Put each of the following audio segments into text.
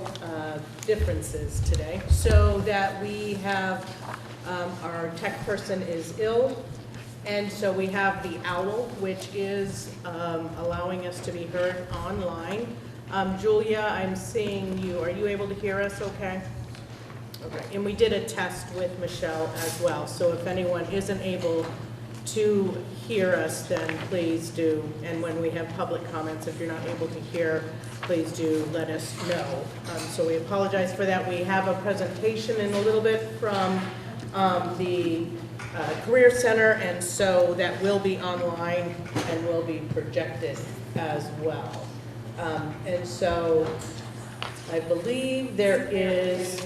little differences today, so that we have our tech person is ill, and so we have the OWL, which is allowing us to be heard online. Julia, I'm seeing you. Are you able to hear us okay? Okay, and we did a test with Michelle as well, so if anyone isn't able to hear us, then please do. And when we have public comments, if you're not able to hear, please do let us know. So we apologize for that. We have a presentation in a little bit from the Career Center, and so that will be online and will be projected as well. And so I believe there is,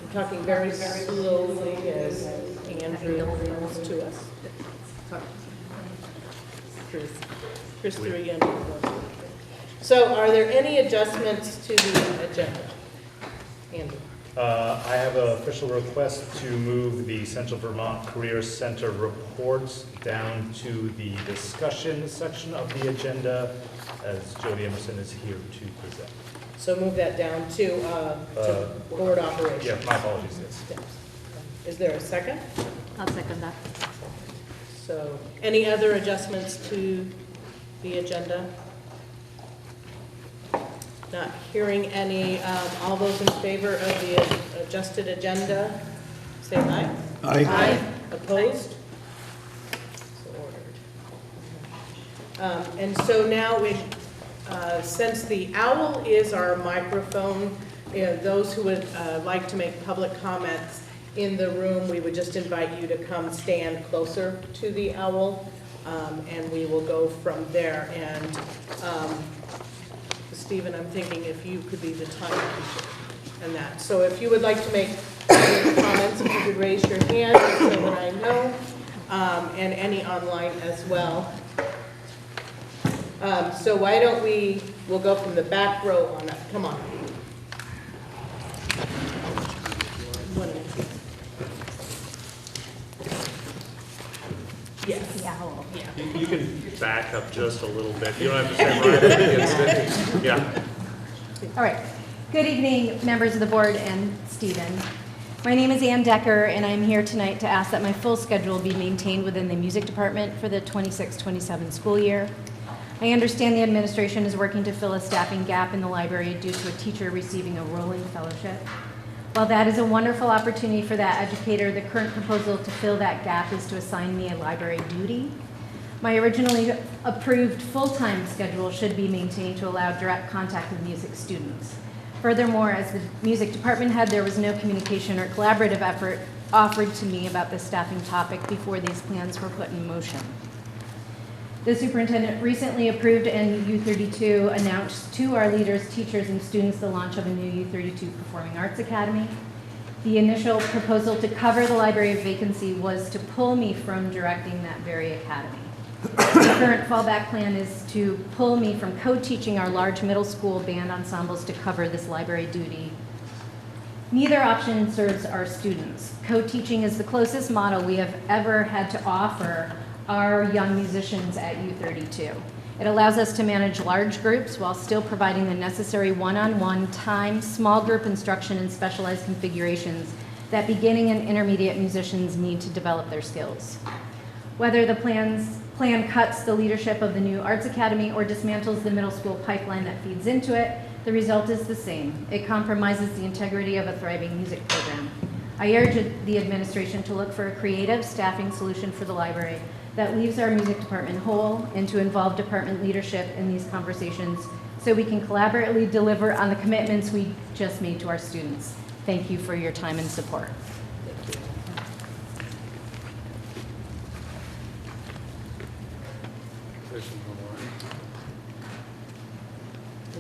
I'm talking very slowly as Andrew comes to us. Chris through again. So are there any adjustments to the agenda? Andrew? I have an official request to move the Central Vermont Career Center reports down to the discussion section of the agenda, as Jody Emerson is here to present. So move that down to board operations. Yeah, my apologies, yes. Is there a second? I'll second that. So any other adjustments to the agenda? Not hearing any. All those in favor of the adjusted agenda, say aye. Aye. Aye. Opposed? So ordered. And so now, since the OWL is our microphone, those who would like to make public comments in the room, we would just invite you to come stand closer to the OWL, and we will go from there. And Stephen, I'm thinking if you could be the timekeeper and that. So if you would like to make comments, if you could raise your hand so that I know, and any online as well. So why don't we'll go from the back row on up. Come on. Yes. Yeah. You can back up just a little bit. You don't have to stand right up against it. Yeah. All right. Good evening, members of the board and Stephen. My name is Ann Decker, and I'm here tonight to ask that my full schedule be maintained within the music department for the 26-27 school year. I understand the administration is working to fill a staffing gap in the library due to a teacher receiving a rolling fellowship. While that is a wonderful opportunity for that educator, the current proposal to fill that gap is to assign me a library duty. My originally approved full-time schedule should be maintained to allow direct contact with music students. Furthermore, as the music department head, there was no communication or collaborative effort offered to me about this staffing topic before these plans were put in motion. The superintendent recently approved and U32 announced to our leaders, teachers, and students the launch of a new U32 Performing Arts Academy. The initial proposal to cover the library vacancy was to pull me from directing that very academy. The current fallback plan is to pull me from co-teaching our large middle school band ensembles to cover this library duty. Neither option serves our students. Co-teaching is the closest model we have ever had to offer our young musicians at U32. It allows us to manage large groups while still providing the necessary one-on-one time, small group instruction, and specialized configurations that beginning and intermediate musicians need to develop their skills. Whether the plan cuts the leadership of the new Arts Academy or dismantles the middle school pipeline that feeds into it, the result is the same. It compromises the integrity of a thriving music program. I urge the administration to look for a creative staffing solution for the library that leaves our music department whole and to involve department leadership in these conversations so we can collaboratively deliver on the commitments we just made to our students. Thank you for your time and support.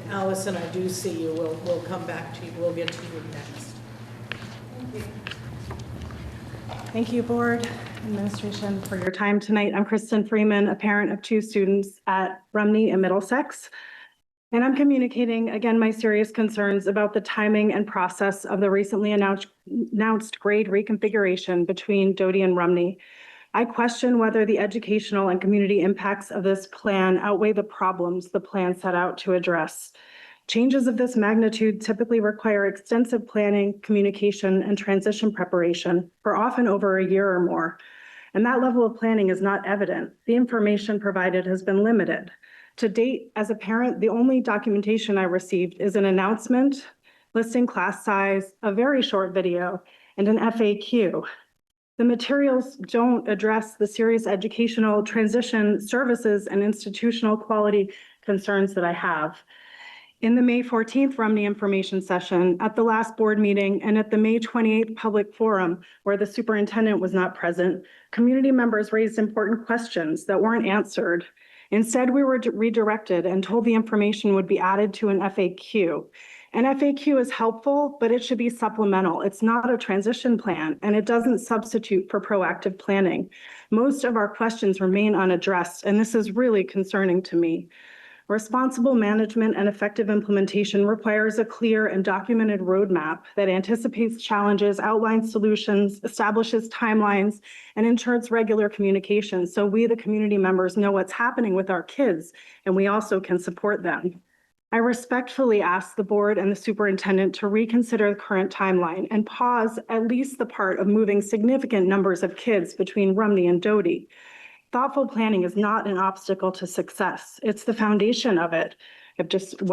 Allison, I do see you. We'll come back to you. We'll get to you next. Thank you. Thank you, board administration, for your time tonight. I'm Kristen Freeman, a parent of 2 students at Rumney and Middlesex. And I'm communicating, again, my serious concerns about the timing and process of the recently announced grade reconfiguration between Doty and Rumney. I question whether the educational and community impacts of this plan outweigh the problems the plan set out to address. Changes of this magnitude typically require extensive planning, communication, and transition preparation for often over a year or more. And that level of planning is not evident. The information provided has been limited. To date, as a parent, the only documentation I received is an announcement listing class size, a very short video, and an FAQ. The materials don't address the serious educational transition services and institutional quality concerns that I have. In the May 14th Rumney information session, at the last board meeting, and at the May 28th public forum, where the superintendent was not present, community members raised important questions that weren't answered. Instead, we were redirected and told the information would be added to an FAQ. An FAQ is helpful, but it should be supplemental. It's not a transition plan, and it doesn't substitute for proactive planning. Most of our questions remain unaddressed, and this is really concerning to me. Responsible management and effective implementation requires a clear and documented roadmap that anticipates challenges, outlines solutions, establishes timelines, and ensures regular communication so we, the community members, know what's happening with our kids, and we also can support them. I respectfully ask the board and the superintendent to reconsider the current timeline and pause at least the part of moving significant numbers of kids between Rumney and Doty. Thoughtful planning is not an obstacle to success. It's the foundation of it. I have just two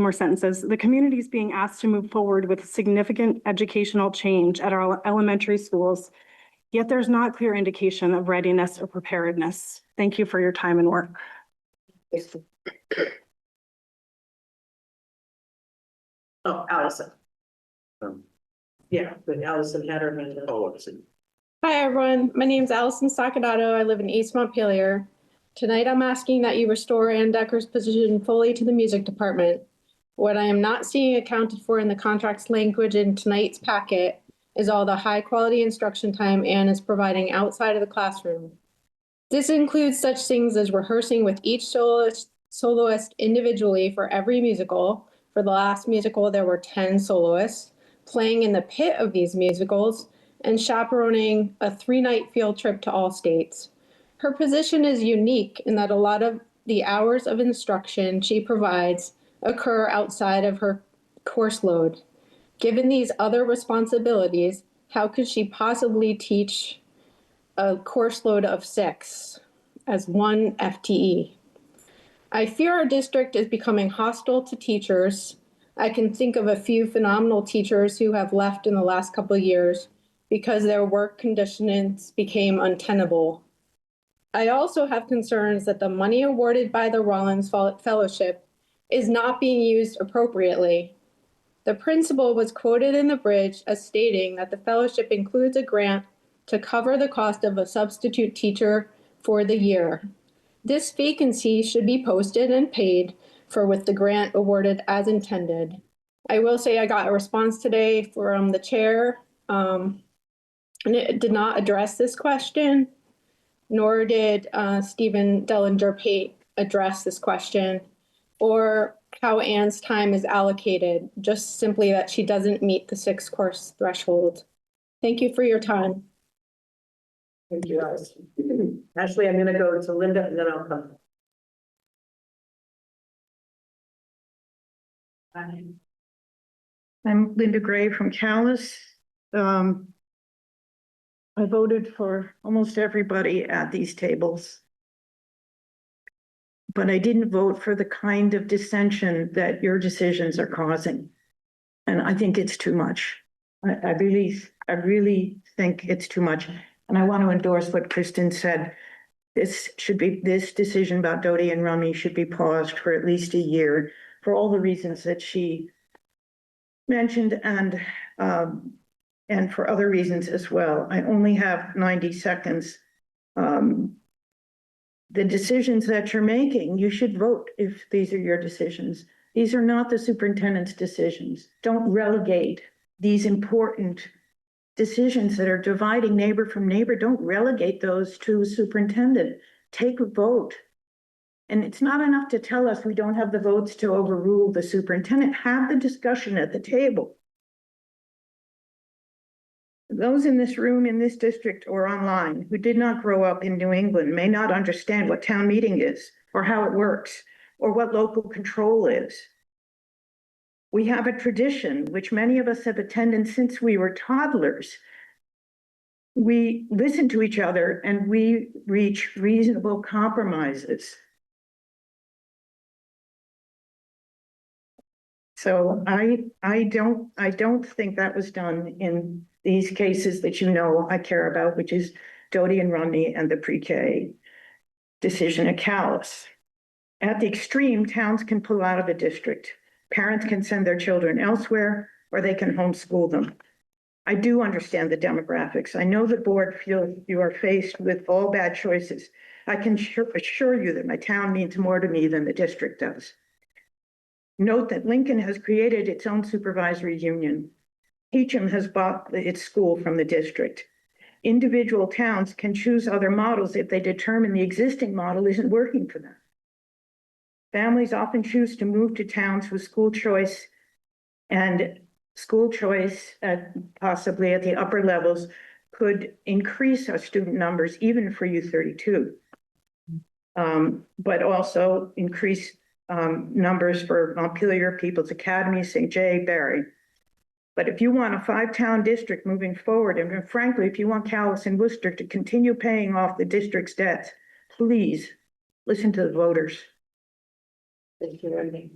more sentences. The community is being asked to move forward with significant educational change at our elementary schools, yet there's not clear indication of readiness or preparedness. Thank you for your time and work. Oh, Allison. Yeah, but Allison had her hand up. Oh, I see. Hi, everyone. My name is Allison Sacadato. I live in East Montpelier. Tonight, I'm asking that you restore Ann Decker's position fully to the music department. What I am not seeing accounted for in the contract's language in tonight's packet is all the high-quality instruction time Ann is providing outside of the classroom. This includes such things as rehearsing with each soloist individually for every musical. For the last musical, there were 10 soloists, playing in the pit of these musicals, and chaperoning a 3-night field trip to all states. Her position is unique in that a lot of the hours of instruction she provides occur outside of her course load. Given these other responsibilities, how could she possibly teach a course load of 6 as one FTE? I fear our district is becoming hostile to teachers. I can think of a few phenomenal teachers who have left in the last couple of years because their work conditions became untenable. I also have concerns that the money awarded by the Rollins Fellowship is not being used appropriately. The principal was quoted in the bridge as stating that the fellowship includes a grant to cover the cost of a substitute teacher for the year. This vacancy should be posted and paid for with the grant awarded as intended. I will say I got a response today from the chair, and it did not address this question, nor did Stephen Dellinger-Pate address this question, or how Ann's time is allocated, just simply that she doesn't meet the 6 course threshold. Thank you for your time. Thank you, Allison. Ashley, I'm gonna go to Linda and then I'll come. I'm Linda Gray from Callis. I voted for almost everybody at these tables. But I didn't vote for the kind of dissension that your decisions are causing. And I think it's too much. I really think it's too much. And I want to endorse what Kristen said. This decision about Doty and Rumney should be paused for at least a year for all the reasons that she mentioned and for other reasons as well. I only have 90 seconds. The decisions that you're making, you should vote if these are your decisions. These are not the superintendent's decisions. Don't relegate these important decisions that are dividing neighbor from neighbor. Don't relegate those to the superintendent. Take a vote. And it's not enough to tell us we don't have the votes to overrule the superintendent. Have the discussion at the table. Those in this room, in this district, or online who did not grow up in New England may not understand what town meeting is, or how it works, or what local control is. We have a tradition, which many of us have attended since we were toddlers. We listen to each other and we reach reasonable compromises. So I don't think that was done in these cases that you know I care about, which is Doty and Romney and the pre-K decision at Calais. At the extreme, towns can pull out of a district. Parents can send their children elsewhere, or they can homeschool them. I do understand the demographics. I know the board feels you are faced with all bad choices. I can assure you that my town means more to me than the district does. Note that Lincoln has created its own supervisory union. Peacham has bought its school from the district. Individual towns can choose other models if they determine the existing model isn't working for them. Families often choose to move to towns with school choice, and school choice possibly at the upper levels could increase our student numbers even for U32, but also increase numbers for Montpelier, People's Academy, St. J, Barry. But if you want a 5-town district moving forward, and frankly, if you want Calais and Worcester to continue paying off the district's debts, please listen to the voters. Thank you, Randy.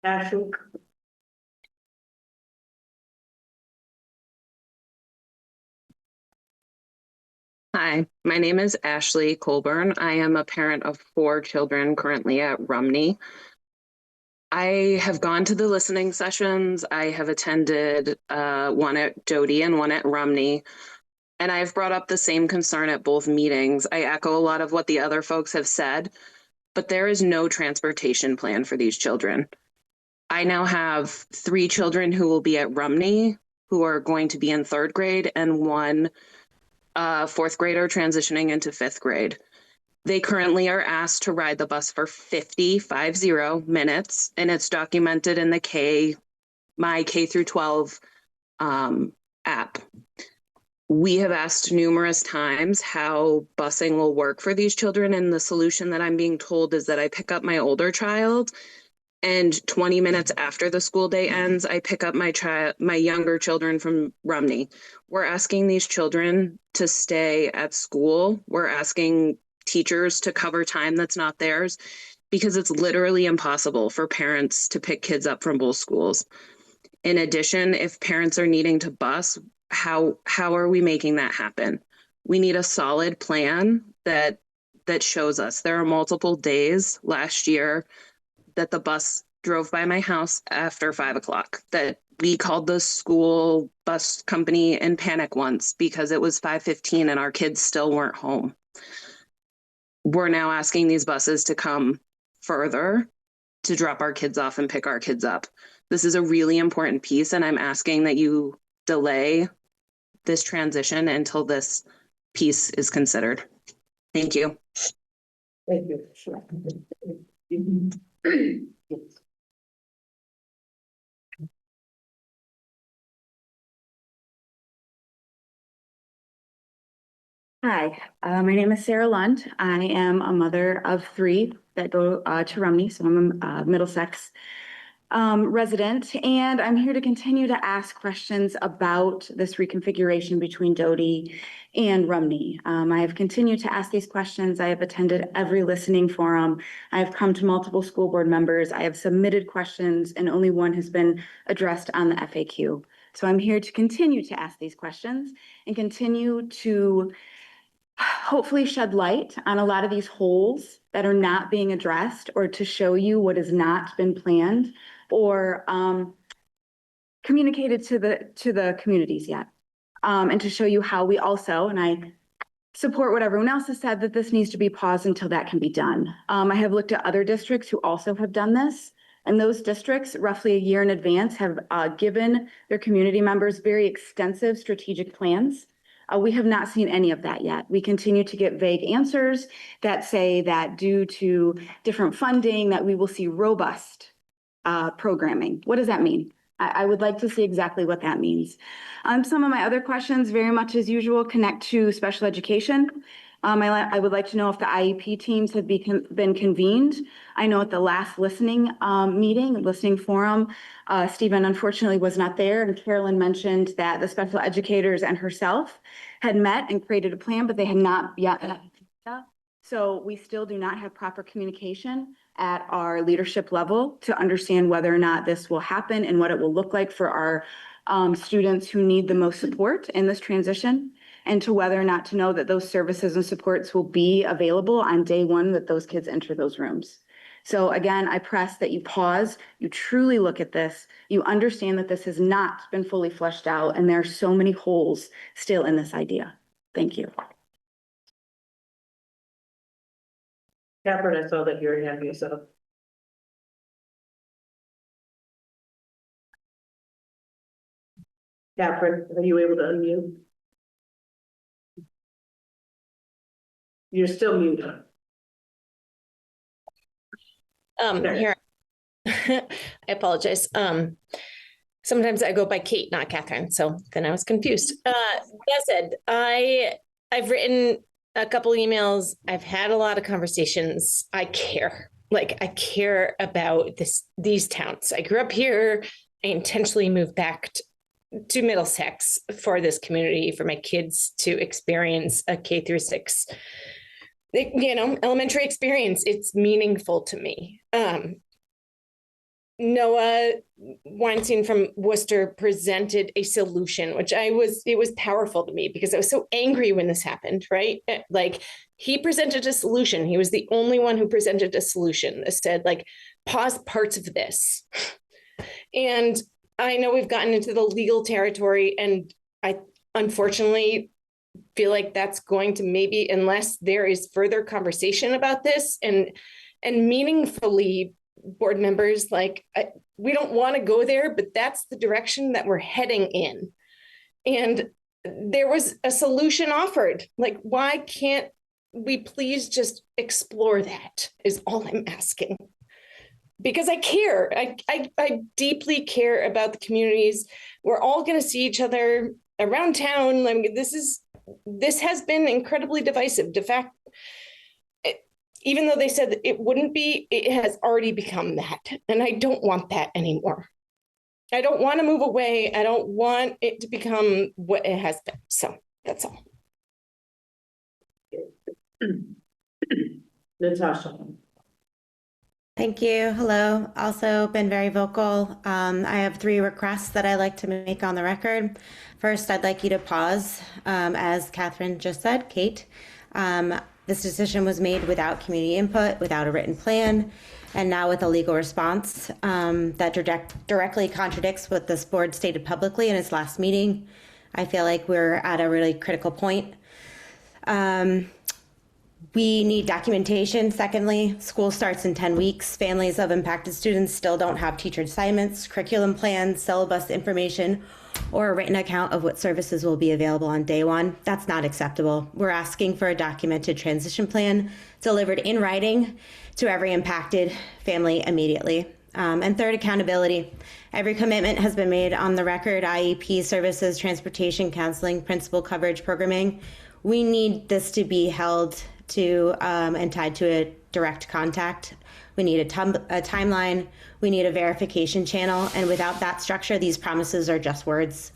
Ashley. Hi, my name is Ashley Colburn. I am a parent of 4 children currently at Rumney. I have gone to the listening sessions. I have attended one at Doty and one at Rumney, and I've brought up the same concern at both meetings. I echo a lot of what the other folks have said, but there is no transportation plan for these children. I now have 3 children who will be at Rumney who are going to be in 3rd grade and 1 4th grader transitioning into 5th grade. They currently are asked to ride the bus for 50 minutes, and it's documented in the my K through 12 app. We have asked numerous times how busing will work for these children, and the solution that I'm being told is that I pick up my older child, and 20 minutes after the school day ends, I pick up my younger children from Rumney. We're asking these children to stay at school. We're asking teachers to cover time that's not theirs, because it's literally impossible for parents to pick kids up from both schools. In addition, if parents are needing to bus, how are we making that happen? We need a solid plan that shows us. There are multiple days last year that the bus drove by my house after 5 o'clock, that we called the school bus company in panic once because it was 5:15 and our kids still weren't home. We're now asking these buses to come further to drop our kids off and pick our kids up. This is a really important piece, and I'm asking that you delay this transition until this piece is considered. Thank you. Thank you. Hi, my name is Sarah Lund. I am a mother of 3 that go to Rumney, so I'm a Middlesex resident, and I'm here to continue to ask questions about this reconfiguration between Doty and Rumney. I have continued to ask these questions. I have attended every listening forum. I have come to multiple school board members. I have submitted questions, and only one has been addressed on the FAQ. So I'm here to continue to ask these questions and continue to hopefully shed light on a lot of these holes that are not being addressed, or to show you what has not been planned or communicated to the communities yet. And to show you how we also, and I support what everyone else has said, that this needs to be paused until that can be done. I have looked at other districts who also have done this, and those districts roughly a year in advance have given their community members very extensive strategic plans. We have not seen any of that yet. We continue to get vague answers that say that due to different funding that we will see robust programming. What does that mean? I would like to see exactly what that means. Some of my other questions, very much as usual, connect to special education. I would like to know if the IEP teams have been convened. I know at the last listening forum, Stephen unfortunately was not there, and Carolyn mentioned that the special educators and herself had met and created a plan, but they had not yet. So we still do not have proper communication at our leadership level to understand whether or not this will happen and what it will look like for our students who need the most support in this transition, and to whether or not to know that those services and supports will be available on day one that those kids enter those rooms. So again, I press that you pause, you truly look at this, you understand that this has not been fully fleshed out, and there are so many holes still in this idea. Thank you. Catherine, I saw that you're happy, so. Catherine, are you able to unmute? You're still muted. Here, I apologize. Sometimes I go by Kate, not Catherine, so then I was confused. That said, I've written a couple emails. I've had a lot of conversations. I care. I care about these towns. I grew up here. I intentionally moved back to Middlesex for this community, for my kids to experience a K through 6 elementary experience. It's meaningful to me. Noah Weinstein from Worcester presented a solution, which it was powerful to me because I was so angry when this happened, right? He presented a solution. He was the only one who presented a solution that said, pause parts of this. And I know we've gotten into the legal territory, and I unfortunately feel like that's going to maybe, unless there is further conversation about this and meaningfully, board members, we don't want to go there, but that's the direction that we're heading in. And there was a solution offered. Why can't we please just explore that is all I'm asking. Because I care. I deeply care about the communities. We're all going to see each other around town. This has been incredibly divisive. De fact, even though they said that it wouldn't be, it has already become that. And I don't want that anymore. I don't want to move away. I don't want it to become what it has been. So that's all. Natasha. Thank you. Hello. Also been very vocal. I have 3 requests that I'd like to make on the record. First, I'd like you to pause, as Catherine just said, Kate. This decision was made without community input, without a written plan, and now with a legal response that directly contradicts what this board stated publicly in its last meeting. I feel like we're at a really critical point. We need documentation. Secondly, school starts in 10 weeks. Families of impacted students still don't have teacher assignments, curriculum plans, syllabus information, or a written account of what services will be available on day one. That's not acceptable. We're asking for a documented transition plan delivered in writing to every impacted family immediately. And third, accountability. Every commitment has been made on the record: IEP services, transportation, counseling, principal coverage, programming. We need this to be held to and tied to a direct contact. We need a timeline. We need a verification channel. And without that structure, these promises are just words.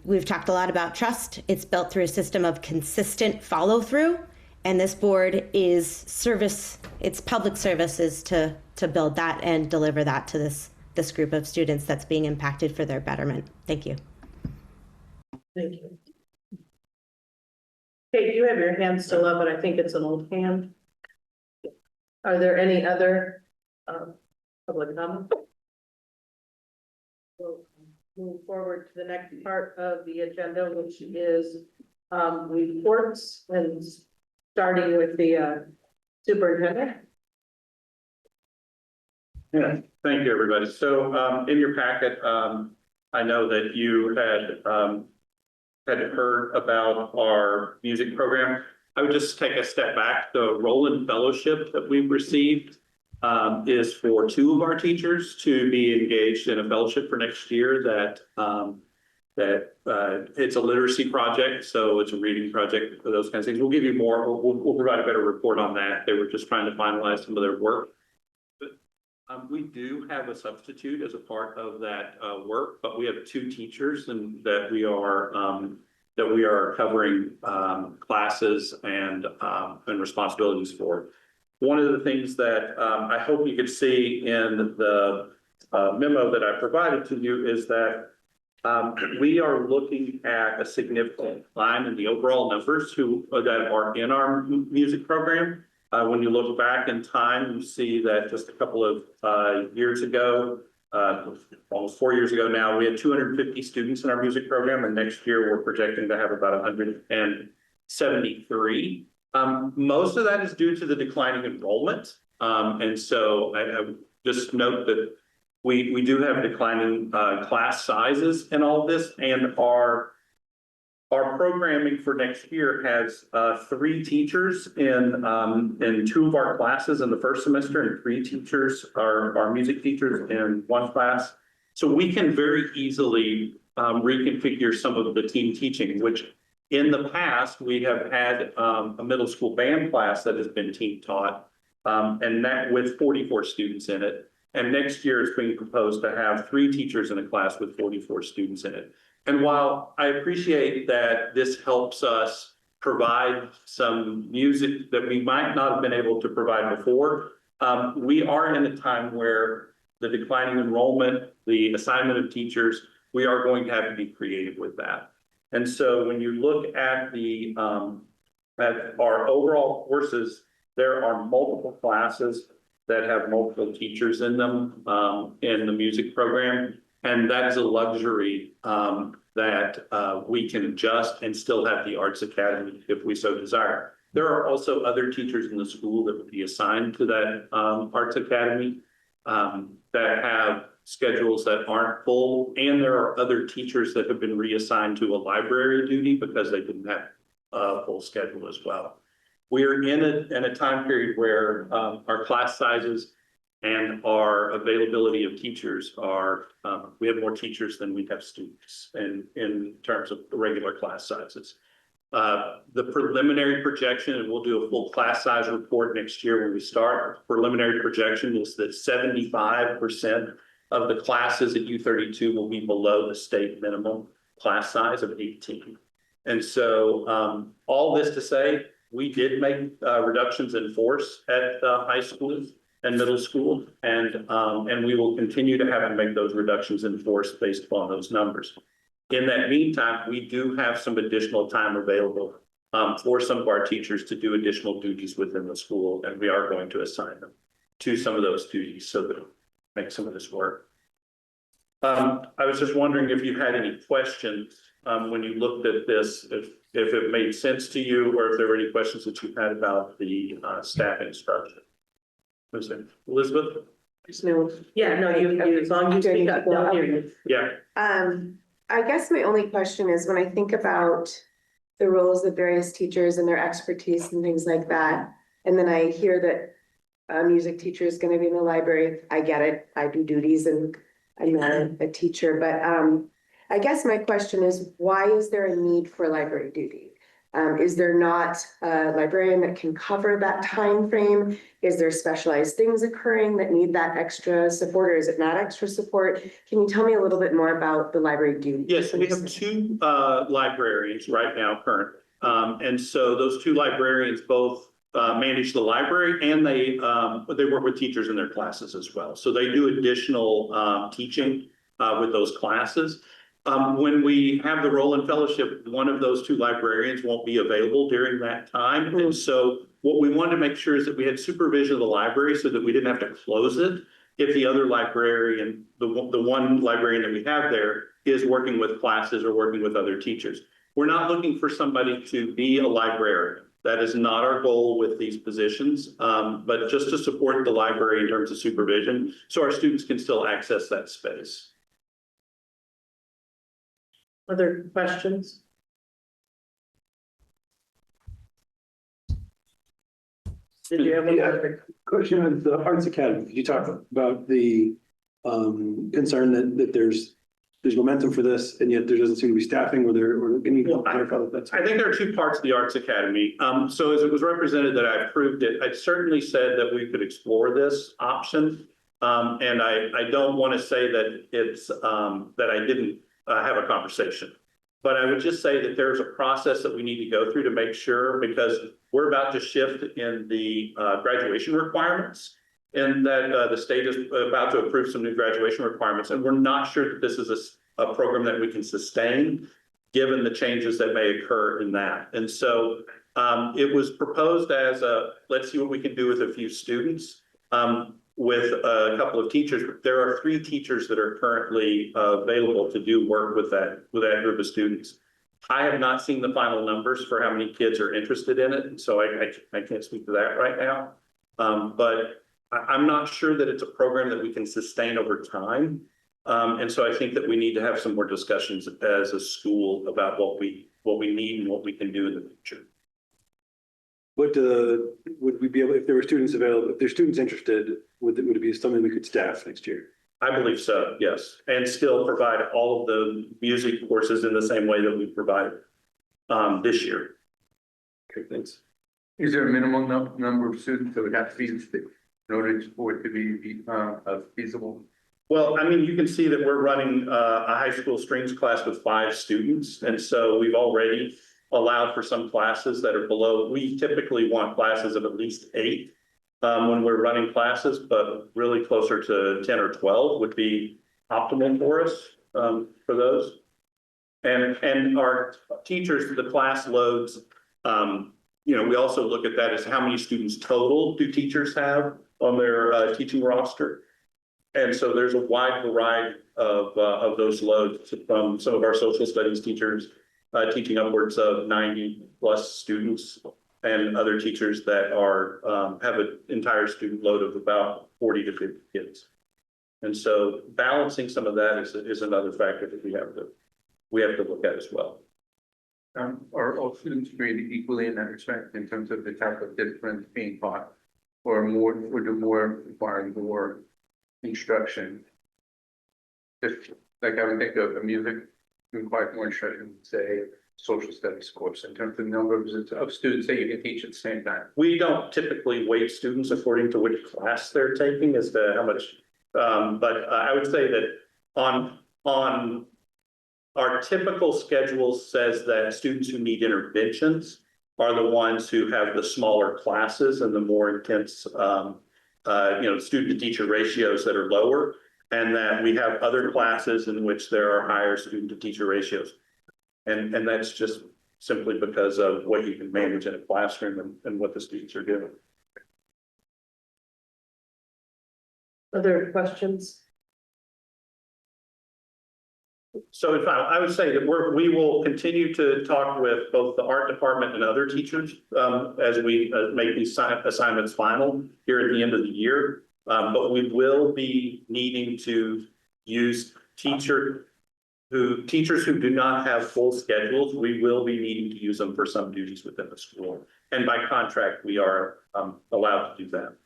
We've talked a lot about trust. It's built through a system of consistent follow through. And this board is service, it's public services to build that and deliver that to this group of students that's being impacted for their betterment. Thank you. Thank you. Kate, you have your hand still up, but I think it's an old hand. Are there any other public comment? We'll move forward to the next part of the agenda, which is reports, and starting with the superintendent. Yeah, thank you, everybody. So in your packet, I know that you had heard about our music program. I would just take a step back. The Roland Fellowship that we've received is for 2 of our teachers to be engaged in a fellowship for next year that it's a literacy project, so it's a reading project for those kinds of things. We'll give you more. We'll provide a better report on that. They were just trying to finalize some of their work. But we do have a substitute as a part of that work, but we have 2 teachers and that we are covering classes and responsibilities for. One of the things that I hope you could see in the memo that I provided to you is that we are looking at a significant decline in the overall numbers that are in our music program. When you look back in time, you see that just a couple of years ago, almost 4 years ago now, we had 250 students in our music program, and next year we're projecting to have about 173. Most of that is due to the declining enrollment. And so I just note that we do have declining class sizes in all of this, and our programming for next year has 3 teachers in 2 of our classes in the first semester, and 3 teachers are music teachers in 1 class. So we can very easily reconfigure some of the team teaching, which in the past we have had a middle school band class that has been team taught, and that with 44 students in it. And next year it's being proposed to have 3 teachers in a class with 44 students in it. And while I appreciate that this helps us provide some music that we might not have been able to provide before, we are in a time where the declining enrollment, the assignment of teachers, we are going to have to be creative with that. And so when you look at at our overall courses, there are multiple classes that have multiple teachers in them in the music program. And that is a luxury that we can adjust and still have the Arts Academy if we so desire. There are also other teachers in the school that would be assigned to that Arts Academy that have schedules that aren't full. And there are other teachers that have been reassigned to a library duty because they didn't have a full schedule as well. We're in a time period where our class sizes and our availability of teachers are, we have more teachers than we have students in terms of the regular class sizes. The preliminary projection, and we'll do a full class size report next year when we start, preliminary projection is that 75% of the classes at U32 will be below the state minimum class size of 18. And so all this to say, we did make reductions in force at high schools and middle school, and we will continue to have to make those reductions in force based upon those numbers. In that meantime, we do have some additional time available for some of our teachers to do additional duties within the school, and we are going to assign them to some of those duties so that make some of this work. I was just wondering if you had any questions when you looked at this, if it made sense to you, or if there were any questions that you had about the staffing structure. Was it Elizabeth? Yeah, no, you, as long as you speak up, they'll hear you. Yeah. I guess my only question is when I think about the roles of various teachers and their expertise and things like that, and then I hear that a music teacher is going to be in the library. I get it. I do duties and I'm not a teacher, but I guess my question is, why is there a need for library duty? Is there not a librarian that can cover that time frame? Is there specialized things occurring that need that extra support, or is it not extra support? Can you tell me a little bit more about the library duty? Yes, we have 2 librarians right now currently. And so those 2 librarians both manage the library, and they work with teachers in their classes as well. So they do additional teaching with those classes. When we have the roll-in fellowship, one of those 2 librarians won't be available during that time. Mm-hmm. And so what we wanted to make sure is that we had supervision of the library so that we didn't have to close it if the other librarian, the one librarian that we have there, is working with classes or working with other teachers. We're not looking for somebody to be a librarian. That is not our goal with these positions, but just to support the library in terms of supervision so our students can still access that space. Other questions? Did you have another question on the Arts Academy? Could you talk about the concern that there's there's momentum for this, and yet there doesn't seem to be staffing, or can you clarify that? I think there are two parts of the Arts Academy. So as it was represented that I approved it, I certainly said that we could explore this option. And I don't want to say that it's, that I didn't have a conversation. But I would just say that there's a process that we need to go through to make sure, because we're about to shift in the graduation requirements. And that the state is about to approve some new graduation requirements. And we're not sure that this is a program that we can sustain, given the changes that may occur in that. And so it was proposed as let's see what we can do with a few students, with a couple of teachers. There are 3 teachers that are currently available to do work with that group of students. I have not seen the final numbers for how many kids are interested in it, so I can't speak to that right now. But I'm not sure that it's a program that we can sustain over time. And so I think that we need to have some more discussions as a school about what we need and what we can do in the future. What would we be able, if there were students available, if there's students interested, would it be something we could staff next year? I believe so, yes, and still provide all of the music courses in the same way that we provide this year. Okay, thanks. Is there a minimum number of students that would have to be in order for it to be feasible? Well, I mean, you can see that we're running a high school strings class with 5 students. And so we've already allowed for some classes that are below. We typically want classes of at least 8 when we're running classes, but really closer to 10 or 12 would be optimal for us for those. And our teachers, the class loads, we also look at that as how many students total do teachers have on their teaching roster. And so there's a wide variety of those loads from some of our social studies teachers teaching upwards of 90+ students, and other teachers that are have an entire student load of about 40 to 50 kids. And so balancing some of that is another factor that we have to look at as well. Are all students treated equally in that respect in terms of the type of discipline being taught, or do more require more instruction? Just like I would think of music require more instruction, say social studies course, in terms of the number of students that you can teach at the same time. We don't typically weight students according to which class they're taking as to how much, but I would say that on our typical schedule says that students who need interventions are the ones who have the smaller classes and the more intense, student to teacher ratios that are lower, and that we have other classes in which there are higher student to teacher ratios. And that's just simply because of what you can manage in a classroom and what the students are doing. Other questions? So in fact, I would say that we will continue to talk with both the art department and other teachers as we make these assignments final here at the end of the year. But we will be needing to use teachers who do not have full schedules. We will be needing to use them for some duties within the school. And by contract, we are allowed to do that.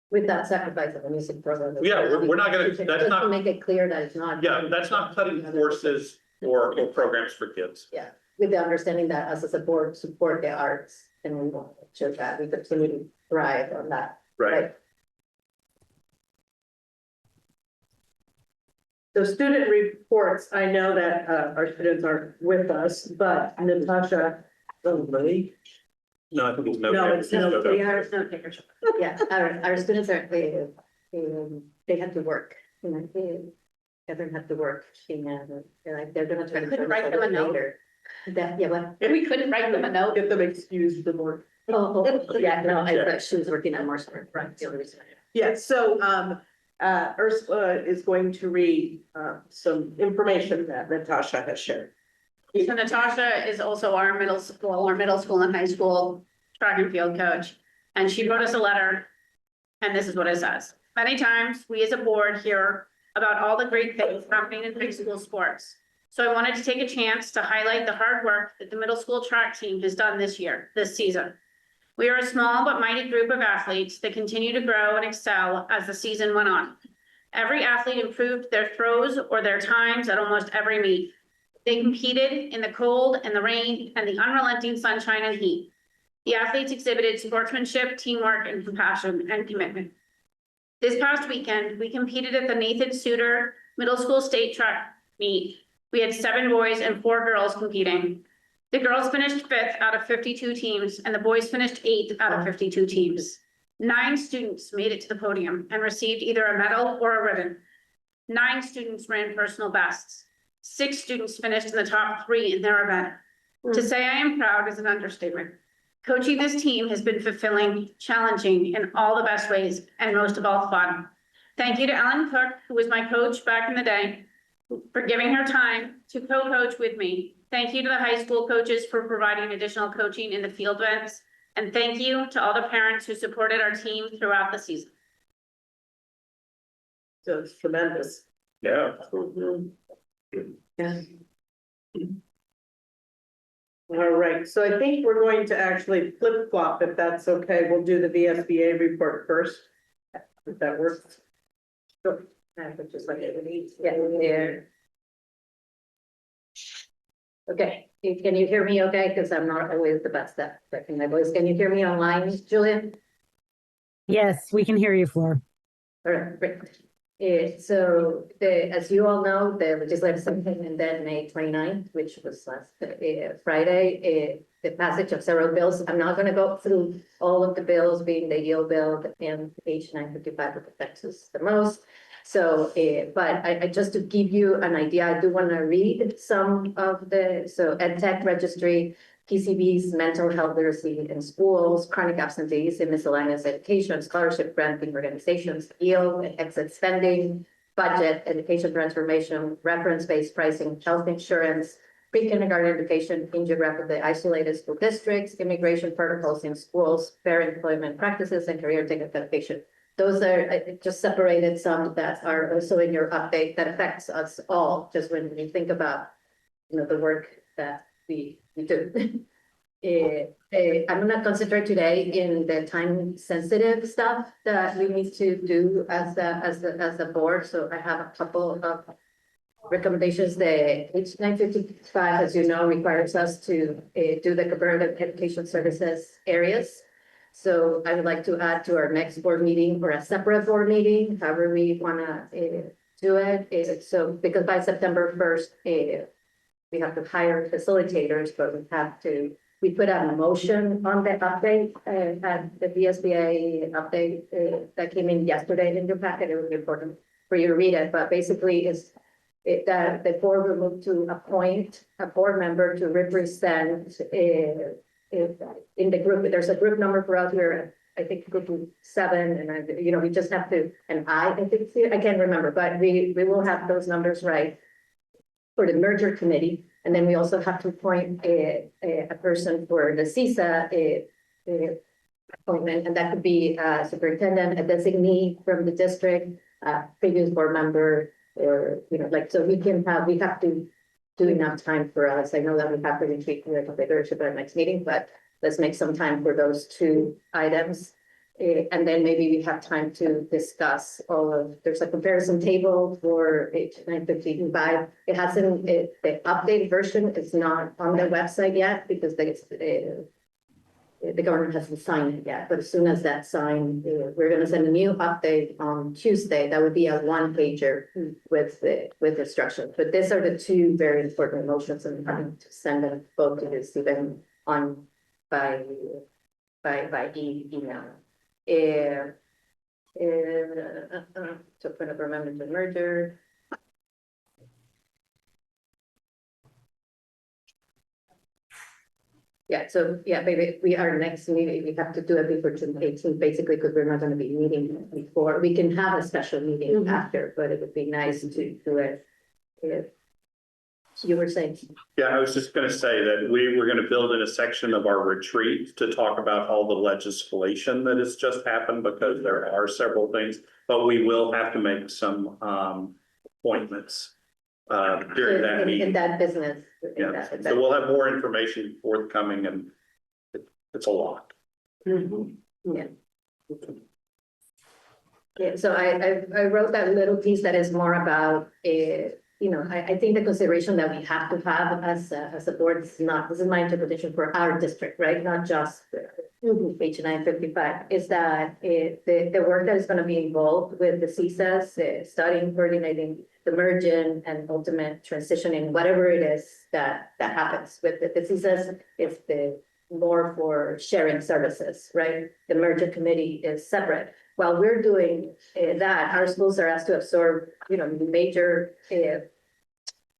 With that sacrifice of a music program. Yeah, we're not going to, that's not. Make it clear that it's not. Yeah, that's not cutting courses or programs for kids. Yeah, with the understanding that as a support the arts, and we want to show that we continue to thrive on that. Right. So student reports, I know that our students are with us, but Natasha, really? No, I think it's no. No, it's no. They are no takers. Yeah, our students are, they had to work, everyone had to work, and like they're gonna try to. Couldn't write them a note. Yeah, well. We couldn't write them a note. Get them excused the board. Yeah, no, I thought she was working on more stuff, right, the other reason. Yeah, so Ursula is going to read some information that Natasha has shared. So Natasha is also our middle school and high school track and field coach. And she wrote us a letter, and this is what it says. Many times, we as a board hear about all the great things happening in high school sports. So I wanted to take a chance to highlight the hard work that the middle school track team has done this season. We are a small but mighty group of athletes that continue to grow and excel as the season went on. Every athlete improved their throws or their times at almost every meet. They competed in the cold and the rain and the unrelenting sunshine and heat. The athletes exhibited sportsmanship, teamwork, and compassion and commitment. This past weekend, we competed at the Nathan Suter Middle School State Track Meet. We had 7 boys and 4 girls competing. The girls finished 5th out of 52 teams, and the boys finished 8th out of 52 teams. 9 students made it to the podium and received either a medal or a ribbon. 9 students ran personal bests. 6 students finished in the top 3 in their event. To say I am proud is an understatement. Coaching this team has been fulfilling, challenging in all the best ways, and most of all fun. Thank you to Ellen Cook, who was my coach back in the day, for giving her time to co-coach with me. Thank you to the high school coaches for providing additional coaching in the field events. And thank you to all the parents who supported our team throughout the season. So it's tremendous. Yeah. Yeah. All right, so I think we're going to actually flip flop, if that's okay. We'll do the VSBA report first. If that works. Sure. Just like everybody. Yeah, there. Okay, can you hear me okay? Because I'm not always the best at checking my voice. Can you hear me online, Julian? Yes, we can hear you, Flor. All right, great. So as you all know, the legislative session ended May 29th, which was last Friday. The passage of several bills. I'm not going to go through all of the bills, being the yield bill and H 955 that affects us the most. So, but I just to give you an idea, I do want to read some of so EdTech registry, PCBs, mental health literacy in schools, chronic absenteeism, miscellaneous education, scholarship granting organizations, yield and exit spending, budget, education transformation, reference-based pricing, health insurance, pre-kindergarten education in geographically isolated school districts, immigration protocols in schools, fair employment practices, and career technical education. Those are, I just separated some that are also in your update that affects us all, just when you think about, the work that we do. I'm gonna concentrate today in the time sensitive stuff that we need to do as a board. So I have a couple of recommendations. The H 955, as you know, requires us to do the comparative education services areas. So I would like to add to our next board meeting or a separate board meeting, however we wanna do it. So because by September 1st, we have to hire facilitators, but we put out a motion on the update, at the VSBA update that came in yesterday in your packet. It would be important for you to read it, but basically that the board will move to appoint a board member to represent in the group. There's a group number for out here, I think group 7, and we just have to, I think, I can't remember, but we will have those numbers right for the merger committee. And then we also have to appoint a person for the CISA appointment, and that could be a superintendent, a designee from the district, previous board member, or, so we have to do enough time for us. I know that we have to retreat to the leadership at our next meeting, but let's make some time for those 2 items. And then maybe we have time to discuss there's a comparison table for H 955. It hasn't, the updated version is not on the website yet because the government hasn't signed it yet. But as soon as that's signed, we're going to send a new update on Tuesday. That would be a 1-pager with instructions. But these are the 2 very important motions, and I'm going to send them both to you, Stephen, by email. To put up amendment to merger. Yeah, so maybe our next meeting, we have to do it before June 18th, basically, because we're not going to be meeting before. We can have a special meeting after, but it would be nice to do it. If you were saying. Yeah, I was just going to say that we were going to build in a section of our retreat to talk about all the legislation that has just happened, because there are several things, but we will have to make some appointments during that meeting. In that business. So we'll have more information forthcoming, and it's a lot. Yeah. Yeah, so I wrote that little piece that is more about, I think the consideration that we have to have as a board is not, this is my interpretation for our district, right? Not just page 955, is that the work that is going to be involved with the CSAS, studying, coordinating the merging and ultimate transitioning, whatever it is that happens with the CSAS, is the more for sharing services, right? The merger committee is separate. While we're doing that, our schools are asked to absorb, major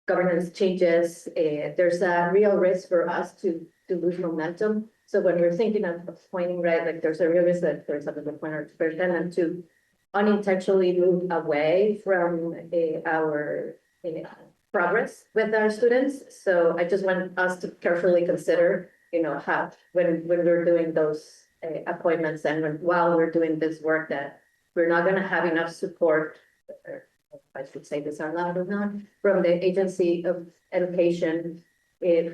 governance changes. There's a real risk for us to lose momentum. So when we're thinking of pointing, right, like there's a real risk that, for example, the pointer superintendent to unintentionally move away from our progress with our students. So I just want us to carefully consider, how when we're doing those appointments and while we're doing this work, that we're not going to have enough support, or I should say this out loud or not, from the Agency of Education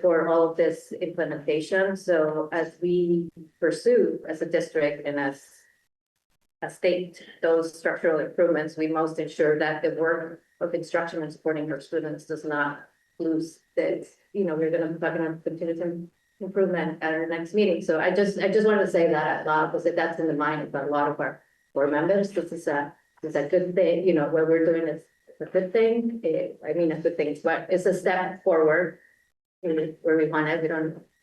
for all of this implementation. So as we pursue as a district and as a state those structural improvements, we must ensure that the work of instruction and supporting our students does not lose this. We're going to continue to improvement at our next meeting. So I just wanted to say that out loud, because that's in the mind of a lot of our board members. This is a good thing, what we're doing is a good thing. A good thing, but it's a step forward where we want it.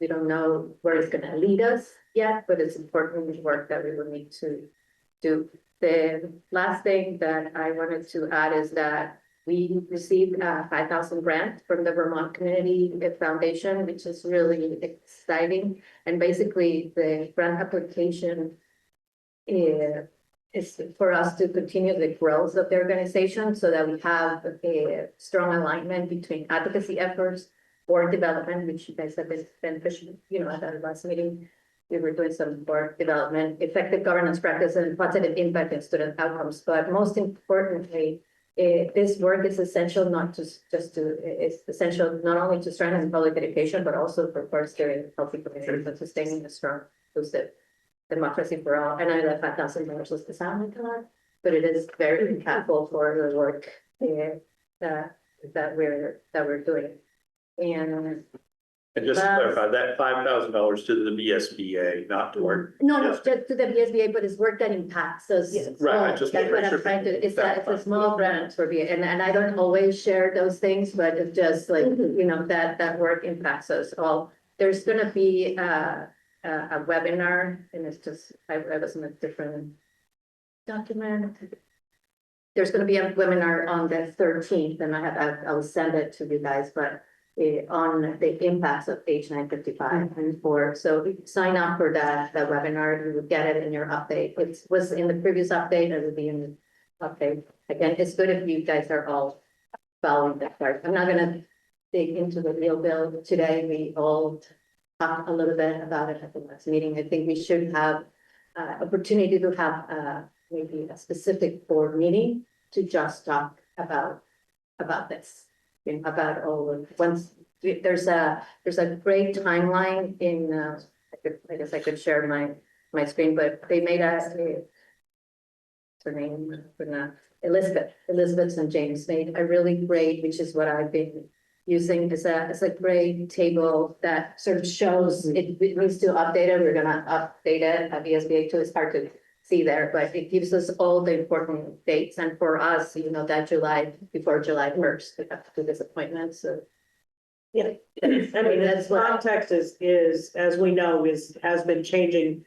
We don't know where it's going to lead us yet, but it's important work that we will need to do. The last thing that I wanted to add is that we received a 5,000 grant from the Vermont Community Foundation, which is really exciting. And basically the grant application is for us to continue the growth of the organization so that we have a strong alignment between advocacy efforts, board development, which you guys have been beneficial, at our last meeting. We were doing some board development, effective governance practice, and positive impact in student outcomes. But most importantly, this work is essential it's essential not only to strengthen public education, but also for fostering healthy communities and sustaining a strong, inclusive democracy for all. And I know that $5,000 doesn't sound like a lot, but it is very impactful for the work that we're doing. And just to clarify, that $5,000 to the BSBA, not to our. No, just to the BSBA, but it's work that impacts us. Right, I just That's what I'm trying to, it's a small grant for BSBA, and I don't always share those things, but it's just like, that work impacts us all. There's gonna be a webinar, and it's just, I was in a different document. There's gonna be a webinar on the 13th, and I'll send it to you guys, but on the impacts of H 955 and 4. So sign up for that webinar. You will get it in your update. It was in the previous update. It will be in the update. Again, it's good if you guys are all following that part. I'm not going to dig into the real bill today. We all talked a little bit about it at the last meeting. I think we should have opportunity to have maybe a specific board meeting to just talk about this. About all of once there's a great timeline in I guess I could share my screen, but they made her name Elizabeth and James made a really great, which is what I've been using as a great table that sort of shows it needs to update it. We're gonna update it at VSBA too. It's hard to see there, but it gives us all the important dates. And for us, that before July 1st, we have to do this appointment. So yeah, the context is, as we know, has been changing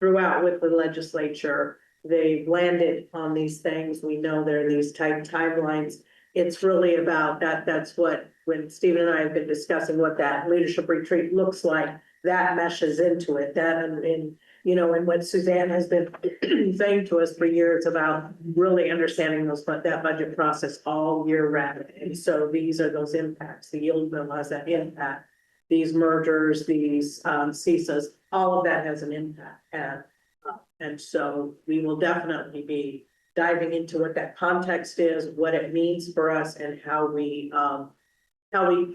throughout with the legislature. They've landed on these things. We know there are these tight timelines. It's really about that. That's what, when Stephen and I have been discussing what that leadership retreat looks like, that meshes into it. That and what Suzanne has been saying to us for years about really understanding that budget process all year round. And so these are those impacts. The yield bill has that impact. These mergers, these CSAs, all of that has an impact. And so we will definitely be diving into what that context is, what it means for us, and how we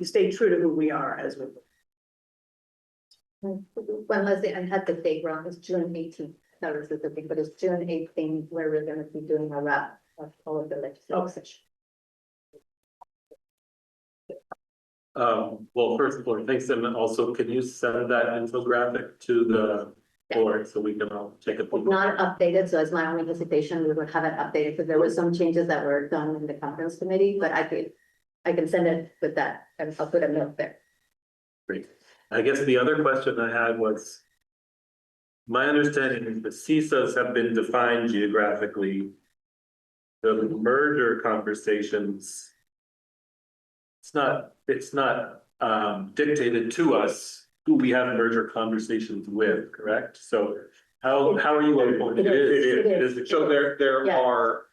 stay true to who we are as we move. One last thing, I had the date wrong. It's June 18th. that was the thing, but it's June 18th where we're gonna be doing a wrap of all of the legislative session. Well, first of all, thanks, and also, can you send that infographic to the board so we can all take a It's look? not updated, so it's my only hesitation, we would have it updated, because there were some changes that were done in the conference committee, but I can send it with that, and I'll put a note there. Great. I guess the other question I had was, my understanding is the CISAs have been defined geographically. The merger conversations, it's not dictated to us who we have merger conversations with, correct? So how are you able? It is. So there Yeah. are,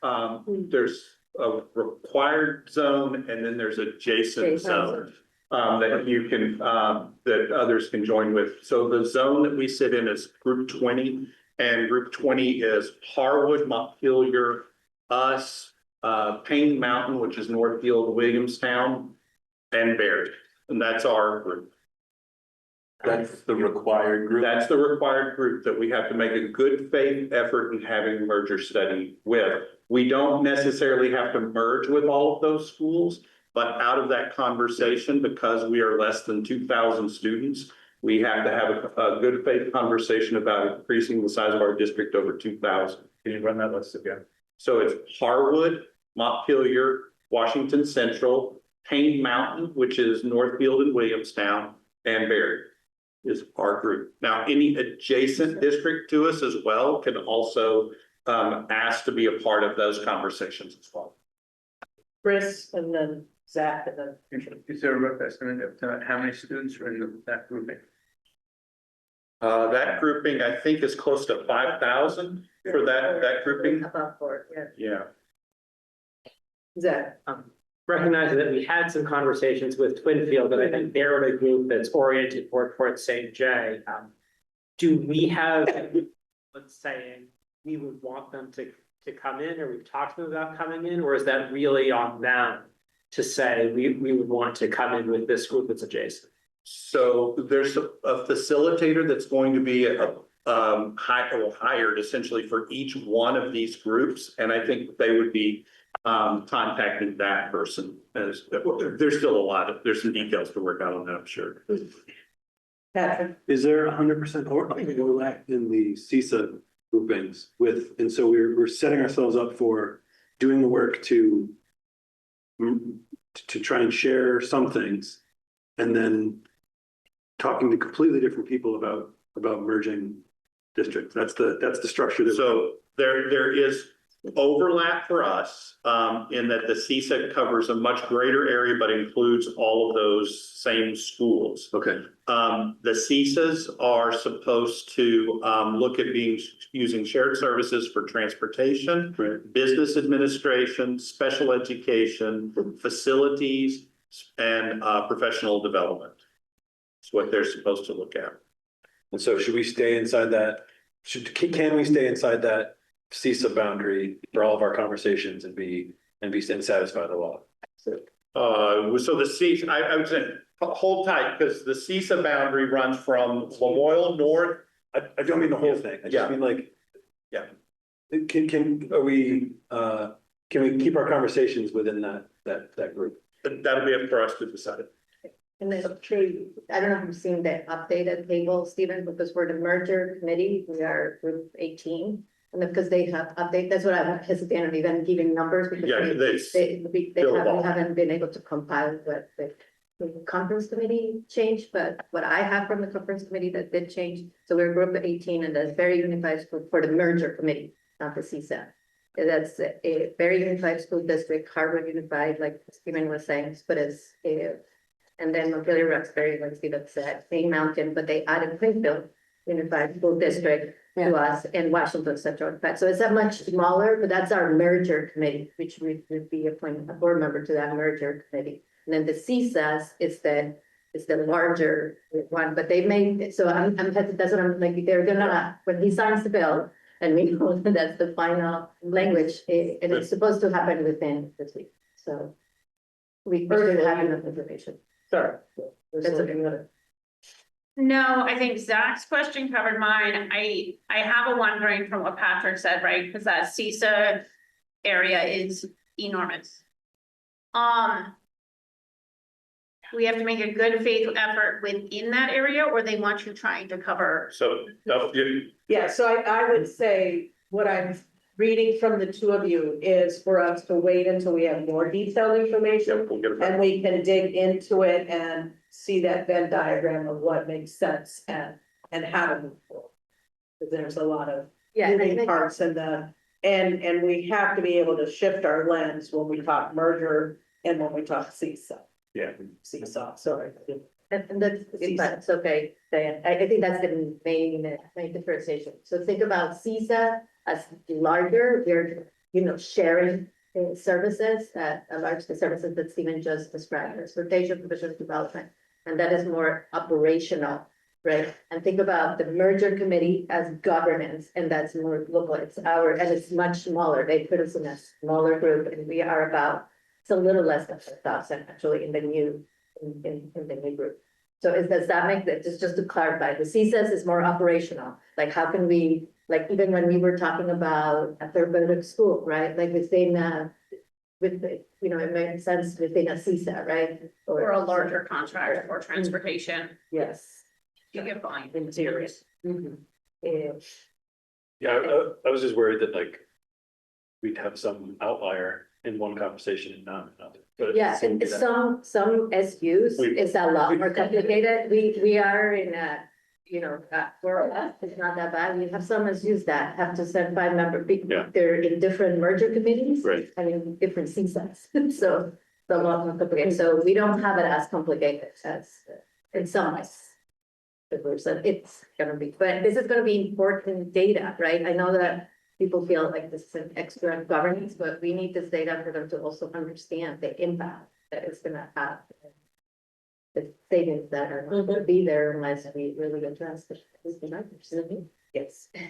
there's a required zone and then there's adjacent zone. That you can, that others can join with. So the zone that we sit in is group 20, and group 20 is Harwood, Montpelier, us, Payne Mountain, which is Northfield, Williamstown, and Barry. And that's our group. That's the required group. That's the required group that we have to make a good faith effort in having a merger study with. We don't necessarily have to merge with all of those schools, but out of that conversation, because we are less than 2,000 students, we have to have a good faith conversation about increasing the size of our district over 2,000. Can you run that list again? So it's Harwood, Montpelier, Washington Central, Payne Mountain, which is Northfield and Williamstown, and Barry is our group. Now, any adjacent district to us as well can also ask to be a part of those conversations as well. Chris and then Zach and then. Is there a rough estimate of how many students are in that grouping? That grouping, I think, is close to 5,000 for that grouping. About 4, yeah. Yeah. Zach. Recognizing that we had some conversations with Twinfield, and I think they're in a group that's oriented towards St. J. Do we have, let's say, we would want them to come in, or we've talked to them about coming in, or is that really on them to say we would want to come in with this group that's adjacent? So there's a facilitator that's going to be hired essentially for each one of these groups, and I think they would be contacting that person. As there's still there's some details to work out on that, I'm sure. Patrick. Is there 100% overlap in the CISA groupings with, and so we're setting ourselves up for doing the work to try and share some things, and then talking to completely different people about merging districts. That's the structure. So there is overlap for us in that the CISA covers a much greater area, but includes all of those same schools. Okay. The CISAs are supposed to look at using shared services for transportation, right, business administration, special education, facilities, and professional development. It's what they're supposed to look at. And so should we stay inside that? Can we stay inside that CISA boundary for all of our conversations and satisfy the law? So the CISA, I would say, hold tight, because the CISA boundary runs from Lamoille North. I don't mean the whole thing. I just mean like, yeah. Can we keep our conversations within that group? That'll be up for us to decide. And then, I don't know if you've seen the updated table, Stephen, because for the merger committee, we are group 18. And because they have update, that's what I'm hesitating on even giving numbers, because we haven't been able to compile what the conference committee changed, but what I have from the conference committee that did change. So we're group 18, and that's very unified school for the merger committee, not the CISA. That's a very unified school district, Harvard unified, like Stephen was saying, but it's and then Montpelier, Roxbury, like Stephen said, Payne Mountain, but they added Springfield Unified School District to us, and Washington Central. In fact, so it's a much smaller, but that's our merger committee, which would be appointing a board member to that merger committee. And then the CSAS is the larger one, but they made, so that's what I'm like, they're gonna, when he signs the bill, and we know that that's the final language, and it's supposed to happen within this week. So we should have enough information. Sorry. That's okay. No, I think Zach's question covered mine. I have a wondering from what Patrick said, right? Because that CISA area is enormous. We have to make a good faith effort within that area, or they want you trying to cover. So, Yeah, so I would say what I'm reading from the two of you is for us to wait until we have more detailed information. we'll get it. And we can dig into it and see that Venn diagram of what makes sense and how to move forward. Because there's a lot of moving parts in and we have to be able to shift our lens when we talk merger and when we talk CISA. Yeah. Seesaw, sorry. And that's okay, Diane. I think that's the main differentiation. So think about CISA as larger, we're, sharing services, a large the services that Stephen just described, transportation, professional development, and that is more operational, right? And think about the merger committee as governance, and that's more local. And it's much smaller. They put us in a smaller group, and we are about, it's a little less than 1,000 actually in the new group. So does that make that, just to clarify, the CSAS is more operational, like how can we, like even when we were talking about a therapeutic school, right? Like within it made sense within a CSA, right? Or a larger contract for transportation. Yes. You get fine. In serious. Yeah, I was just worried that like we'd have some outlier in one conversation and not another. But it Yeah, seemed and that- some SUs, it's a lot more complicated. We are in a, for us, it's not that bad. We have some SUs that have to send 5 member people. Yeah. They're in different merger committees. Right. I mean, different CSAs. So it's a lot more complicated. So we don't have it as complicated as in some ways. It's gonna be, but this is gonna be important data, right? I know that people feel like this is an extra governance, but we need this data for them to also understand the impact that it's gonna have. The savings that are not gonna be there unless we really address the.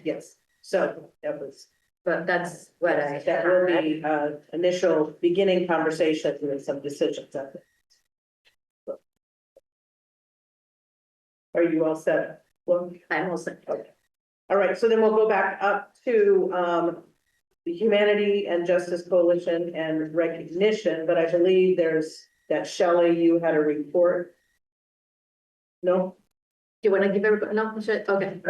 Yes, so that was. But that's what That will be initial beginning conversations with some decisions. I think. Are you all set? Well, I'm all set. Okay. All right, so then we'll go back up to the Humanity and Justice Coalition and recognition, but I believe there's that Shelley, you had a report. No? Do you want to give everybody, no, okay.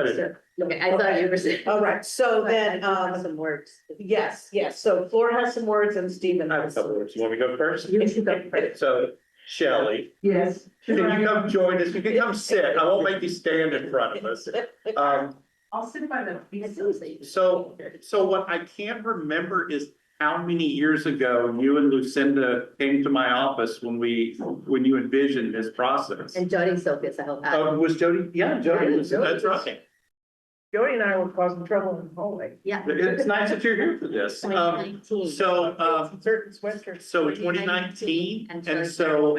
Okay, I thought you were saying. All right, so then, Some words. yes, so Flora has some words and Stephen I have a has some couple words. You want me to go first? You should go first. So Shelley, Yes. can you come join us? You can come sit. I won't make you stand in front of us. I'll sit by the. So what I can't remember is how many years ago you and Lucinda came to my office when you envisioned this process. And Jody Sophia, so. Was Jody? Yeah, Jody was, that's right. Jody and I were causing trouble in the hallway. Yeah. It's nice that you're here for this. 2019. Certain sweatshirts. So 2019, and so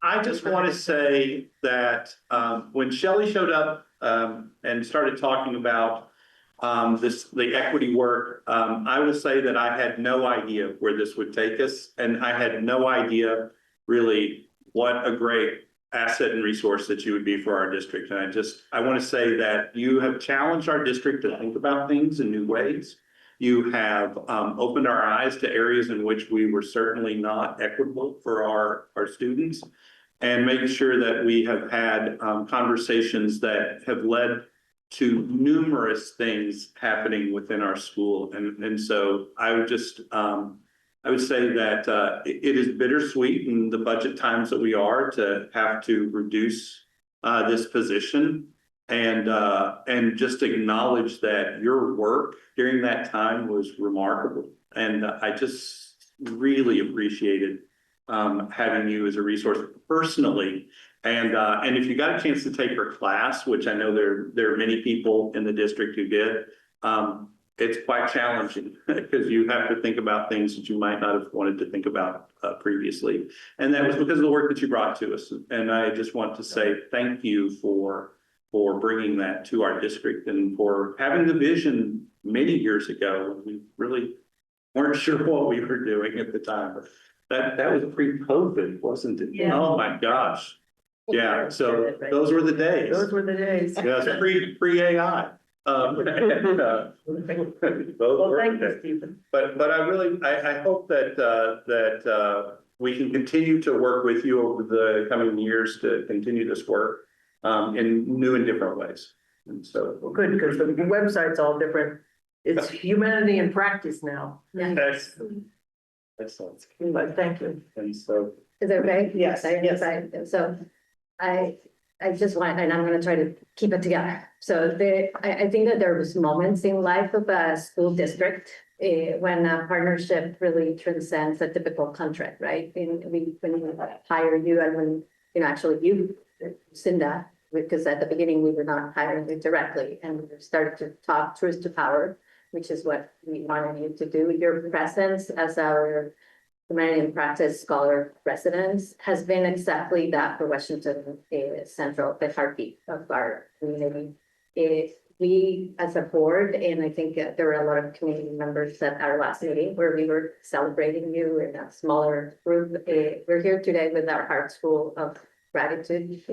I just want to say that when Shelley showed up and started talking about the equity work, I will say that I had no idea where this would take us, and I had no idea really what a great asset and resource that you would be for our district. And I want to say that you have challenged our district to think about things in new ways. You have opened our eyes to areas in which we were certainly not equitable for our students, and making sure that we have had conversations that have led to numerous things happening within our school. And so I would say that it is bittersweet in the budget times that we are to have to reduce this position, and just acknowledge that your work during that time was remarkable. And I just really appreciated having you as a resource personally. And if you got a chance to take her class, which I know there are many people in the district who did, it's quite challenging because you have to think about things that you might not have wanted to think about previously. And that was because of the work that you brought to us. And I just want to say thank you for bringing that to our district and for having the vision many years ago. We really weren't sure what we were doing at the time. But that was pre-COVID, wasn't it? Yeah. Oh my gosh. Yeah, so those were the days. Those were the days. Yes, pre AI. Those Well, were thank the you, days. Stephen. But I hope that we can continue to work with you over the coming years to continue this work in new and different ways. And so. Well, good, because the website's all different. It's humanity in practice now. Excellent. Excellent. But thank you. And so. Is it okay? Yes, yes. So I just want, and I'm gonna try to keep it together. So I think that there was moments in life of a school district when a partnership really transcends a typical contract, right? When we hire you and when, actually you, Cinda, because at the beginning we were not hiring you directly and we started to talk truth to power, which is what we wanted you to do. Your presence as our Humanities and Practice Scholar residence has been exactly that for Washington Central, the heartbeat of our community. We, as a board, and I think there were a lot of community members at our last meeting where we were celebrating you in a smaller group. We're here today with our hearts full of gratitude.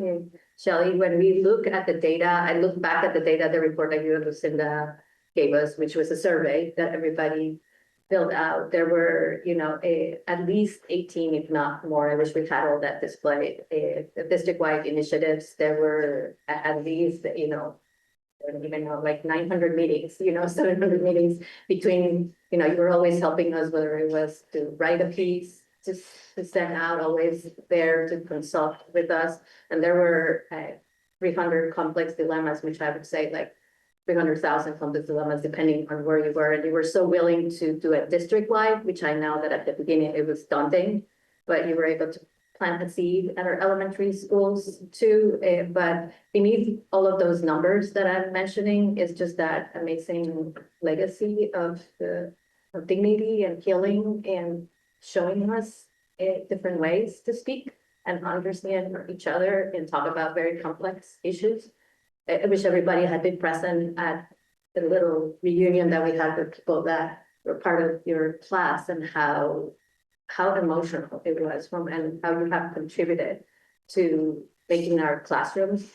Shelley, when we look at the data, I look back at the data, the report that you and Lucinda gave us, which was a survey that everybody filled out. There were, at least 18, if not more. I wish we had all that displayed. District-wide initiatives. There were at least, I don't even know, like 900 meetings, 700 meetings between, you were always helping us, whether it was to write a piece, to send out, always there to consult with us. And there were 300 complex dilemmas, which I would say like 300,000 complex dilemmas, depending on where you were. And you were so willing to do it district-wide, which I know that at the beginning it was daunting, but you were able to plant a seed at our elementary schools too. But beneath all of those numbers that I'm mentioning is just that amazing legacy of dignity and healing and showing us different ways to speak and understand each other and talk about very complex issues. I wish everybody had been present at the little reunion that we had with people that were part of your class and how emotional it was and how you have contributed to making our classrooms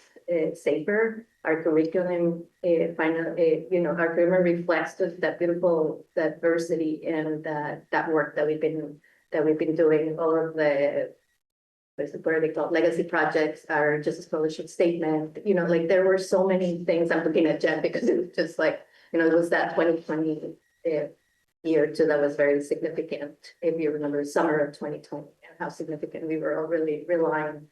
safer. Our curriculum, our curriculum reflects that beautiful diversity and that work that we've been doing. All of the what are they called? Legacy projects, our Justice Coalition statement. There were so many things. I'm looking at Jen because it was just like, it was that 2020 year too that was very significant. If you remember, summer of 2020, and how significant we were all really relying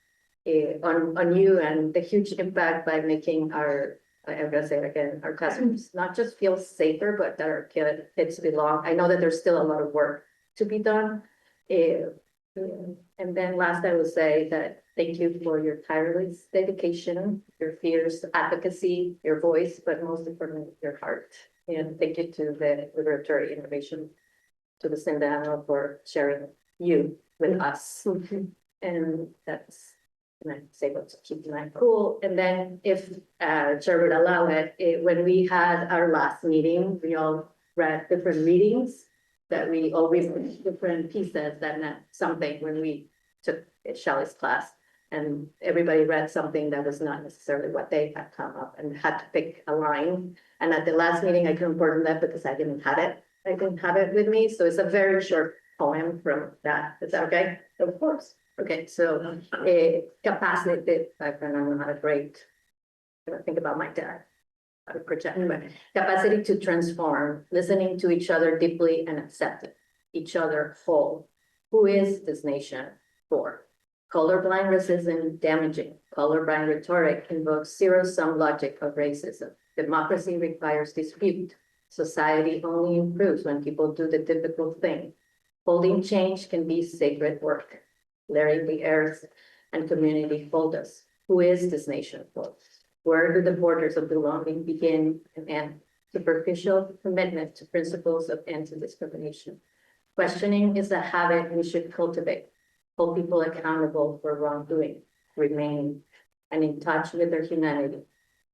on you and the huge impact by making I'm gonna say it again, our classrooms not just feel safer, but that our kids belong. I know that there's still a lot of work to be done. And then last, I will say that thank you for your tireless dedication, your fierce advocacy, your voice, but most importantly, your heart. And thank you to the Liberatory Innovation, to the Sindano for sharing you with us. And that's, and I say able to keep my cool. And then if Chair would allow it, when we had our last meeting, we all read different readings that we always different pieces that meant something when we took Shelley's class, and everybody read something that was not necessarily what they had come up and had to pick a line. And at the last meeting, I couldn't important that because I didn't have it. I didn't have it with me. So it's a very short poem from that. Is that okay? Of course. Okay, so capacity, I don't know how to break. I think about my dad. I would project, but capacity to transform, listening to each other deeply and accepting each other whole. Who is this nation for? Colorblind racism damaging. Colorblind rhetoric invokes zero-sum logic of racism. Democracy requires dispute. Society only improves when people do the difficult thing. Holding change can be sacred work. Layering the earth and community hold us. Who is this nation for? Where do the borders of belonging begin and end? Superficial commitment to principles of anti-discrimination. Questioning is a habit we should cultivate. Hold people accountable for wrongdoing, remain and in touch with their humanity.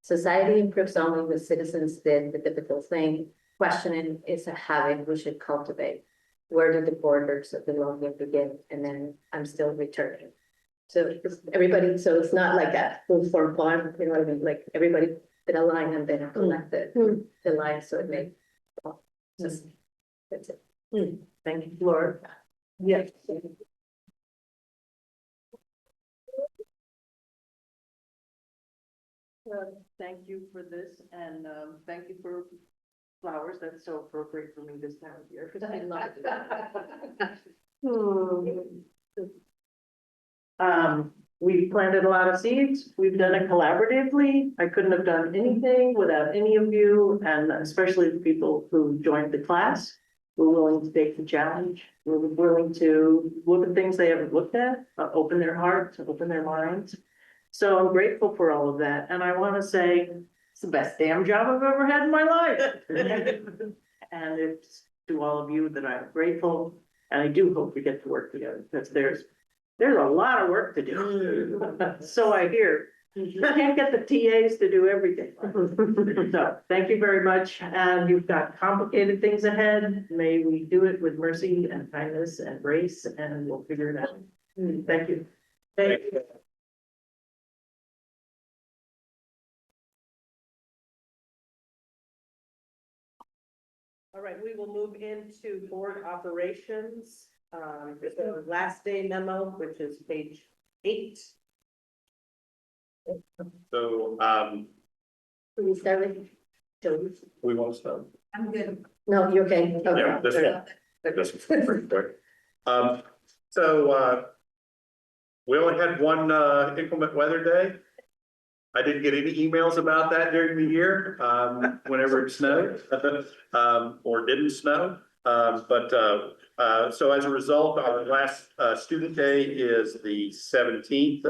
Society improves only when citizens did the difficult thing. Questioning is a habit we should cultivate. Where do the borders of belonging begin? And then I'm still returning. So everybody, so it's not like that full form farm, you know what I mean, like everybody did a line and then collect the line, so it made. Just, that's it. Thank you, Laura. Yes. Thank you for this, and thank you for flowers. That's so appropriate for me this time of year, because I love it. We've planted a lot of seeds. We've done it collaboratively. I couldn't have done anything without any of you, and especially the people who joined the class, who were willing to take the challenge, who were willing to look at things they haven't looked at, open their hearts, open their minds. So I'm grateful for all of that, and I want to say it's the best damn job I've ever had in my life. And it's to all of you that I'm grateful, and I do hope we get to work together, because there's a lot of work to do. So I hear, you can't get the TAs to do everything. So thank you very much, and you've got complicated things ahead. May we do it with mercy and kindness and grace, and we'll figure it out. Thank you. Thank you. All right, we will move into board operations. The last day memo, which is page 8. So, Can we start with Jody? we won't start. I'm good. No, you're okay. Okay. Yeah, this is pretty quick. So, we only had one, inclement weather day. I didn't get any emails about that during the year, whenever it snowed, or didn't snow. So as a result, our last, student day is the 17th,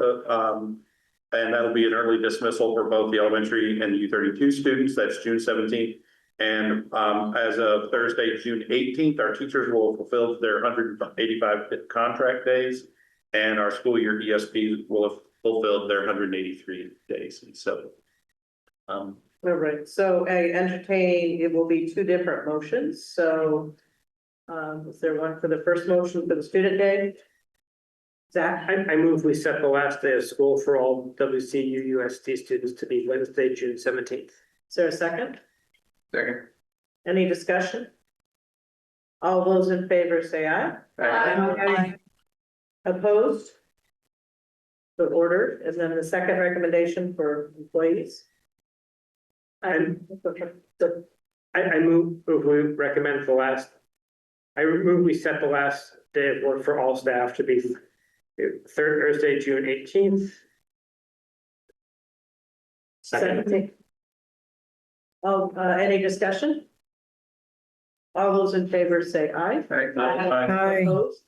and that'll be an early dismissal for both the elementary and the U32 students. That's June 17th. And, as of Thursday, June 18th, our teachers will fulfill their 185 contract days, and our school year ESP will have fulfilled their 183 days. And so, all right, so I entertain, it will be 2 different motions. So, is there one for the first motion for the student day? Zach? I move we set the last day of school for all WCUUSD students to be Wednesday, June 17th. Is there a second? Second. Any discussion? All those in favor say aye. Aye. Opposed? So ordered. And then the second recommendation for employees. I move we recommend we set the last day of work for all staff to be Thursday, June 18th. Second. Oh, any discussion? All those in favor say aye. Aye. Opposed?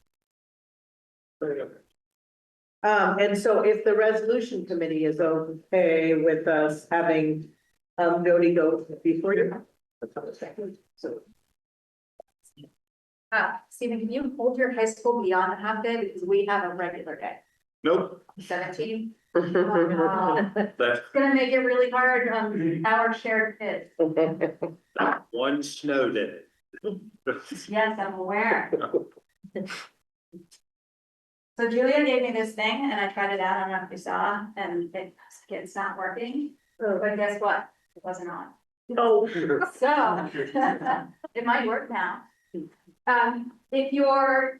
And so if the resolution committee is okay with us having, Jody go before you. So. Stephen, can you hold your high school beyond the half day, because we have a regular day, nope. 17? That's It's gonna make it really hard on our shared kids. one snow day. Yes, I'm aware. So Julia gave me this thing and I tried it out, I don't know if you saw, and it's not working, but guess what? It wasn't on. Oh. So, it might work now. If you're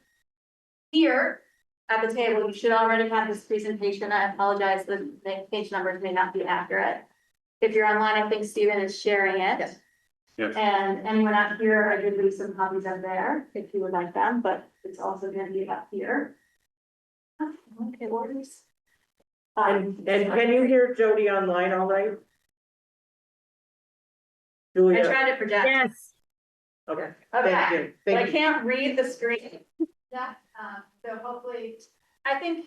here at the table, you should already have this presentation. I apologize, the page numbers may not be accurate. If you're online, I think Stephen is sharing it. Yes. And anyone out here, I did leave some copies up there if you would like them, but it's also gonna be up here. Okay, orders. And can you hear Jody online all right? Julia? I tried to project. Yes. Okay. Okay, Thank you. but I Thank you. can't read the screen. Yeah, so hopefully, I think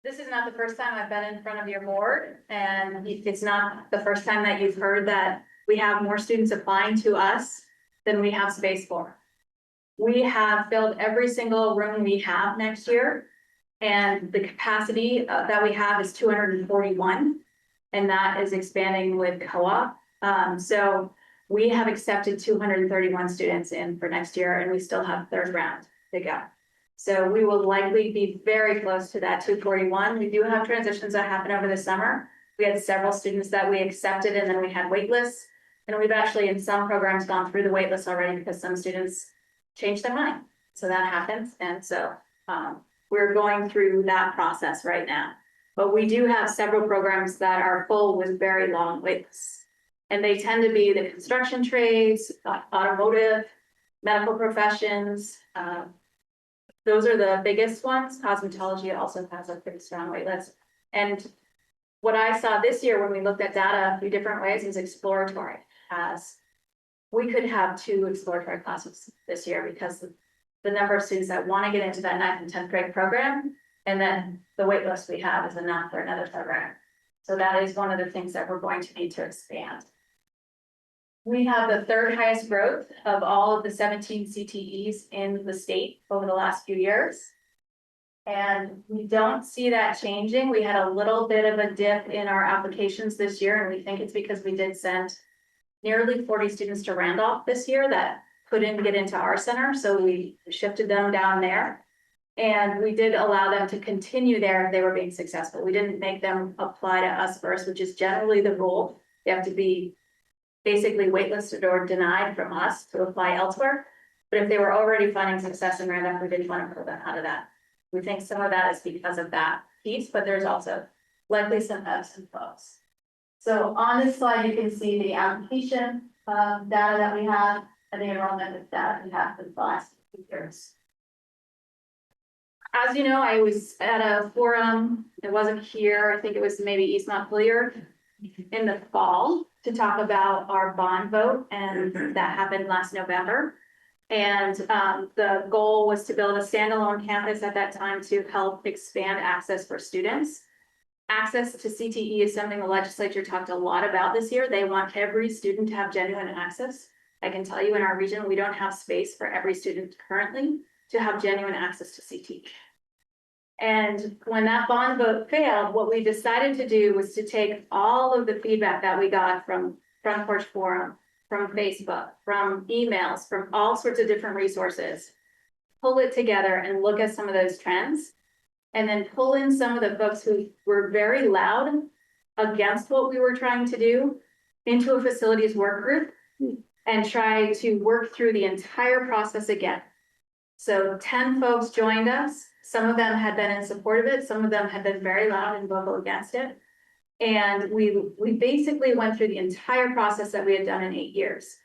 this is not the first time I've been in front of your board, and it's not the first time that you've heard that we have more students applying to us than we have space for. We have filled every single room we have next year, and the capacity that we have is 241, and that is expanding with co-op. So we have accepted 231 students in for next year, and we still have third round to go. So we will likely be very close to that 241. We do have transitions that happen over the summer. We had several students that we accepted and then we had wait lists. And we've actually in some programs gone through the wait list already because some students changed their mind. So that happens. And so we're going through that process right now. But we do have several programs that are full with very long wait lists. And they tend to be the construction trades, automotive, medical professions. Those are the biggest ones. Cosmetology also has a pretty strong wait list. And what I saw this year when we looked at data a few different ways is exploratory. As we could have 2 exploratory classes this year because the number of students that want to get into that 9th and 10th grade program, and then the wait list we have is enough for another program. So that is one of the things that we're going to need to expand. We have the 3rd highest growth of all of the 17 CTEs in the state over the last few years. And we don't see that changing. We had a little bit of a dip in our applications this year, and we think it's because we did send nearly 40 students to Randolph this year that couldn't get into our center. So we shifted them down there. And we did allow them to continue there if they were being successful. We didn't make them apply to us first, which is generally the rule. They have to be basically waitlisted or denied from us to apply elsewhere. But if they were already finding success in Randolph, we didn't want to pull them out of that. We think some of that is because of that piece, but there's also likely some ebbs and flows. So on this slide, you can see the application data that we have and the enrollment data we have for the last few years. As you know, I was at a forum, it wasn't here, I think it was maybe East Montpelier in the fall to talk about our bond vote, and that happened last November. And the goal was to build a standalone campus at that time to help expand access for students. Access to CTE is something the legislature talked a lot about this year. They want every student to have genuine access. I can tell you in our region, we don't have space for every student currently to have genuine access to CTE. And when that bond vote failed, what we decided to do was to take all of the feedback that we got from Front Porch Forum, from Facebook, from emails, from all sorts of different resources, pull it together and look at some of those trends, and then pull in some of the folks who were very loud against what we were trying to do into a facilities work group and try to work through the entire process again. So 10 folks joined us. Some of them had been in support of it. Some of them had been very loud and vocal against it. And we basically went through the entire process that we had done in 8 years,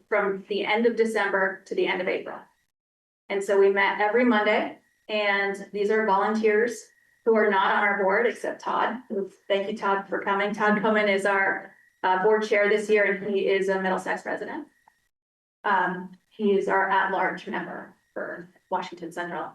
from the end of December to the end of April. And so we met every Monday, and these are volunteers who are not on our board except Todd. Thank you, Todd, for coming. Todd Komen is our board chair this year, and he is a Middlesex resident. He is our at-large member for Washington Central.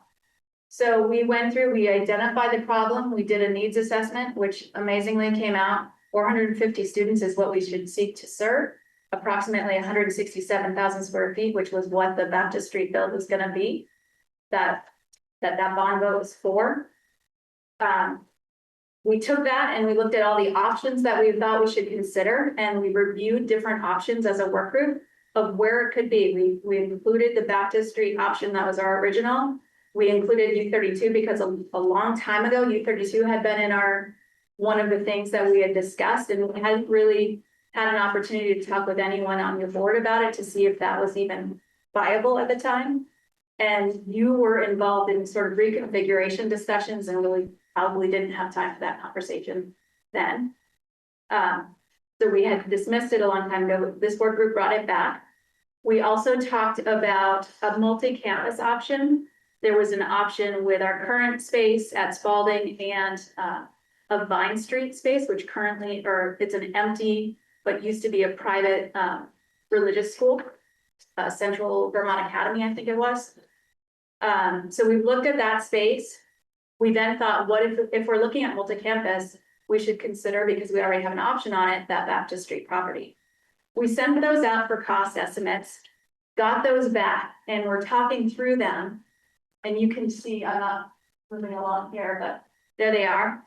So we went through, we identified the problem, we did a needs assessment, which amazingly came out 450 students is what we should seek to serve, approximately 167,000 square feet, which was what the Baptist Street build was going to be, that bond vote was for. We took that and we looked at all the options that we thought we should consider, and we reviewed different options as a work group of where it could be. We included the Baptist Street option that was our original. We included U32 because a long time ago, U32 had been in one of the things that we had discussed, and we hadn't really had an opportunity to talk with anyone on your board about it to see if that was even viable at the time. And you were involved in sort of reconfiguration discussions and really probably didn't have time for that conversation then. So we had dismissed it a long time ago. This board group brought it back. We also talked about a multi-campus option. There was an option with our current space at Spalding and a Vine Street space, which currently, it's an empty, but used to be a private religious school, Central Vermont Academy, I think it was. So we looked at that space. We then thought, what if we're looking at multi-campus, we should consider, because we already have an option on it, that Baptist Street property. We sent those out for cost estimates, got those back, and we're talking through them. And you can see, I'm not moving along here, but there they are.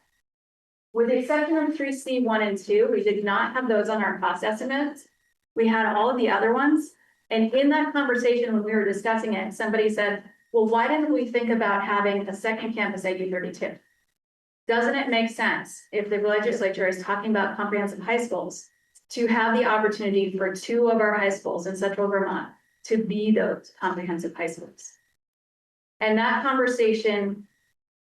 With the exception of 3C 1 and 2, we did not have those on our cost estimates. We had all of the other ones. And in that conversation, when we were discussing it, somebody said, well, why didn't we think about having a second campus at U32? Doesn't it make sense if the legislature is talking about comprehensive high schools to have the opportunity for 2 of our high schools in central Vermont to be those comprehensive high schools? And that conversation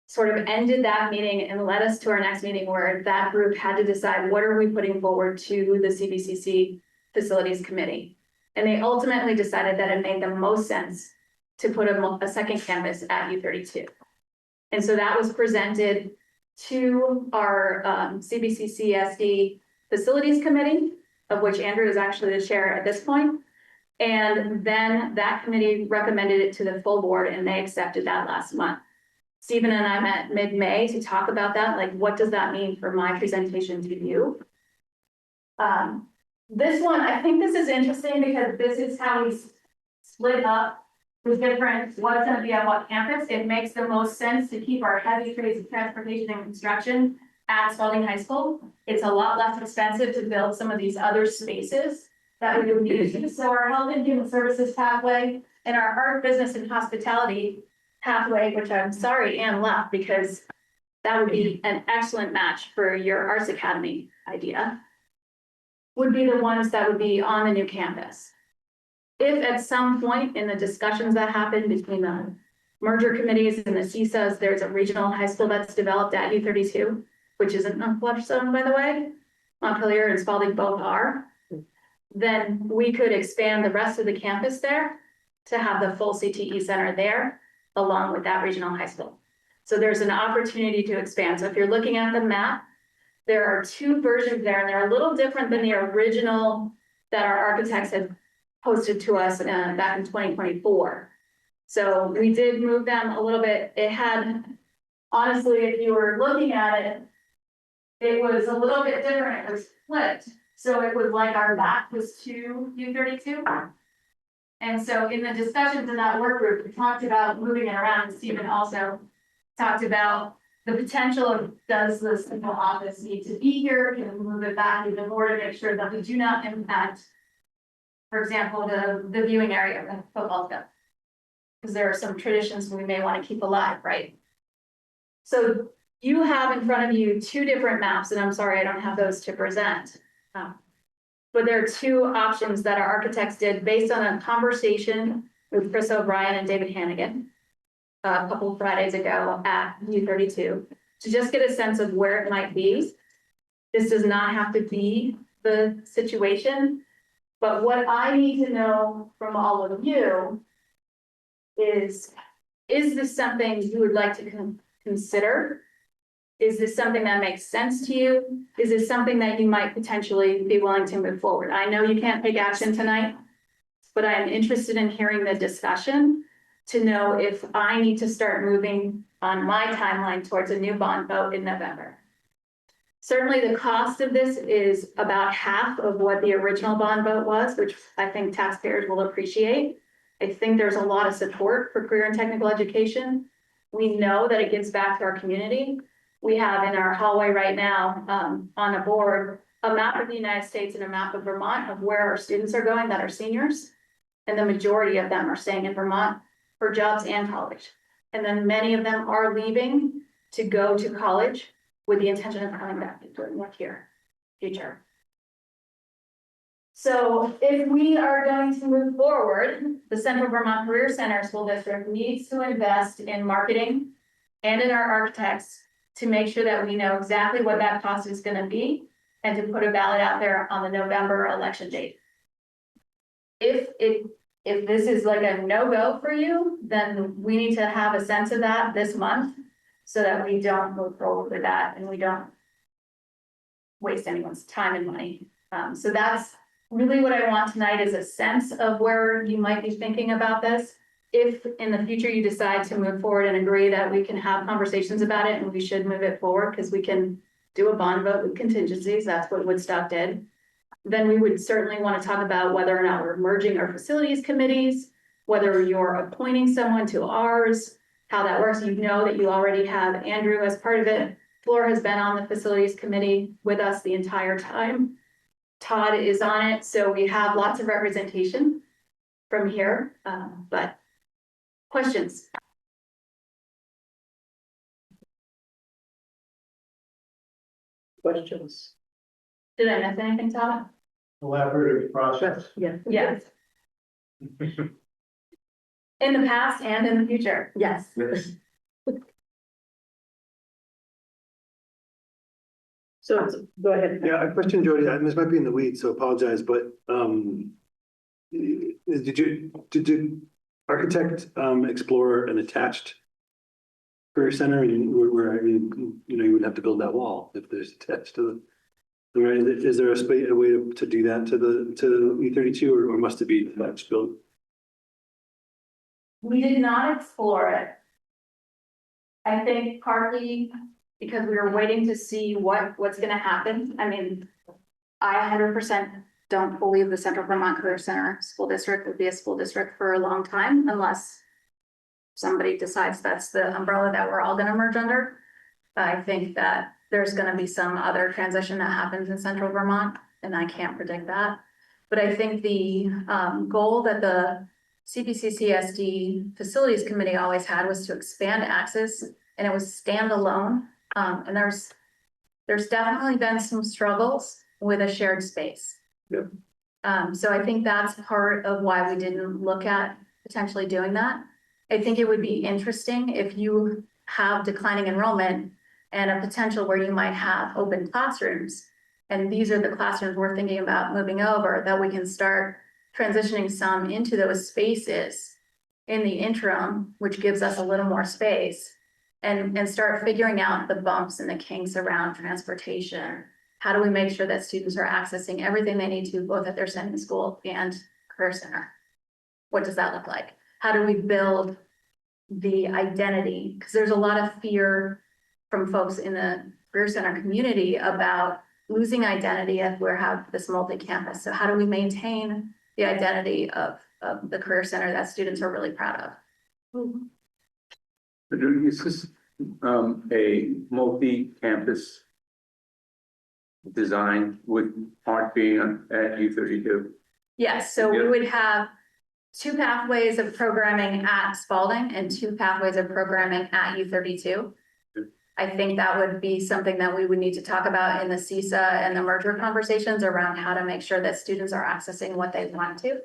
sort of ended that meeting and led us to our next meeting where that group had to decide what are we putting forward to the CBCC Facilities Committee. And they ultimately decided that it made the most sense to put a second campus at U32. And so that was presented to our CBCCSD Facilities Committee, of which Andrew is actually the chair at this point. And then that committee recommended it to the full board and they accepted that last month. Stephen and I met mid-May to talk about that, like what does that mean for my presentation to you? This one, I think this is interesting because this is how we split up the different, what's gonna be on what campus. It makes the most sense to keep our heavy trades of transportation and construction at Spalding High School. It's a lot less expensive to build some of these other spaces that we would need. So our health and human services pathway and our art, business and hospitality pathway, which I'm sorry Anne left because that would be an excellent match for your Arts Academy idea, would be the ones that would be on the new campus. If at some point in the discussions that happen between the merger committees and the CISAs, there's a regional high school that's developed at U32, which isn't on Blushstone, by the way, Montpelier and Spalding both are, then we could expand the rest of the campus there to have the full CTE center there, along with that regional high school. So there's an opportunity to expand. So if you're looking at the map, there are 2 versions there, and they're a little different than the original that our architects had posted to us back in 2024. So we did move them a little bit. It had, honestly, if you were looking at it, it was a little bit different. It was flipped. So it was like our back was to U32. And so in the discussions in that work group, we talked about moving it around, and Stephen also talked about the potential of, does the central office need to be here? Can we move it back even more to make sure that we do not impact, for example, the viewing area of the football field? Because there are some traditions we may want to keep alive, right? So you have in front of you 2 different maps, and I'm sorry I don't have those to present. But there are 2 options that our architects did based on a conversation with Chris O'Brien and David Hannigan a couple of Fridays ago at U32 to just get a sense of where it might be. This does not have to be the situation, but what I need to know from all of you is this something you would like to consider? Is this something that makes sense to you? Is this something that you might potentially be willing to move forward? I know you can't take action tonight, but I'm interested in hearing the discussion to know if I need to start moving on my timeline towards a new bond vote in November. Certainly the cost of this is about half of what the original bond vote was, which I think taxpayers will appreciate. I think there's a lot of support for career and technical education. We know that it gives back to our community. We have in our hallway right now on a board, a map of the United States and a map of Vermont of where our students are going that are seniors. And the majority of them are staying in Vermont for jobs and college. And then many of them are leaving to go to college with the intention of coming back into the next year, future. So if we are going to move forward, the Central Vermont Career Center School District needs to invest in marketing and in our architects to make sure that we know exactly what that cost is going to be and to put a ballot out there on the November election date. If this is like a no-go for you, then we need to have a sense of that this month so that we don't move forward with that and we don't waste anyone's time and money. So that's really what I want tonight is a sense of where you might be thinking about this. If in the future you decide to move forward and agree that we can have conversations about it and we should move it forward because we can do a bond vote with contingencies, that's what Woodstock did. Then we would certainly want to talk about whether or not we're merging our facilities committees, whether you're appointing someone to ours, how that works. You know that you already have Andrew as part of it. Flora has been on the facilities committee with us the entire time. Todd is on it. So we have lots of representation from here, but Questions? Questions? Did I miss anything, Todd? Collaborative process. Yes. Yes. In the past and in the future, yes. Yes. So, go ahead. Yeah, a question, Jody, this might be in the weeds, so apologize, but, did you architect, explore an attached career center, and where, you know, you would have to build that wall if there's attached to the, right, is there a way to do that to E32, or must it be attached built? We did not explore it. I think partly because we were waiting to see what's gonna happen. I mean, I 100% don't believe the Central Vermont Career Center School District would be a school district for a long time unless somebody decides that's the umbrella that we're all gonna merge under. I think that there's gonna be some other transition that happens in Central Vermont, and I can't predict that. But I think the goal that the CPCCSD Facilities Committee always had was to expand access, and it was standalone. And there's definitely been some struggles with a shared space. Yep. So I think that's part of why we didn't look at potentially doing that. I think it would be interesting if you have declining enrollment and a potential where you might have open classrooms. And these are the classrooms we're thinking about moving over, that we can start transitioning some into those spaces in the interim, which gives us a little more space, and start figuring out the bumps and the kinks around transportation. How do we make sure that students are accessing everything they need to, both at their sending school and career center? What does that look like? How do we build the identity? Because there's a lot of fear from folks in the career center community about losing identity if we have this multi-campus. So how do we maintain the identity of the career center that students are really proud of? Is this a multi-campus design with part being at U32? Yes, so we would have 2 pathways of programming at Spalding and 2 pathways of programming at U32. I think that would be something that we would need to talk about in the CISA and the merger conversations around how to make sure that students are accessing what they want to.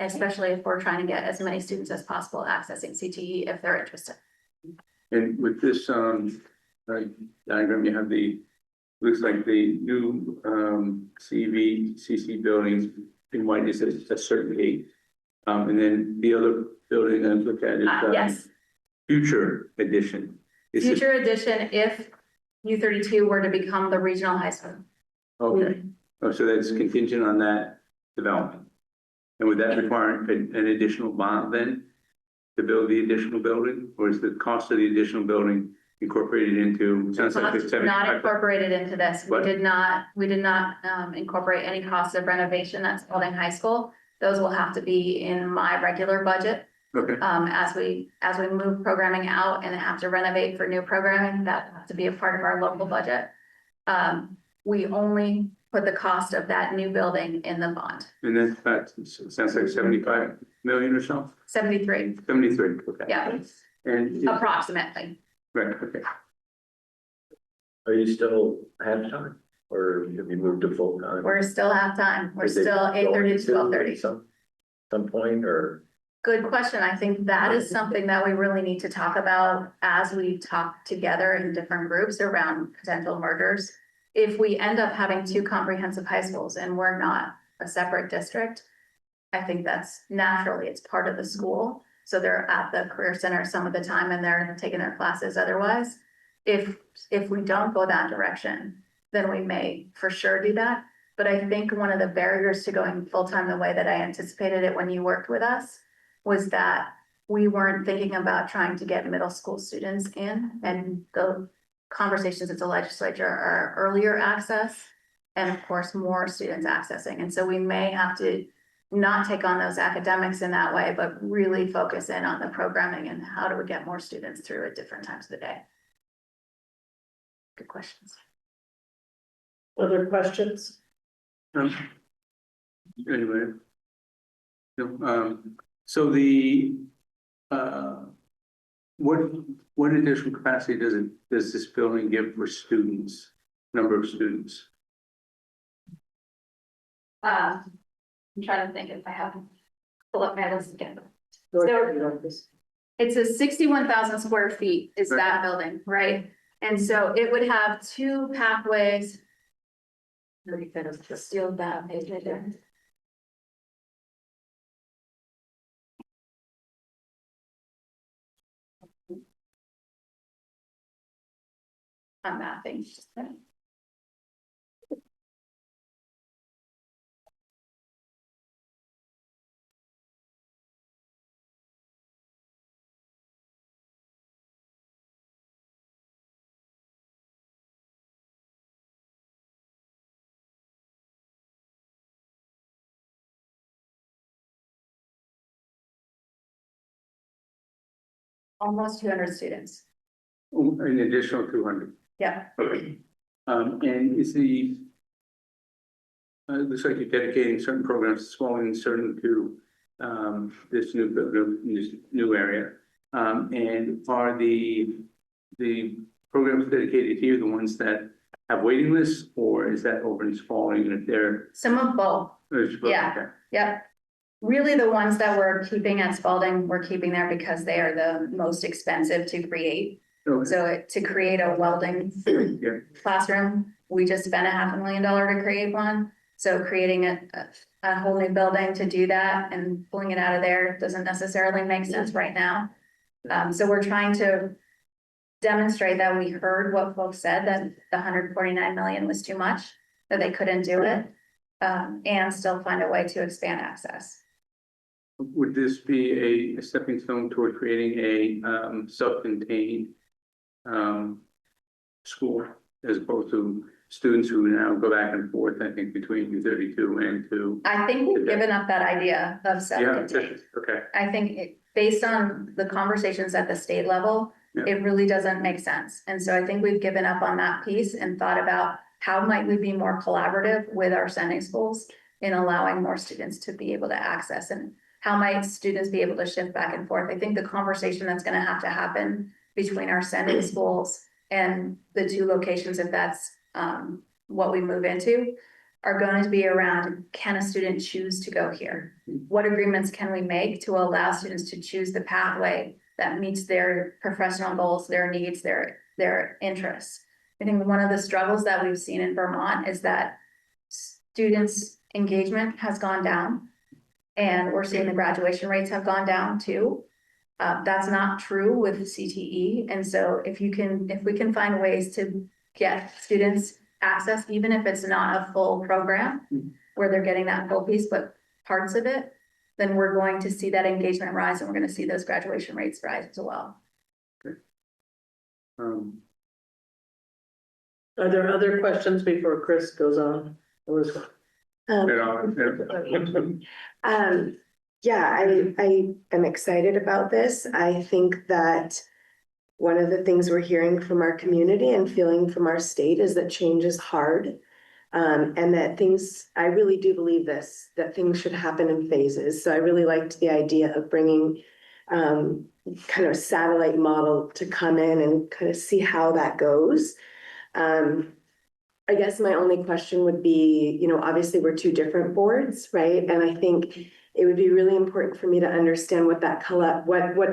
Especially if we're trying to get as many students as possible accessing CTE if they're interested. And with this diagram, you have looks like the new CC building in white is a certain date. And then the other building I look at is Yes, future edition. Is it- future addition if U32 were to become the regional high school. Okay, oh, so that's contingent on that development. And would that require an additional bond then to build the additional building, or is the cost of the additional building incorporated into? Sounds like it's Not incorporated into this. What? We did not incorporate any costs of renovation at Spalding High School. Those will have to be in my regular budget. Okay. As we move programming out and have to renovate for new programming, that has to be a part of our local budget. We only put the cost of that new building in the bond. And then that sounds like 75 million or so? 73, 73, okay. yeah, And, approximately. right, okay. Are you still half-time, or have you moved to full-time? We're still half-time. We're Is it still 8:30 to going 12:30. Some point, or? Good question. I think that is something that we really need to talk about as we talk together in different groups around potential mergers. If we end up having 2 comprehensive high schools and we're not a separate district, I think that's naturally, it's part of the school. So they're at the career center some of the time and they're taking their classes otherwise. If we don't go that direction, then we may for sure do that. But I think one of the barriers to going full-time the way that I anticipated it when you worked with us was that we weren't thinking about trying to get middle school students in, and the conversations at the legislature are earlier access and of course more students accessing. And so we may have to not take on those academics in that way, but really focus in on the programming and how do we get more students through at different times of the day. Good questions. Other questions? Anyway. No, so the what additional capacity does this building give for students, number of students? I'm trying to think if I have, pull up my list again. So it's a 61,000 square feet is that building, right? And so it would have two pathways. Let me kind of steal that page right there. I'm mapping. Just a minute. Almost 200 students. An additional 200. Yeah. Okay. And is the, looks like you're dedicating certain programs, small and certain to this new area. And are the programs dedicated here the ones that have waiting lists, or is that open to falling if they're? Some of both. Yeah. Okay. Yep. Really, the ones that we're keeping at Spalding, we're keeping there because they are the most expensive to create. Okay. So to create a welding classroom, we just spent $500,000 to create one. So creating a whole new building to do that and pulling it out of there doesn't necessarily make sense right now. So we're trying to demonstrate that we heard what folks said, that the 149 million was too much, that they couldn't do it, and still find a way to expand access. Would this be a stepping stone toward creating a self-contained school as opposed to students who now go back and forth, I think, between U32 and to? I think we've given up that idea of self-contained. Okay. I think based on the conversations at the state level, it really doesn't make sense. And so I think we've given up on that piece and thought about how might we be more collaborative with our sending schools in allowing more students to be able to access, and how might students be able to shift back and forth? I think the conversation that's going to have to happen between our sending schools and the two locations, if that's what we move into, are going to be around, can a student choose to go here? What agreements can we make to allow students to choose the pathway that meets their professional goals, their needs, their interests? I think one of the struggles that we've seen in Vermont is that students' engagement has gone down, and we're seeing the graduation rates have gone down too. That's not true with CTE. And so if we can find ways to get students access, even if it's not a full program where they're getting that full piece, but parts of it, then we're going to see that engagement rise, and we're going to see those graduation rates rise as well. Are there other questions before Chris goes on? Yeah, I am excited about this. I think that one of the things we're hearing from our community and feeling from our state is that change is hard. And that I really do believe this, that things should happen in phases. So I really liked the idea of bringing kind of a satellite model to come in and kind of see how that goes. I guess my only question would be, obviously we're two different boards, right? And I think it would be really important for me to understand what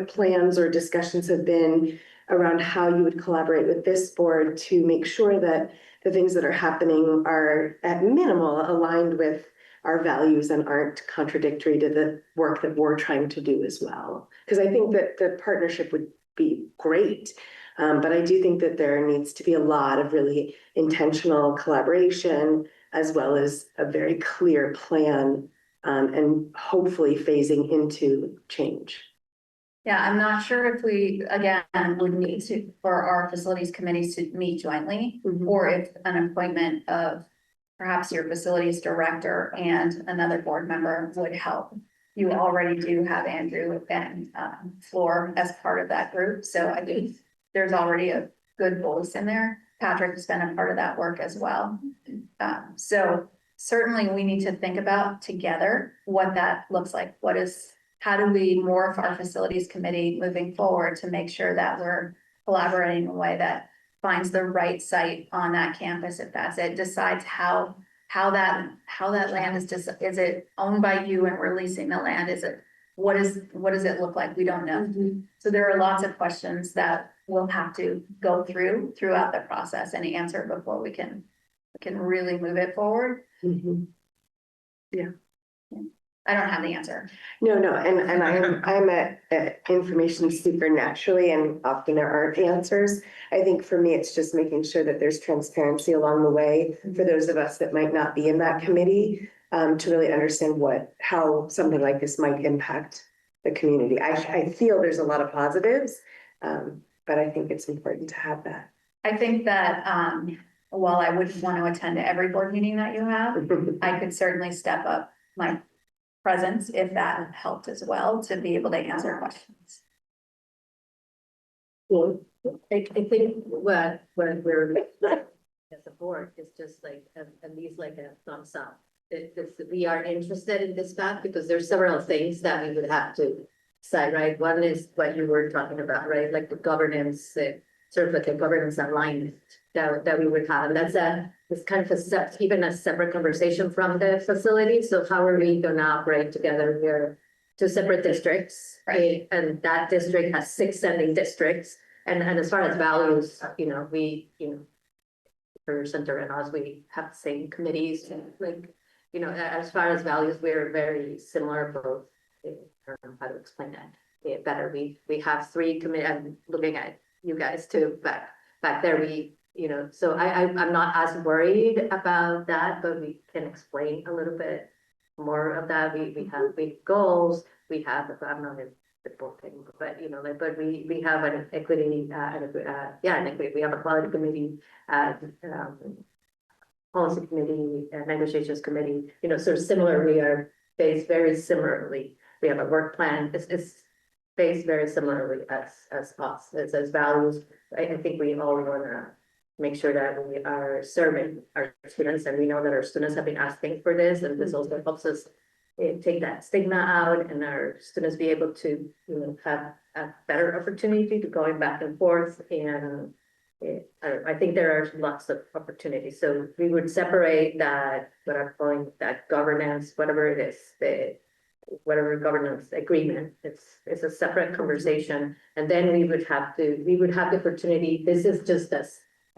plans or discussions have been around how you would collaborate with this board to make sure that the things that are happening are at minimal aligned with our values and aren't contradictory to the work that we're trying to do as well. Because I think that the partnership would be great. But I do think that there needs to be a lot of really intentional collaboration, as well as a very clear plan, and hopefully phasing into change. Yeah, I'm not sure if we, again, would need to, for our facilities committees to meet jointly, or if an appointment of perhaps your facilities director and another board member would help. You already do have Andrew and Floor as part of that group. So I think there's already a good voice in there. Patrick has been a part of that work as well. So certainly we need to think about together what that looks like. What is how do we morph our facilities committee moving forward to make sure that we're collaborating in a way that finds the right site on that campus, if that's it, decides how that land is it owned by you and we're leasing the land? What does it look like? We don't know. So there are lots of questions that we'll have to go throughout the process and answer before we can really move it forward. Yeah. I don't have the answer. No, and I'm a information seeker naturally, and often there aren't answers. I think for me, it's just making sure that there's transparency along the way for those of us that might not be in that committee, to really understand how something like this might impact the community. I feel there's a lot of positives, but I think it's important to have that. I think that while I wouldn't want to attend every board meeting that you have, I could certainly step up my presence if that helped as well to be able to answer questions. I think what we're as a board is just like at least like a thumbs up. We are interested in this path because there's several things that we would have to decide, right? One is what you were talking about, right? Like the governance, sort of like a governance alignment that we would have. And it's kind of even a separate conversation from the facility. So how are we gonna operate together? We're two separate districts, right? And that district has 6 sending districts. And as far as values, for center and us, we have the same committees and like, as far as values, we're very similar, both. I don't know how to explain that better. We have 3 committees. I'm looking at you guys too, back there, so I'm not as worried about that, but we can explain a little bit more of that. We have big goals. We have, I'm not in the board thing, but but we have an equity, an equity. We have a quality committee, policy committee, negotiations committee. So similar. We are based very similarly. We have a work plan. It's based very similarly as us. It says values. I think we all want to make sure that we are serving our students, and we know that our students have been asking for this, and this also helps us take that stigma out, and our students be able to have a better opportunity to going back and forth. And I think there are lots of opportunities. So we would separate that, what I'm calling that governance, whatever it is, whatever governance agreement, it's a separate conversation. And then we would have the opportunity. This is just a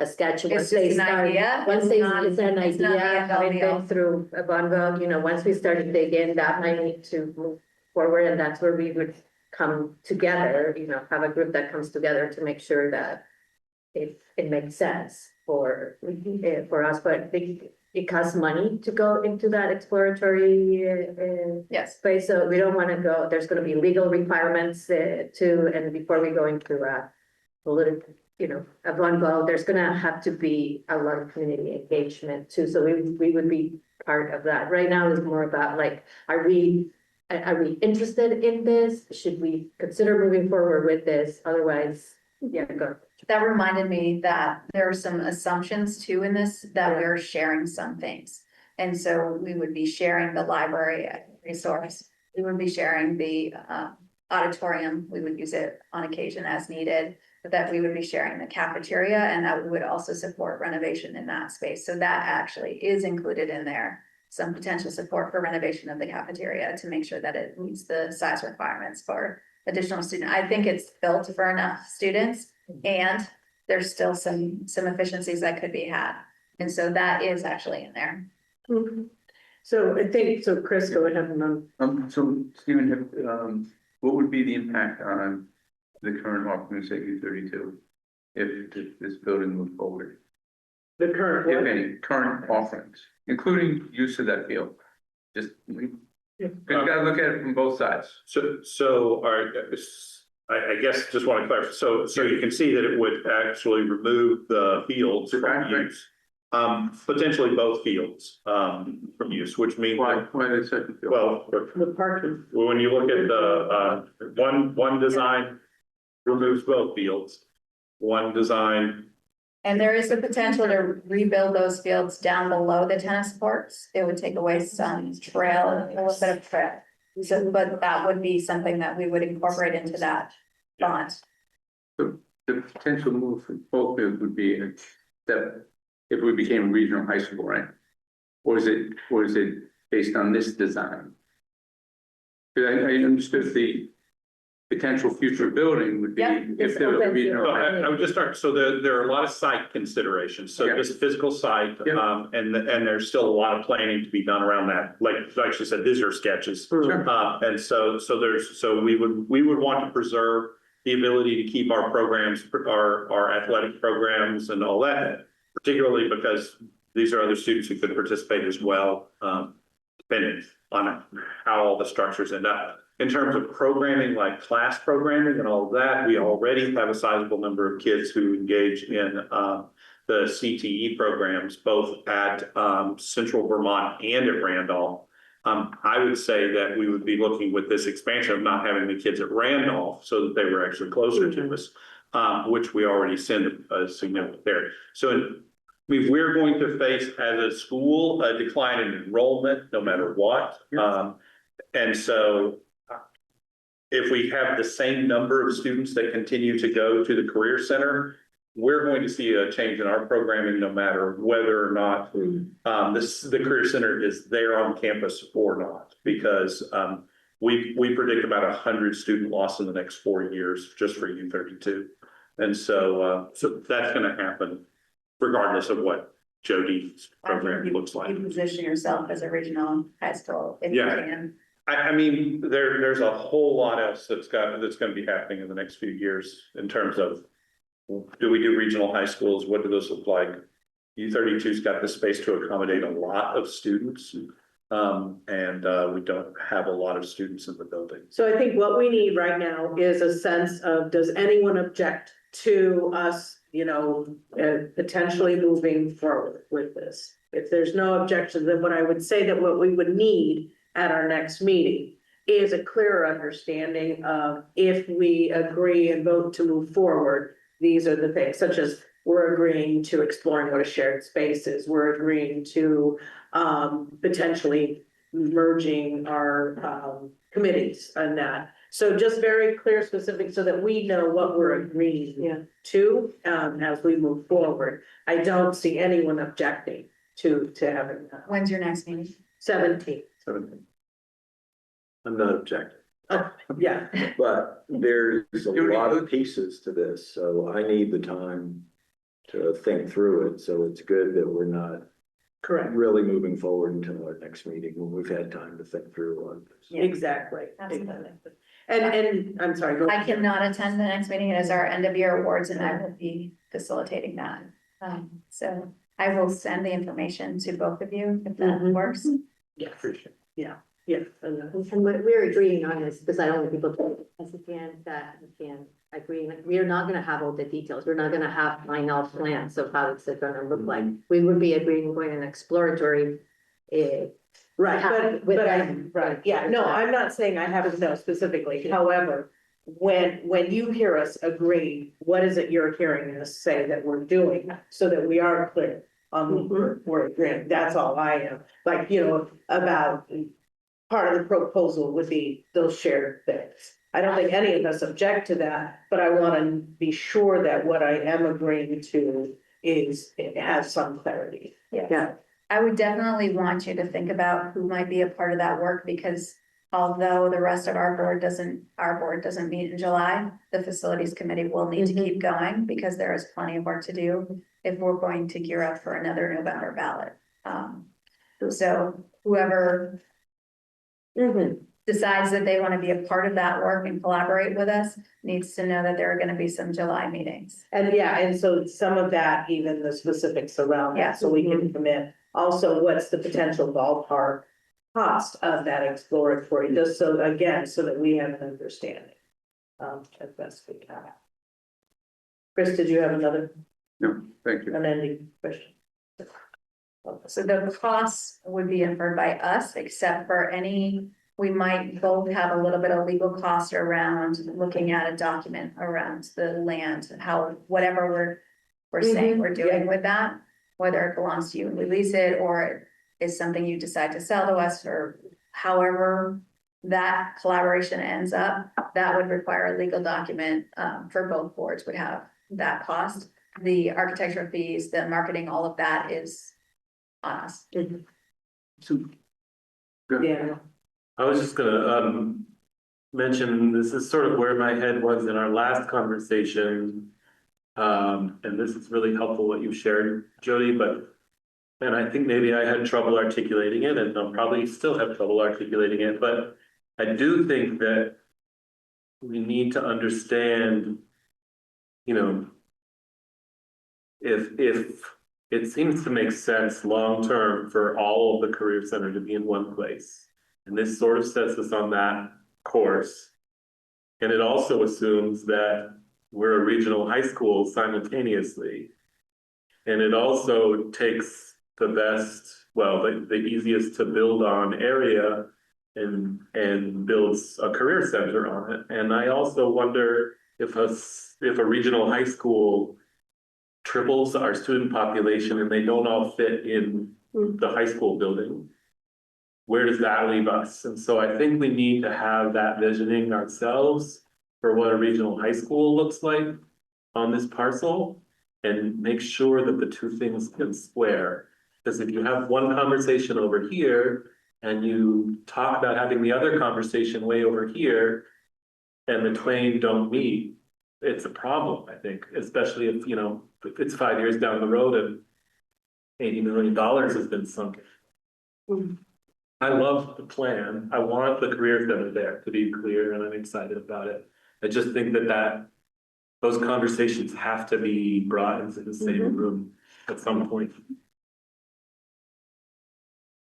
sketch. It's just an idea. Once it's an idea, having been through a Bongo, once we start to dig in, that might need to move forward, and that's where we would come together, have a group that comes together to make sure that it makes sense for us, but it costs money to go into that exploratory space, so we don't want to go. There's going to be legal requirements too, and before we go into a political, a Bongo, there's going to have to be a lot of community engagement too. So we would be part of that. Right now is more about like, are we interested in this? Should we consider moving forward with this? Otherwise, go. That reminded me that there are some assumptions too in this, that we're sharing some things. And so we would be sharing the library resource. We would be sharing the auditorium. We would use it on occasion as needed, but that we would be sharing the cafeteria, and that we would also support renovation in that space. So that actually is included in there. Some potential support for renovation of the cafeteria to make sure that it meets the size requirements for additional students. I think it's built for enough students, and there's still some efficiencies that could be had. And so that is actually in there. So I think, Chris, go ahead and So Stephen, what would be the impact on the current offerings at U32 if this building moved forward? The current, if any, current offerings, including use of that field. Just you gotta look at it from both sides. I guess just want to clarify. So you can see that it would actually remove the fields from use. Potentially both fields from use, which means why the second field? Well, the parking. when you look at the one design removes both fields. One design. And there is the potential to rebuild those fields down below the tennis courts. It would take away some trail, a little bit of trail. So, but that would be something that we would incorporate into that bond. The potential move for both would be that if we became a regional high school, right? Or is it based on this design? Because I understood the potential future building would be if there was a regional. I would just start, so there are a lot of site considerations, so just physical site, and there's still a lot of planning to be done around that. Like she said, these are sketches. And so we would want to preserve the ability to keep our programs, our athletic programs and all that, particularly because these are other students who could participate as well, depending on how all the structures end up. In terms of programming, like class programming and all of that, we already have a sizable number of kids who engage in the CTE programs, both at Central Vermont and at Randolph. I would say that we would be looking with this expansion of not having the kids at Randolph so that they were actually closer to us, which we already send a significant there. So we're going to face as a school a decline in enrollment no matter what. And so if we have the same number of students that continue to go to the Career Center, we're going to see a change in our programming no matter whether or not the Career Center is there on campus or not, because we predict about 100 student loss in the next 4 years just for U32. And so that's going to happen regardless of what Jody's program looks like. You position yourself as a regional high school if you can. I mean, there's a whole lot else that's going to be happening in the next few years in terms of, do we do regional high schools? What do those look like? U32's got the space to accommodate a lot of students. And we don't have a lot of students in the building. So I think what we need right now is a sense of, does anyone object to us, potentially moving forward with this? If there's no objection, then what I would say that what we would need at our next meeting is a clearer understanding of, if we agree and vote to move forward, these are the things, such as we're agreeing to exploring what a shared space is. We're agreeing to potentially merging our committees and that. So just very clear, specific, so that we know what we're agreeing to as we move forward. I don't see anyone objecting to having that. When's your next meeting? 17th. I'm not objecting. Oh, yeah. But there's a lot of pieces to this, so I need the time to think through it. So it's good that we're not really moving forward until our next meeting when we've had time to think through on this. Exactly. Absolutely. And I'm sorry, go I ahead. cannot attend the next meeting. It is our end of year awards and I will be facilitating that. So I will send the information to both of you if that works. Yeah, appreciate. Yeah. And what we're agreeing on is, because I don't want people to, as a fan, that we can agree, we are not gonna have all the details. We're not gonna have final plans of how it's gonna look like. We would be agreeing, going an exploratory. Right, but no, I'm not saying I have to know specifically. However, when you hear us agree, what is it you're hearing us say that we're doing, so that we are clear on we're agreeing? That's all I am, like, about part of the proposal would be those shared things. I don't think any of us object to that, but I want to be sure that what I am agreeing to it has some clarity. Yeah. I would definitely want you to think about who might be a part of that work, because although the rest of our board doesn't meet in July, the facilities committee will need to keep going, because there is plenty of work to do if we're going to gear up for another November ballot. So whoever decides that they want to be a part of that work and collaborate with us needs to know that there are going to be some July meetings. And so some of that, even the specifics around that, so we can commit. Also, what's the potential ballpark cost of that exploratory, just so, again, so that we have an understanding. As best we can. Chris, did you have another? No, thank you. An ending question? So the costs would be incurred by us, except for we might both have a little bit of legal cost around looking at a document around the land, whatever we're saying we're doing with that, whether it belongs to you and we lease it, or is something you decide to sell to us, or however that collaboration ends up, that would require a legal document, for both boards would have that cost. The architecture fees, the marketing, all of that is on us. Yeah. I was just gonna mention, this is sort of where my head was in our last conversation. And this is really helpful what you shared, Jody, and I think maybe I had trouble articulating it, and I'll probably still have trouble articulating it, but I do think that we need to understand, you know, if it seems to make sense long-term for all of the Career Center to be in one place. And this sort of sets us on that course. And it also assumes that we're a regional high school simultaneously. And it also takes the best, well, the easiest to build on area and builds a career center on it. And I also wonder if a regional high school triples our student population and they don't all fit in the high school building, where does that leave us? And so I think we need to have that visioning ourselves for what a regional high school looks like on this parcel and make sure that the two things can square. Because if you have one conversation over here and you talk about having the other conversation way over here and the twain don't meet, it's a problem, I think, especially if, you know, if it's 5 years down the road and $80 million has been sunk. I love the plan. I want the career center there, to be clear, and I'm excited about it. I just think that those conversations have to be brought into the same room at some point.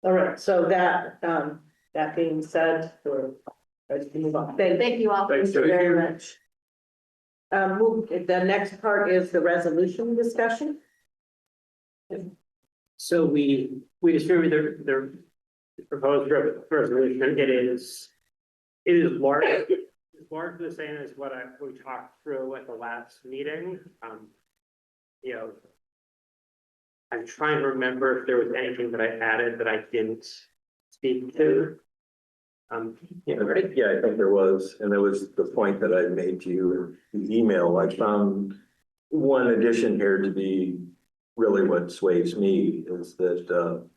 All right, so that being said, let's move on. Thank you all. Thanks, Thank you Jody. very much. The next part is the resolution discussion. So we distributed the proposed resolution. It is largely the same as what we talked through at the last meeting. You know, I'm trying to remember if there was anything that I added that I didn't speak to. Yeah, I think there was, and it was the point that I made to you in the email. I found one addition here to be really what sways me is that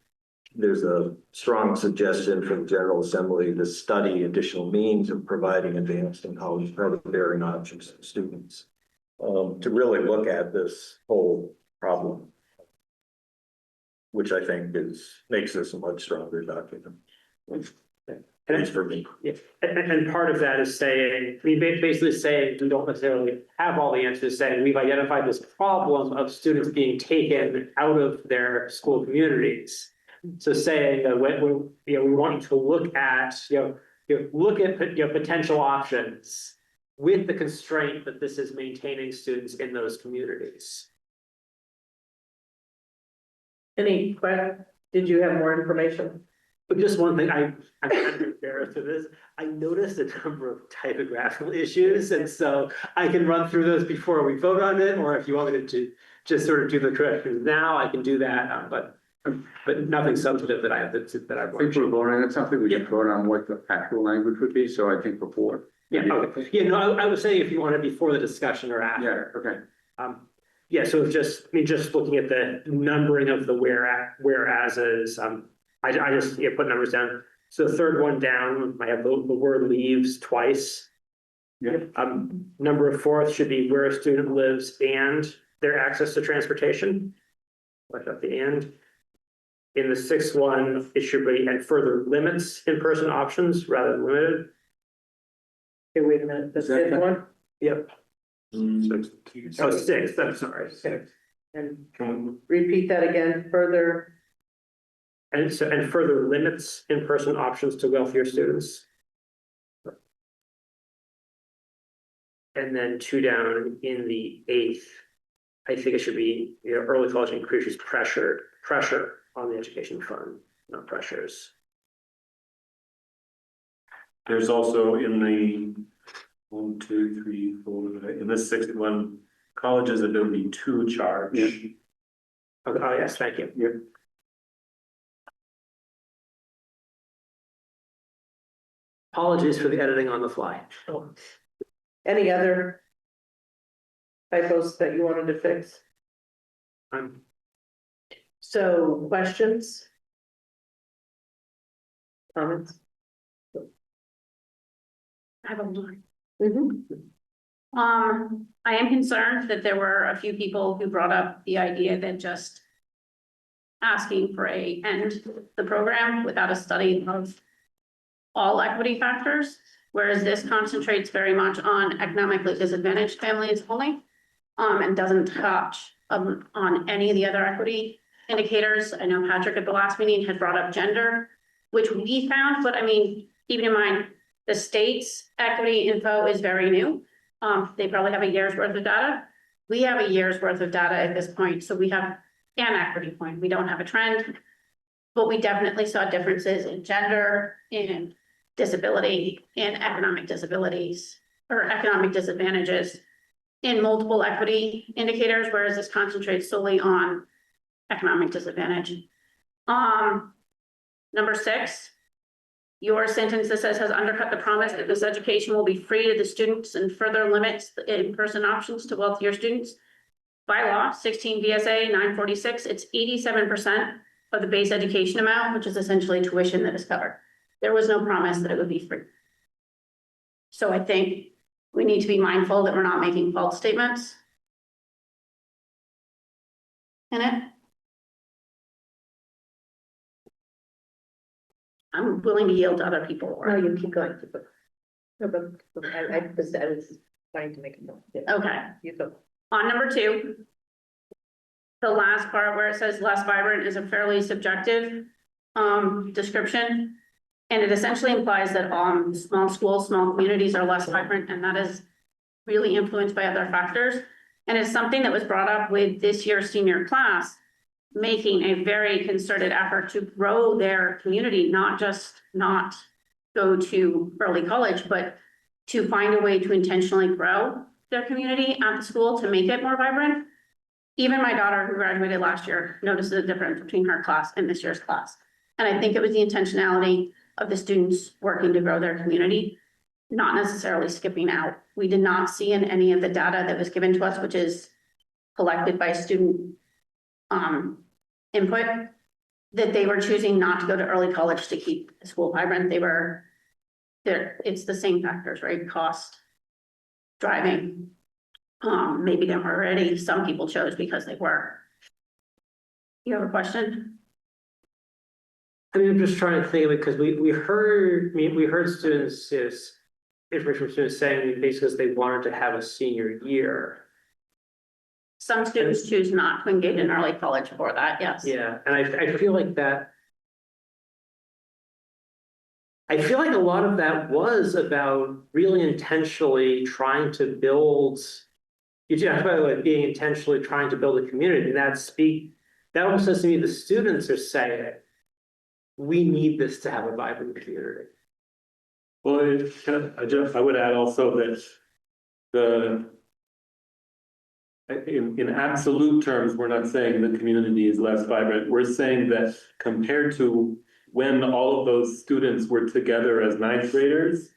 there's a strong suggestion from the General Assembly to study additional means of providing advanced and college credit-bearing options to students, to really look at this whole problem, which I think makes this a much stronger document. At least for me. Yeah, and part of that is saying, basically saying we don't necessarily have all the answers, saying we've identified this problem of students being taken out of their school communities. So saying that when we want to look at potential options with the constraint that this is maintaining students in those communities. Any questions? Did you have more information? But just one thing, I'm kind of embarrassed of this. I noticed a number of typographical issues, and so I can run through those before we vote on it, or if you want me to just sort of do the corrections now, I can do that. But nothing substantive that I think we're voting on something, we can vote on what the actual language would be, so I think before. Yeah, okay. Yeah, no, I was saying if you want it before the discussion or after. Yeah, okay. Yeah, so just looking at the numbering of the whereases, I just put numbers down. So the third one down, I have the word leaves twice. Yeah. Number 4 should be where a student lives and their access to transportation. Like at the end. In the 6th one, it should be and further limits in-person options rather than limited. Okay, wait a minute, the 5th one? Yep. 6th, I'm sorry. 6th. And can we repeat that again further? And further limits in-person options to wealthier students. And then 2 down in the 8th, I think it should be, early college increases pressure on the education fund, not pressures. There's also in the 1, 2, 3, 4, in the 6th one, colleges ability to charge. Yeah. Oh, yes, thank you. Yeah. Apologies for the editing on the fly. Any other typos that you wanted to fix? So questions? Comments? I have a line. Mm-hmm. I am concerned that there were a few people who brought up the idea that just asking for a end the program without a study of all equity factors, whereas this concentrates very much on economically disadvantaged families only, and doesn't touch on any of the other equity indicators. I know Patrick at the last meeting had brought up gender, which we found, but I mean, keeping in mind, the state's equity info is very new. They probably have a year's worth of data. We have a year's worth of data at this point, so we have an equity point. We don't have a trend, but we definitely saw differences in gender, in disability, in economic disabilities, or economic disadvantages in multiple equity indicators, whereas this concentrates solely on economic disadvantage. Number 6, your sentence that says has undercut the promise that this education will be free to the students and further limits the in-person options to wealthier students. By law, 16 VSA 946, it's 87% of the base education amount, which is essentially tuition that is covered. There was no promise that it would be free. So I think we need to be mindful that we're not making false statements in it. I'm willing to yield to other people. No, you keep going. No, but I was trying to make a note. Yeah. Okay. You go. On number 2, the last part where it says less vibrant is a fairly subjective description. And it essentially implies that small schools, small communities are less vibrant, and that is really influenced by other factors. And it's something that was brought up with this year's senior class, making a very concerted effort to grow their community, not just not go to early college, but to find a way to intentionally grow their community at the school to make it more vibrant. Even my daughter, who graduated last year, noticed the difference between her class and this year's class. And I think it was the intentionality of the students working to grow their community, not necessarily skipping out. We did not see in any of the data that was given to us, which is collected by student input, that they were choosing not to go to early college to keep the school vibrant. They were there. It's the same factors, right? Cost, driving. Maybe they were already, some people chose because they were. You have a question? I mean, I'm just trying to think of it because we heard students, information from students saying basically they wanted to have a senior year. Some students choose not to engage in early college for that, yes. Yeah, and I feel like that. I feel like a lot of that was about really intentionally trying to build. You talk about like being intentionally trying to build a community. That almost says to me the students are saying, we need this to have a vibrant community. Well, I would add also that in absolute terms, we're not saying the community is less vibrant. We're saying that compared to when all of those students were together as 9th graders,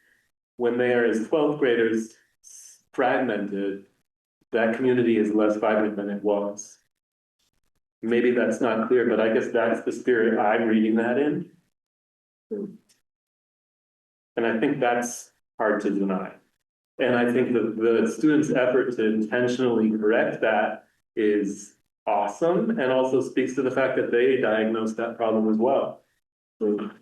when they are as 12th graders fragmented, that community is less vibrant than it was. Maybe that's not clear, but I guess that's the spirit I'm reading that in. And I think that's hard to deny. And I think that the students' effort to intentionally correct that is awesome, and also speaks to the fact that they diagnosed that problem as well. And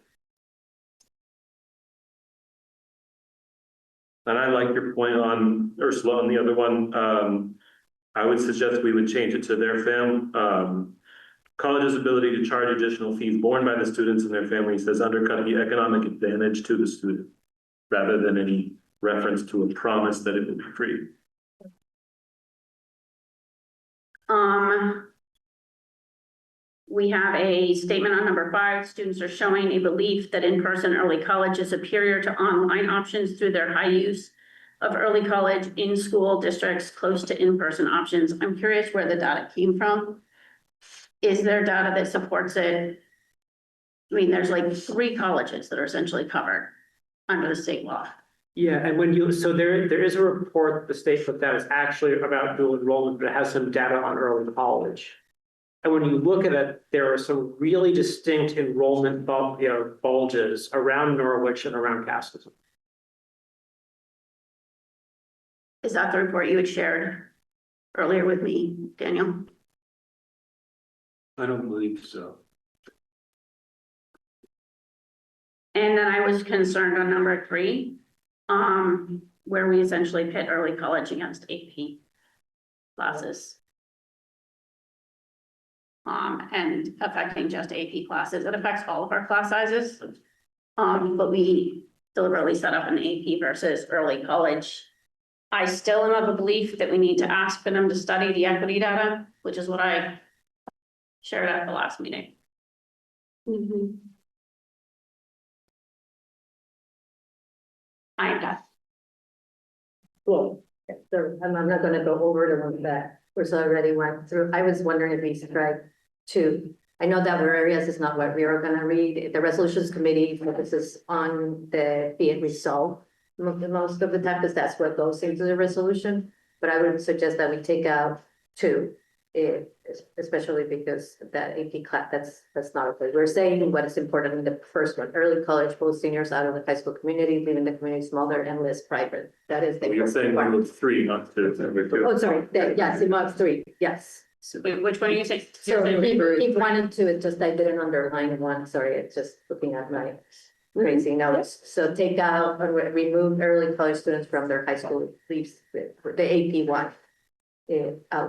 I like your point on Ursula on the other one. I would suggest we would change it to their college's ability to charge additional fees borne by the students and their families has undercut the economic advantage to the student, rather than any reference to a promise that it would be free. We have a statement on number 5. Students are showing a belief that in-person early college is superior to online options through their high use of early college in school districts close to in-person options. I'm curious where the data came from. Is there data that supports it? I mean, there's like 3 colleges that are essentially covered. under the state law. Yeah, and when you, so there is a report the state put that is actually about dual enrollment, but it has some data on early college. And when you look at it, there are some really distinct enrollment bulges around Norwich and around Castleton. Is that the report you had shared earlier with me, Daniel? I don't believe so. And then I was concerned on number 3, where we essentially pit early college against AP classes. And affecting just AP classes. It affects all of our class sizes. But we deliberately set up an AP versus early college. I still am of a belief that we need to ask for them to study the equity data, which is what I shared at the last meeting. I am done. Well, I'm not gonna go over the one that was already went through. I was wondering if we strike 2. I know that areas is not what we are gonna read. The resolutions committee focuses on the be it resolved most of the time, because that's what goes into the resolution. But I would suggest that we take out 2, especially because that AP class, that's not okay. We're saying what is important in the first one: early college, both seniors out of the high school community, leaving the community smaller and less private. That is the. You're saying we move 3, not 2. Oh, sorry, yes, in Mark 3, yes. Wait, which one are you saying? So keep 1 and 2, it just, I didn't underline 1, sorry, it's just looking at my crazy notes. So take out, or remove early college students from their high school leaves, the AP one.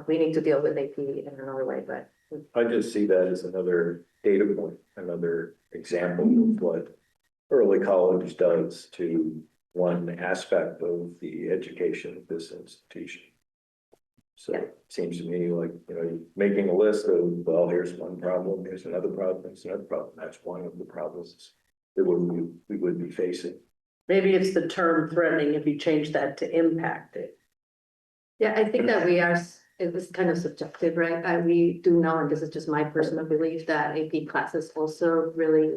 We need to deal with AP in another way, but. I just see that as another data point, another example of what early college does to one aspect of the education of this institution. So it seems to me like, making a list of, well, here's one problem, here's another problem, here's another problem. That's one of the problems that we would be facing. Maybe it's the term threatening if you change that to impacted. Yeah, I think that it was kind of subjective, right? We do know, and this is just my personal belief, that AP classes also really,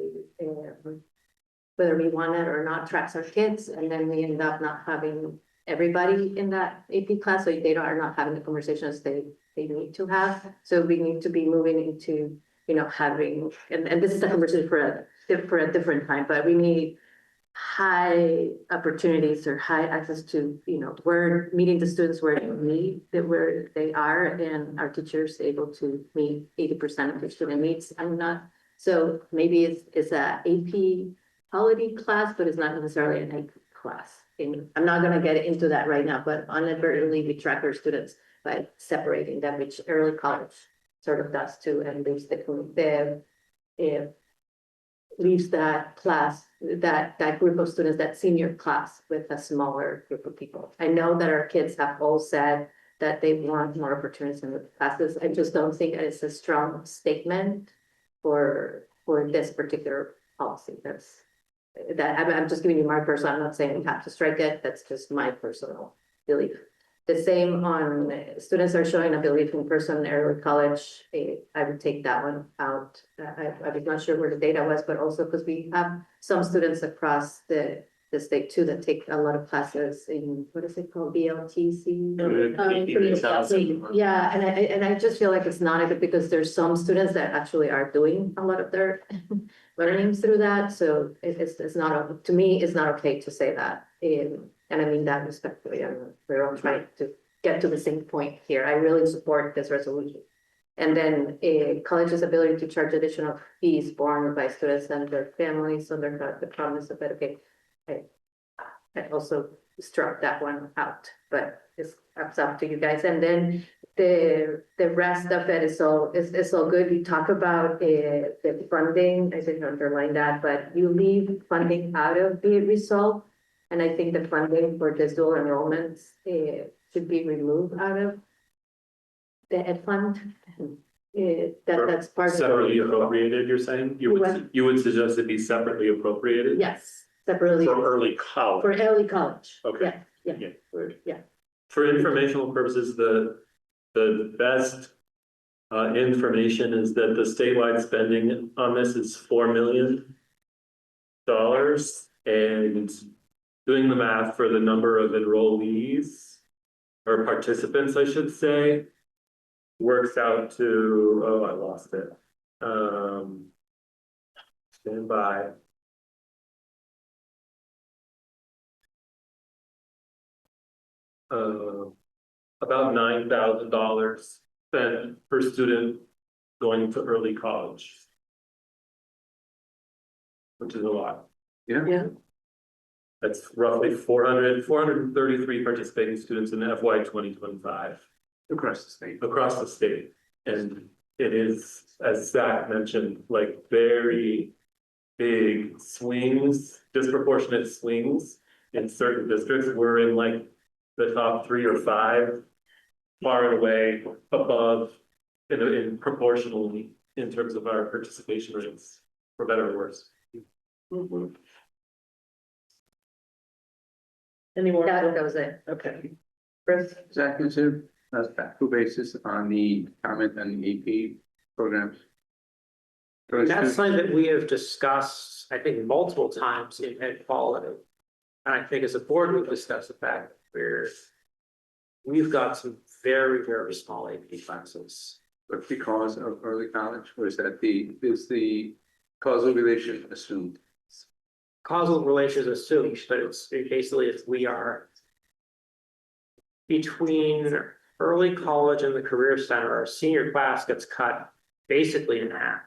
whether we want it or not, tracks our kids, and then we end up not having everybody in that AP class, so they are not having the conversations they need to have. So we need to be moving into, having, and this is a conversation for a different time, but we need high opportunities or high access to, we're meeting the students where they are, and our teachers able to meet 80% of their student needs. So maybe it's a AP polity class, but it's not necessarily an AP class. And I'm not gonna get into that right now, but inadvertently we track our students by separating them, which early college sort of does too, and leaves that class, that group of students, that senior class, with a smaller group of people. I know that our kids have all said that they want more opportunities in the classes. I just don't think that it's a strong statement for this particular policy. I'm just giving you my personal, I'm not saying we have to strike it, that's just my personal belief. The same on students are showing a belief in person in early college. I would take that one out. I was not sure where the data was, but also because we have some students across the state too that take a lot of classes in, what is it called, BLTC? Yeah, and I just feel like it's not a good, because there's some students that actually are doing a lot of their learning through that. So it's not, to me, it's not okay to say that. And I mean that respectfully. We're all trying to get to the same point here. I really support this resolution. And then college's ability to charge additional fees borne by students and their families under the promise of it. Okay, I also struck that one out, but it's up to you guys. And then the rest of it is all good. We talk about the funding. I didn't underline that, but you leave funding out of the result. And I think the funding for this dual enrollments should be removed out of the ed fund. That's part of separately appropriated, you're saying? You would suggest it be separately appropriated? Yes, separately. For early college? For early college. Okay. Yeah. For informational purposes, the best information is that the statewide spending on this is $4 million. And doing the math for the number of enrollees or participants, I should say, works out to, oh, I lost it. Stand by. About $9,000 spent per student going to early college, which is a lot. Yeah. That's roughly 433 participating students in FY 2025. Across the state. Across the state. And it is, as Zach mentioned, like very big swings, disproportionate swings in certain districts. We're in like the top 3 or 5, far and away above in proportionally in terms of our participation rates, for better or worse. Any more? That was it. Okay. Chris? Zach, is there a factual basis on the comment on the AP programs? That's something that we have discussed, I think, multiple times in ed quality. And I think as a board, we've discussed the fact that we've got some very, very small AP classes. But because of early college, or is the causal relation assumed? Causal relation is assumed, but it's basically if we are between early college and the career center, our senior class gets cut basically in half.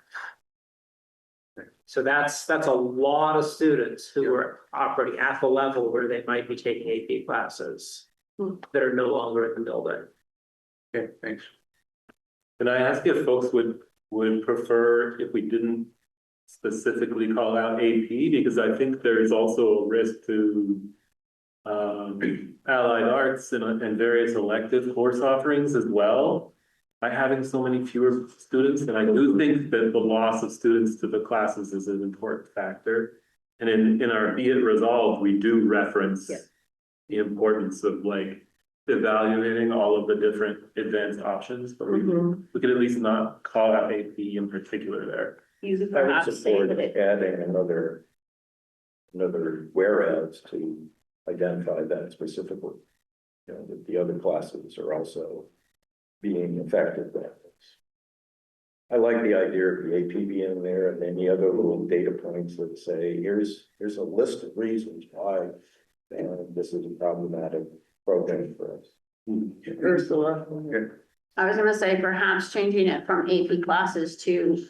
So that's a lot of students who are operating at the level where they might be taking AP classes that are no longer in the building. Okay, thanks. And I ask if folks would prefer if we didn't specifically call out AP, because I think there's also a risk to allied arts and various elective course offerings as well by having so many fewer students. And I do think that the loss of students to the classes is an important factor. And in our Be It Resolved, we do reference the importance of like evaluating all of the different advanced options, but we could at least not call out AP in particular there. I would support adding another whereas to identify that specifically. You know, that the other classes are also being affected by this. I like the idea of the AP being in there and any other little data points that say, here's a list of reasons why this is a problematic program for us. Ursula? I was gonna say perhaps changing it from AP classes to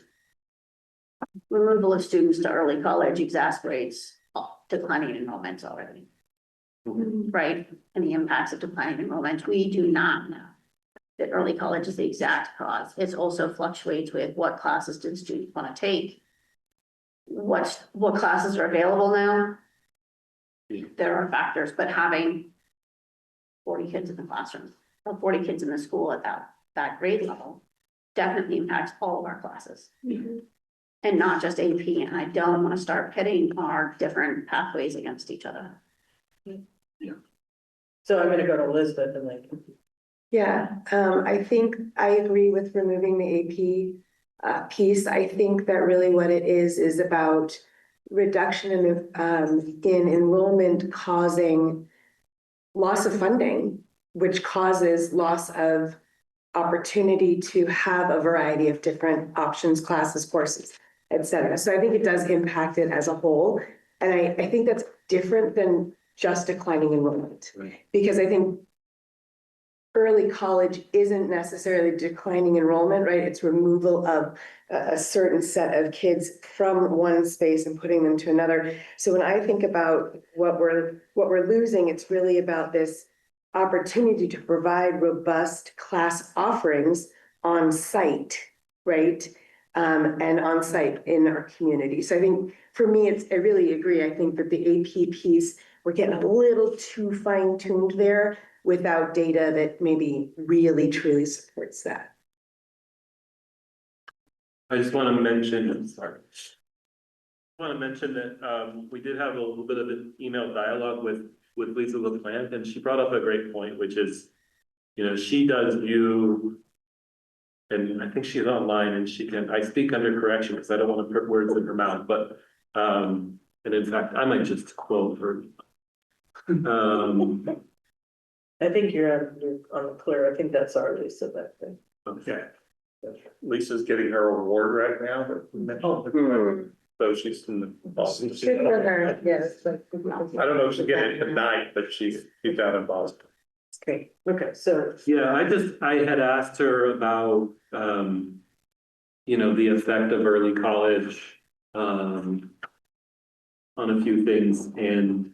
removal of students to early college exacerbates declining enrollments already. Right? And the impacts of declining enrollment. We do not know that early college is the exact cause. It also fluctuates with what classes did students want to take. What classes are available now? There are factors, but having 40 kids in the classroom or 40 kids in the school at that grade level definitely impacts all of our classes. And not just AP. And I don't want to start pitting our different pathways against each other. So I'm gonna go to Elizabeth and like. Yeah, I think I agree with removing the AP piece. I think that really what it is about reduction in enrollment causing loss of funding, which causes loss of opportunity to have a variety of different options, classes, courses, et cetera. So I think it does impact it as a whole. And I think that's different than just declining enrollment. Because I think early college isn't necessarily declining enrollment, right? It's removal of a certain set of kids from one space and putting them to another. So when I think about what we're losing, it's really about this opportunity to provide robust class offerings on site, right? And on site in our community. So I think for me, I really agree. I think that the AP piece, we're getting a little too fine-tuned there without data that maybe really truly supports that. I just want to mention, I'm sorry. I want to mention that we did have a little bit of an email dialogue with Lisa LaPlante, and she brought up a great point, which is, you know, she does view, and I think she's online and she can, I speak under correction because I don't want to put words in her mouth, but And in fact, I might just quote her. I think you're on the clear. I think that's our Lisa that thing. Okay. Lisa's getting her award right now, but. So she's in Boston. Good for her, yes. I don't know if she'll get it tonight, but she's down in Boston. It's great. Okay, so Yeah, I had asked her about, you know, the effect of early college, on a few things and,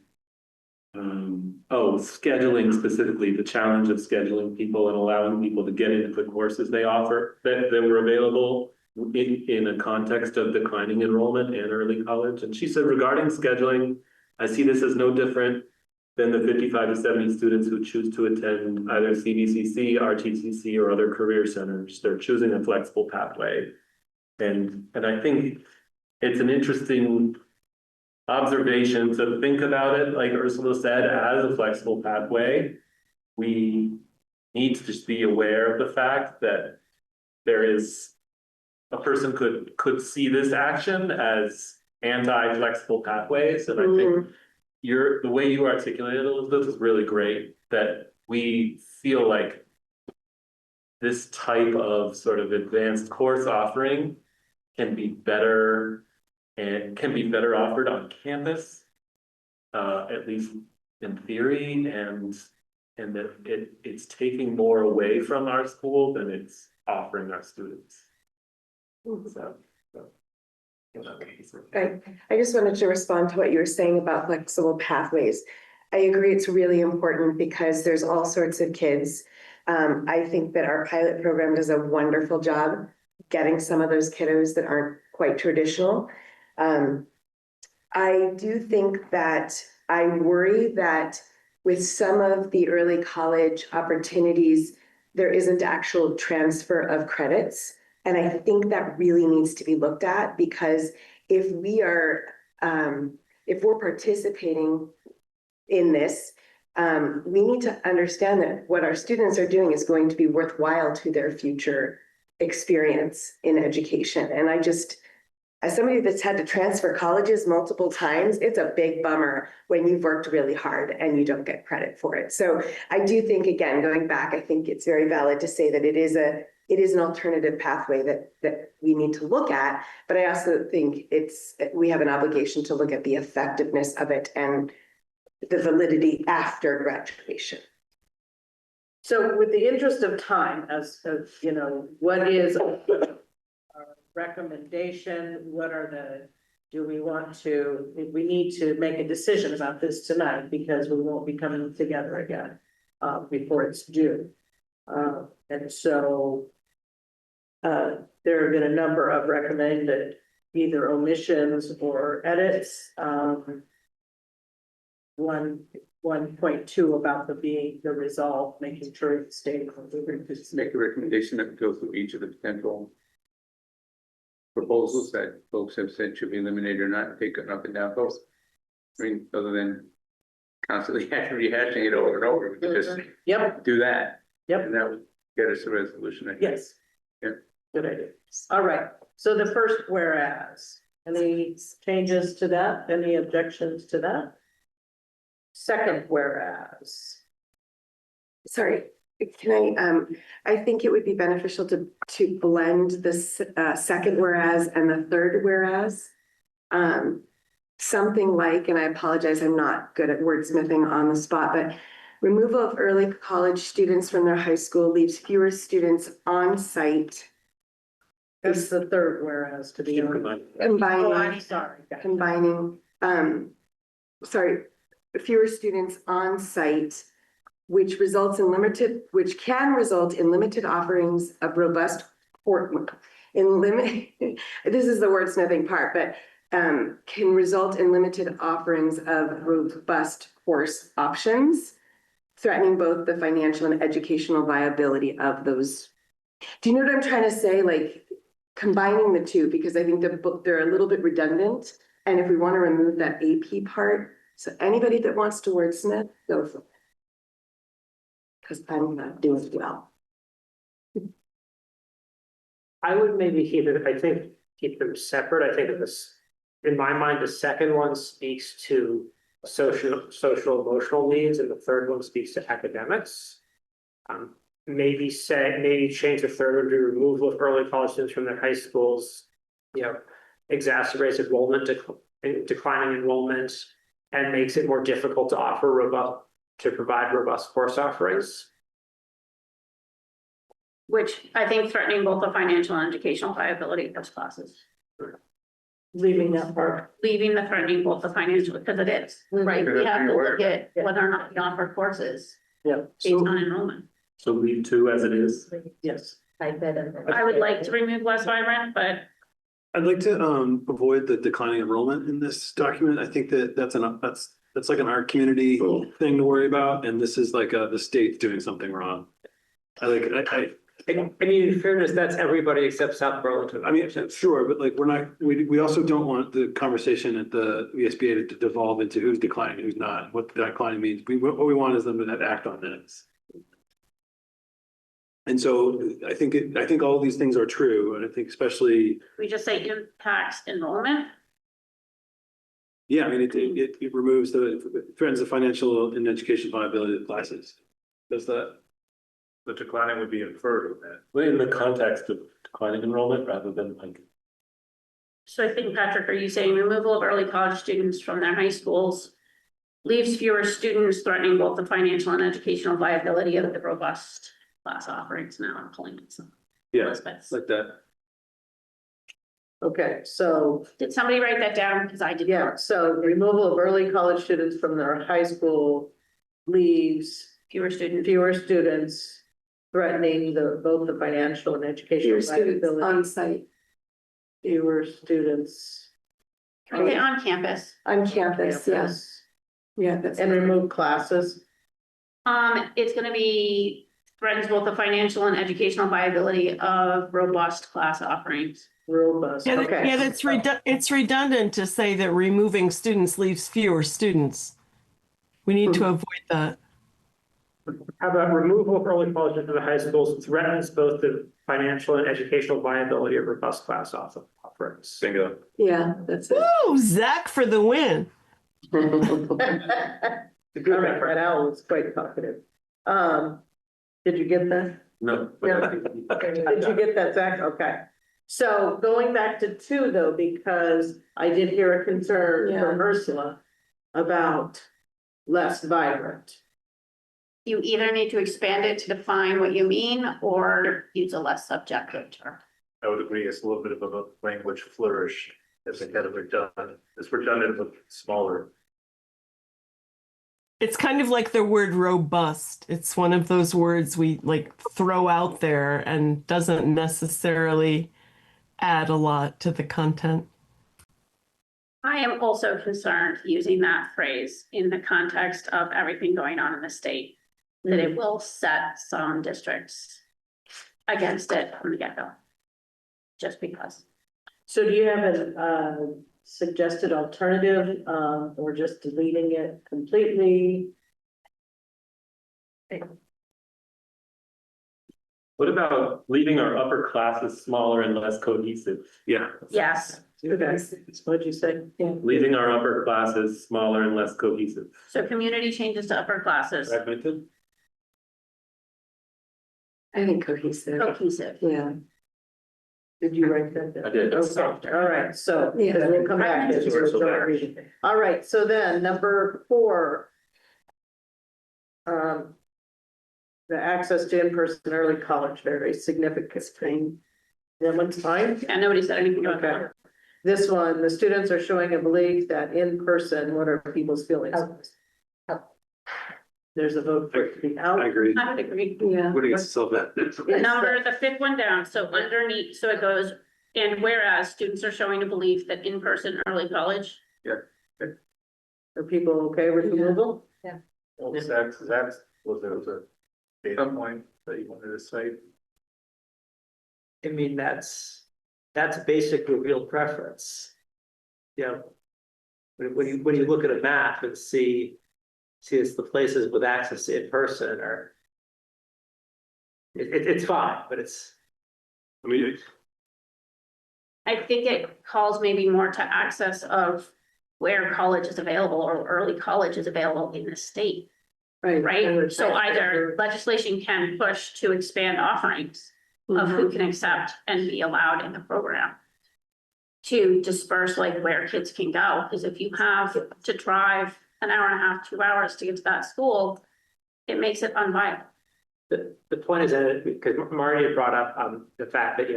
scheduling specifically, the challenge of scheduling people and allowing people to get into the courses they offer that were available in a context of declining enrollment and early college. And she said, regarding scheduling, I see this as no different than the 55 to 70 students who choose to attend either CVCC, RTCC, or other career centers. They're choosing a flexible pathway. And I think it's an interesting observation to think about it, like Ursula said, as a flexible pathway. We need to just be aware of the fact that there is a person could see this action as anti-flexible pathways. And I think the way you articulated, Elizabeth, is really great, that we feel like this type of sort of advanced course offering can be better offered on campus, at least in theory, and that it's taking more away from our school than it's offering our students. I just wanted to respond to what you were saying about flexible pathways. I agree it's really important because there's all sorts of kids. I think that our pilot program does a wonderful job getting some of those kiddos that aren't quite traditional. I do think that I worry that with some of the early college opportunities, there isn't actual transfer of credits. And I think that really needs to be looked at, because if we're participating in this, we need to understand that what our students are doing is going to be worthwhile to their future experience in education. And I just, as somebody that's had to transfer colleges multiple times, it's a big bummer when you've worked really hard and you don't get credit for it. So I do think, again, going back, I think it's very valid to say that it is an alternative pathway that we need to look at. But I also think we have an obligation to look at the effectiveness of it and the validity after graduation. So with the interest of time, as you know, what is our recommendation? We need to make a decision about this tonight, because we won't be coming together again before it's due. And so there have been a number of recommended either omissions or edits. 1.2 about the resolve, making sure it's stated. Just make a recommendation that we go through each of the potential proposals that folks have said should be eliminated or not, taken up and down both. I mean, other than constantly rehashing it over and over, we could just do that. Yep. And that would get us a resolution, I think. Yes. Yeah. Good idea. All right. So the first whereas, any changes to that? Any objections to that? Second whereas. Sorry, can I think it would be beneficial to blend this second whereas and the third whereas. Something like, and I apologize, I'm not good at wordsmithing on the spot, but removal of early college students from their high school leaves fewer students on site. That's the third whereas to be combining. Oh, I'm sorry. Combining, fewer students on site, which can result in limited offerings of robust this is the wordsmithing part, but can result in limited offerings of robust course options, threatening both the financial and educational viability of those. Do you know what I'm trying to say? Like combining the two, because I think they're a little bit redundant. And if we want to remove that AP part, so anybody that wants to wordsmith, go for it. Because I'm not doing it well. I would maybe keep them separate. I think in my mind, the second one speaks to social emotional needs, and the third one speaks to academics. Maybe change the third one to removal of early college students from their high schools, exacerbates enrollment, declining enrollment, and makes it more difficult to provide robust course offerings. Which I think threatening both the financial and educational viability of those classes. Leaving that part. Leaving the threatening both the financial, because it is, right? We have to look at whether or not we offer courses Yeah. based on enrollment. So leave 2 as it is. Yes. I would like to remove less vibrant, but I'd like to avoid the declining enrollment in this document. I think that's like an art community thing to worry about, and this is like the state doing something wrong. I mean, in fairness, that's everybody except South Burlington. I mean, sure, but like we also don't want the conversation at the VSBA to devolve into who's declining, who's not, what declining means. What we want is them to act on this. And so I think all of these things are true, and I think especially. we just say impacts enrollment. Yeah, I mean, it removes threatens the financial and education viability of classes. Does that? The declining would be inferred in that. Well, in the context of declining enrollment rather than like. So I think, Patrick, are you saying removal of early college students from their high schools leaves fewer students, threatening both the financial and educational viability of the robust class offerings? Now I'm pulling it. Yeah, like that. Okay, so. Did somebody write that down? Because I did. Yeah, so removal of early college students from their high school leaves fewer students threatening both the financial and educational viability. On site. Fewer students. Okay, on campus. On campus, yes. Yeah, that's. And remove classes. It's gonna be threatens both the financial and educational viability of robust class offerings. Robust, Yeah, okay. yeah, it's redundant to say that removing students leaves fewer students. We need to avoid that. How about removal of early college into the high schools threatens both the financial and educational viability of robust class offerings. Bingo. Yeah, that's it. Woo, Zach for the win. All right, that owl was quite talkative. Did you get that? No. Did you get that, Zach? Okay. So going back to 2 though, because I did hear a concern from Ursula about less vibrant. You either need to expand it to define what you mean or use a less subjective term. I would agree. It's a little bit of a language flourish as a kind of redundant. It's redundant but smaller. It's kind of like the word robust. It's one of those words we like throw out there and doesn't necessarily add a lot to the content. I am also concerned using that phrase in the context of everything going on in the state, that it will set some districts against it from the get-go. Just because. So do you have a suggested alternative, or just deleting it completely? What about leaving our upper classes smaller and less cohesive? Yeah. Yes. Okay, what'd you say? Yeah. Leaving our upper classes smaller and less cohesive. So community changes to upper classes. Fragmented? I think cohesive. Cohesive. Yeah. Did you write that down? I did. Okay, all right, so Yeah. we'll come back to it. All right, so then number 4. The access to in-person early college, very significant thing. That one's fine? Yeah, nobody said anything about Okay. that. This one, the students are showing a belief that in person, what are people's feelings? There's a vote for it to be out. I agree. I would agree. Yeah. What do you solve that? Number, the 5th one down, so underneath, so it goes, and whereas students are showing a belief that in-person early college. Are people okay with removal? Yeah. Well, Zach, was there a data point that you wanted to cite? I mean, that's basic reveal preference. You know, when you look at a map and see it's the places with access to in person, or it's fine, but it's. I mean, I think it calls maybe more to access of where college is available or early college is available in the state. Right? So either legislation can push to expand offerings of who can accept and be allowed in the program. To disperse like where kids can go, because if you have to drive an hour and a half, 2 hours to get to that school, it makes it unviable. The point is that, because Marty had brought up the fact that,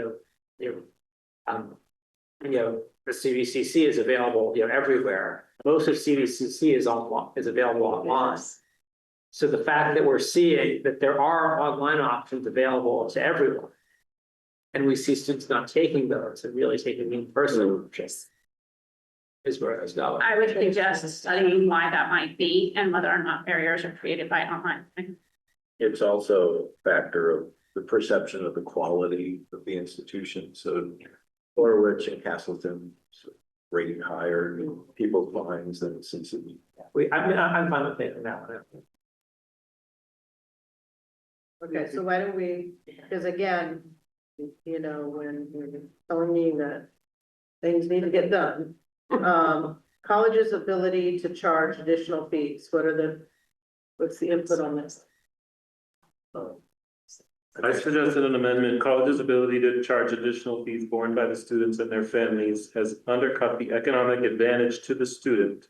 the CVCC is available, everywhere. Most of CVCC is available online. So the fact that we're seeing that there are online options available to everyone, and we see students not taking those and really taking in-person is where I was going. I would suggest studying why that might be and whether or not barriers are created by online. It's also a factor of the perception of the quality of the institution. So Norwich and Castleton rating higher in people's minds than Cincinnati. I'm fine with taking that one. Okay, so why don't we, because again, when you're telling me that things need to get done. College's ability to charge additional fees, what's the input on this? I suggested an amendment, college's ability to charge additional fees borne by the students and their families has undercut the economic advantage to the student.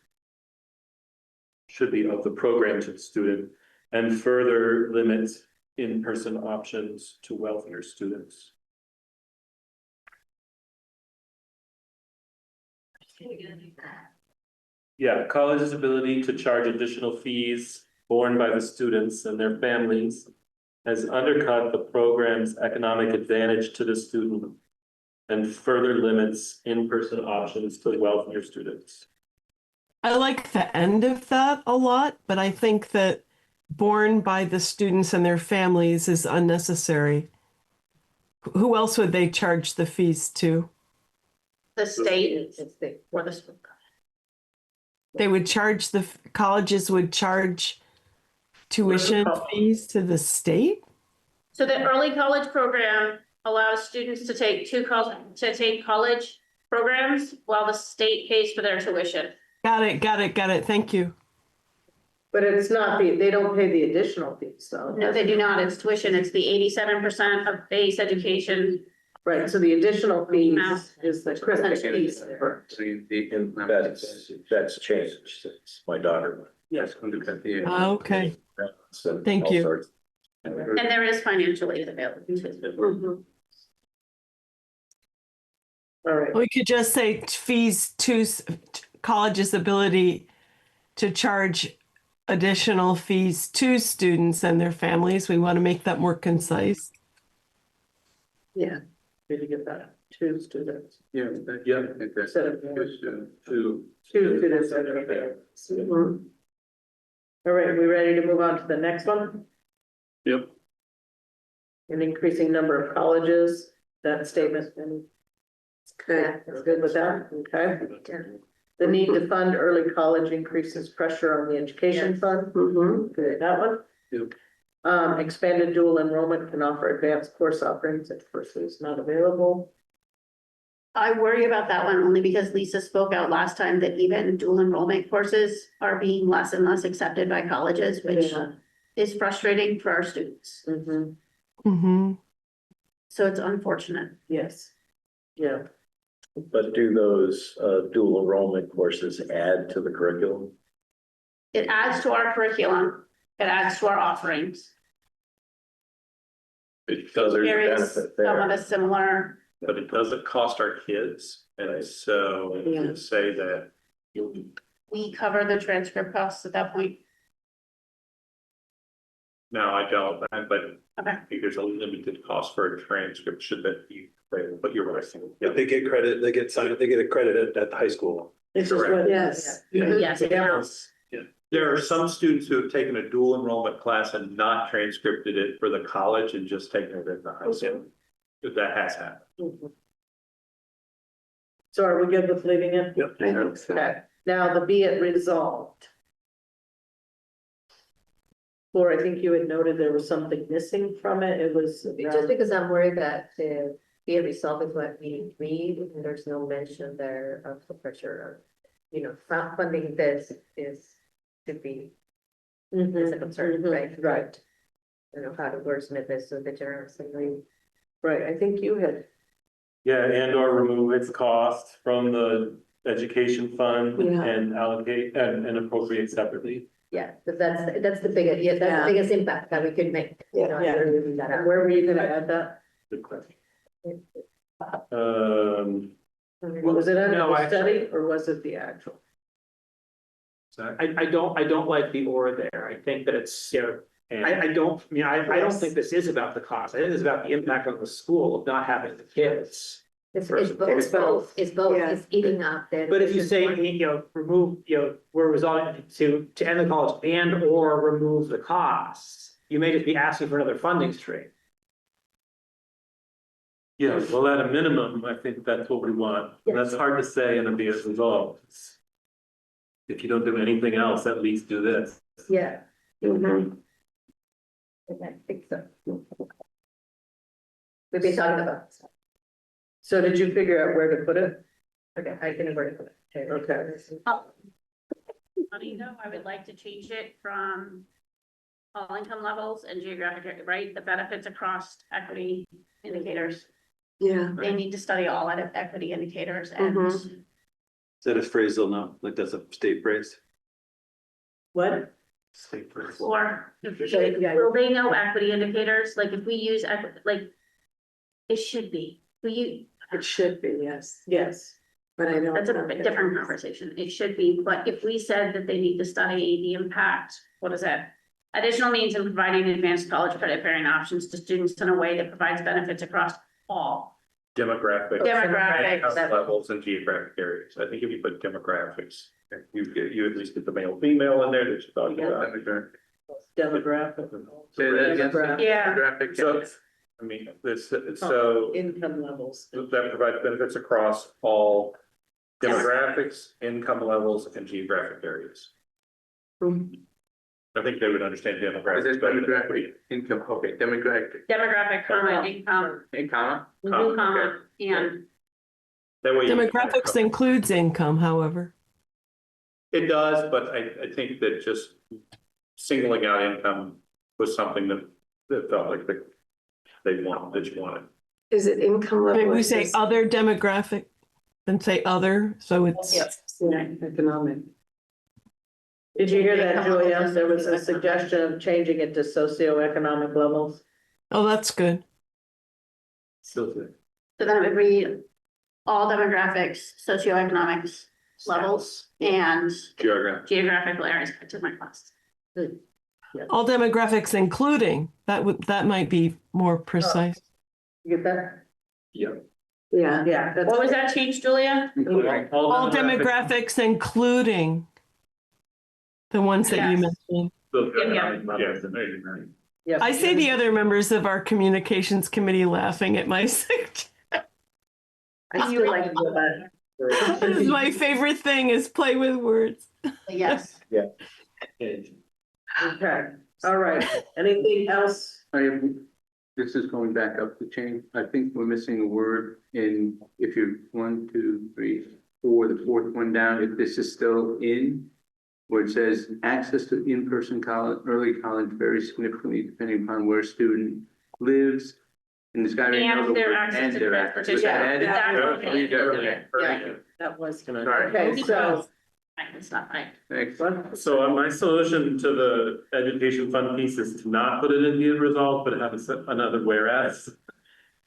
Should be of the program to the student, and further limits in-person options to wealthier students. Yeah, college's ability to charge additional fees borne by the students and their families has undercut the program's economic advantage to the student and further limits in-person options to wealthier students. I like the end of that a lot, but I think that borne by the students and their families is unnecessary. Who else would they charge the fees to? The state or the school. They would charge colleges would charge tuition fees to the state? So the early college program allows students to take college programs while the state pays for their tuition. Got it. Thank you. But it's not they don't pay the additional fees, so. No, they do not. It's tuition. It's the 87% of base education. Right, so the additional fees is the critical piece. That's changed since my daughter. Yes. Okay. Thank you. And there is financial aid available too. All right. We could just say fees to college's ability to charge additional fees to students and their families. We want to make that more concise. Yeah, did you get that? 2 students. Yeah. Instead of Two. 2 students. Mhm. All right, we ready to move on to the next one? Yep. An increasing number of colleges, that statement. Okay, that's good with that, okay. The need to fund early college increases pressure on the education fund. Good, that one. Yep. Expanded dual enrollment can offer advanced course offerings if person is not available. I worry about that one only because Lisa spoke out last time that even dual enrollment courses are being less and less accepted by colleges, which is frustrating for our students. So it's unfortunate. Yes. Yeah. But do those dual enrollment courses add to the curriculum? It adds to our curriculum. It adds to our offerings. Because There is some of a similar. but it doesn't cost our kids. And so to say that We cover the transcript costs at that point. no, I don't, but Okay. I think there's a limited cost for a transcript, should that be, but you're right. If they get credit, they get a credit at the high school. It's just what it is. Yes, it counts. There are some students who have taken a dual enrollment class and not transcripted it for the college and just taken it at the high school. That has happened. So are we good with leaving it? Yep. I think so. Okay, now the be it resolved. Laura, I think you had noted there was something missing from it. It was. Just because I'm worried that, be be resolved with what we read, and there's no mention there of the pressure of, funding this is to be is a concern, right? Right, How to wordsmith this so the general assembly. right. I think you had, Yeah, and or remove its cost from the education fund Yeah. and allocate and appropriate separately. Yeah, because that's the biggest, that's the biggest impact that we could make. Yeah. That where were you gonna add that? Good question. Was it under No, the actually- study or was it the actual? I don't like the or there. I think that it's, I don't think this is about the cost. I think it's about the impact on the school of not having the kids. It's First- both, it's both, Yeah. it's eating up there. But if you say, remove, we're resolving to end the college and or remove the costs, you may just be asking for another funding stream. Yeah, well, at a minimum, I think that's what we want. And that's hard to say and be as resolved. If you don't do anything else, at least do this. Yeah. Mm-hmm. I think so. We've been talking about this. So did you figure out where to put it? Okay, I can agree with it. Okay. Funny though, I would like to change it from all income levels and geographic, right? The benefits across equity indicators. Yeah. They need to study all out of equity indicators and Is that a phrase they'll know? Like that's a state phrase? What? State first. or will they know equity indicators? Like if we use like it should be. It should be, yes, yes. But I don't. That's a bit different conversation. It should be, but if we said that they need to study the impact, what is that? Additional means of providing advanced college credit bearing options to students in a way that provides benefits across all. Demographics. Demographics. Levels and geographic areas. I think if you put demographics, you at least get the male, female in there that you talked about. Demographic. Say that again. Demographic. Yeah. Demographic. So, I mean, so Income levels. that provides benefits across all demographics, income levels, and geographic areas. I think they would understand Is demographics. it better than demographic income? Okay, Demographic, comma, income, in comma? comma, and That way. Demographics includes income, however. It does, but I think that just singling out income was something that felt like they wanted, that you wanted. Is it income level? Maybe we say other demographic, then say other, so it's. Yeah, economic. Did you hear that, Julia? There was a suggestion of changing it to socioeconomic levels. Oh, that's good. Still good. so then it would read all demographics, socioeconomics levels and geographical areas. I took my class. All demographics including, that might be more precise. You get that? Yeah. Yeah, yeah. that's- What was that change, Julia? All demographics including the ones that you Yes. mentioned. Yeah. I see the other members of our communications committee laughing at my suggestion. I still like to do that. This is my favorite thing is play with words. Yes. Yeah. Okay, all right. Anything else? This is going back up the chain. I think we're missing a word in, if you're 1, 2, 3, 4, the fourth one down, if this is still in, where it says access to in-person college, early college varies significantly depending upon where a student lives. And this guy. And their access to transportation. That was. Sorry. Okay, so. It's not right. Thanks. So my solution to the education fund piece is to not put it in the resolve, but have another whereas.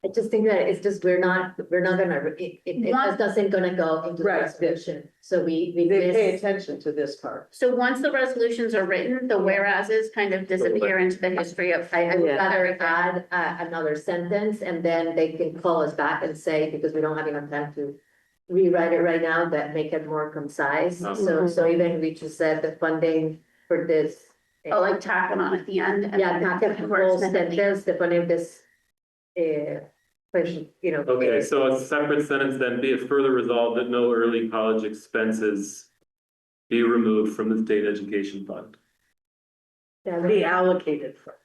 I just think that it's just, we're not gonna, it just doesn't gonna go into the Right. resolution. So we They pay miss. attention to this part. So once the resolutions are written, the whereases kind of disappear into the history of. I would Yeah. rather add another sentence and then they can call us back and say, because we don't have enough time to rewrite it right now, that make it more concise. So even we just said the funding for this. Oh, like tack them on at the end. and Yeah, then not the whole sentence, the funding of this, question, Okay, so a separate sentence then, be it further resolved that no early college expenses be removed from the state education fund. Be allocated for.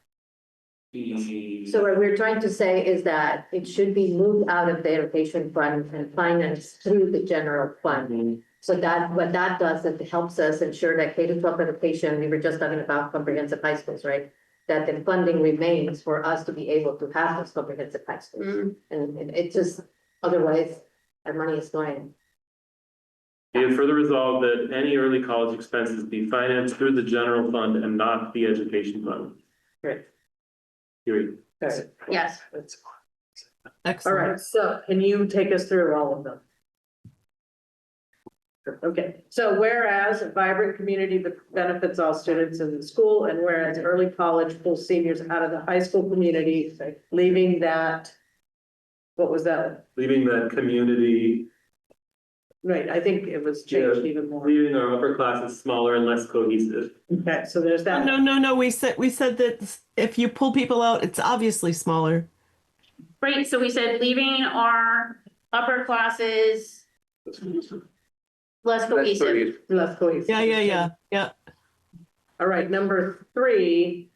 So what we're trying to say is that it should be moved out of the education fund and financed through the general fund. So that, what that does, it helps us ensure that K-12 education, we were just talking about comprehensive high schools, right? That the funding remains for us to be able to have those comprehensive high schools. And it just, otherwise, our money is going. Be it further resolved that any early college expenses be financed through the general fund and not the education fund. Great. Period. Okay. Yes. All Excellent. right, so can you take us through all of them? Okay, so whereas a vibrant community benefits all students in the school, and whereas early college pulls seniors out of the high school community, leaving that, what was that? Leaving that community, Right, I think it was changed even more. leaving our upper classes smaller and less cohesive. Okay, so there's that. No. We said that if you pull people out, it's obviously smaller. Right, so we said leaving our upper classes less cohesive. Less cohesive. Yeah. All right, number 3,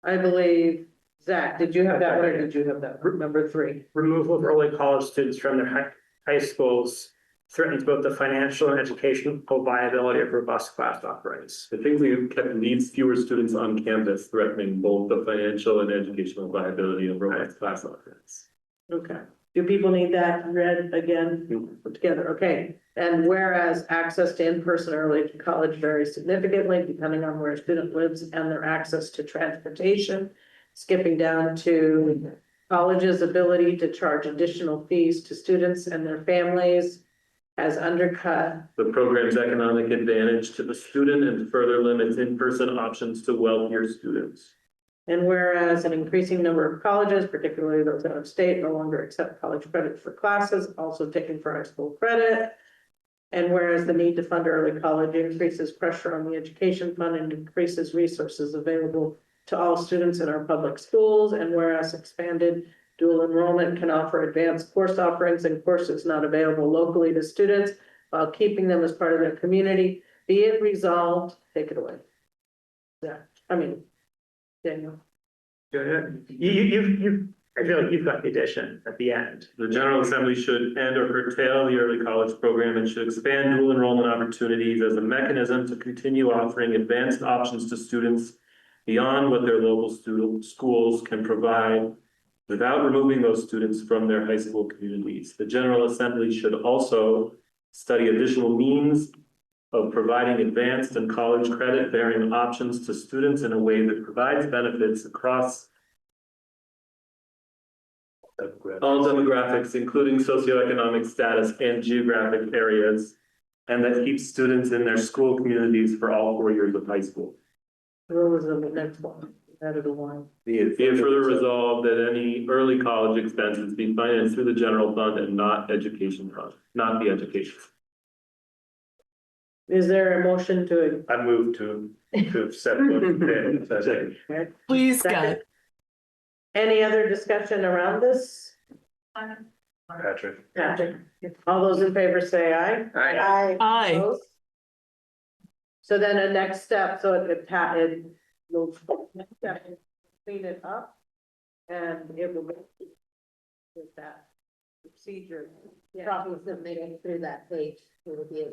I believe, Zach, did you have that one or did you have that? Number 3. Removal of early college students from their high schools threatens both the financial and educational viability of robust class offerings. I think we kept needs fewer students on campus, threatening both the financial and educational viability of robust class offerings. Okay, do people need that read again, put together? Okay, and whereas access to in-person early college varies significantly depending on where a student lives and their access to transportation, skipping down to college's ability to charge additional fees to students and their families has undercut the program's economic advantage to the student and further limits in-person options to wealthier students. And whereas an increasing number of colleges, particularly those out of state, no longer accept college credit for classes, also taken for high school credit. And whereas the need to fund early college increases pressure on the education fund and increases resources available to all students in our public schools. And whereas expanded dual enrollment can offer advanced course offerings and courses not available locally to students while keeping them as part of their community, be it resolved, take it away. Yeah, Daniel. I feel like you've got the addition at the end. The General Assembly should end or curtail the early college program and should expand dual enrollment opportunities as a mechanism to continue offering advanced options to students beyond what their local schools can provide without removing those students from their high school communities. The General Assembly should also study additional means of providing advanced and college credit-bearing options to students in a way that provides benefits across all demographics, including socioeconomic status and geographic areas, and that keeps students in their school communities for all 4 years of high school. What was the next one? Added a line. Be it further resolved that any early college expenses be financed through the general fund and not education fund, not the education. Is there a motion to? I move to accept the Please, Second. God. Any other discussion around this? Patrick. Patrick, all those in favor say aye. Aye. Aye. Opposed? So then the next step, so it will clean it up and it will with that procedure. Probably submitting through that page, it would be,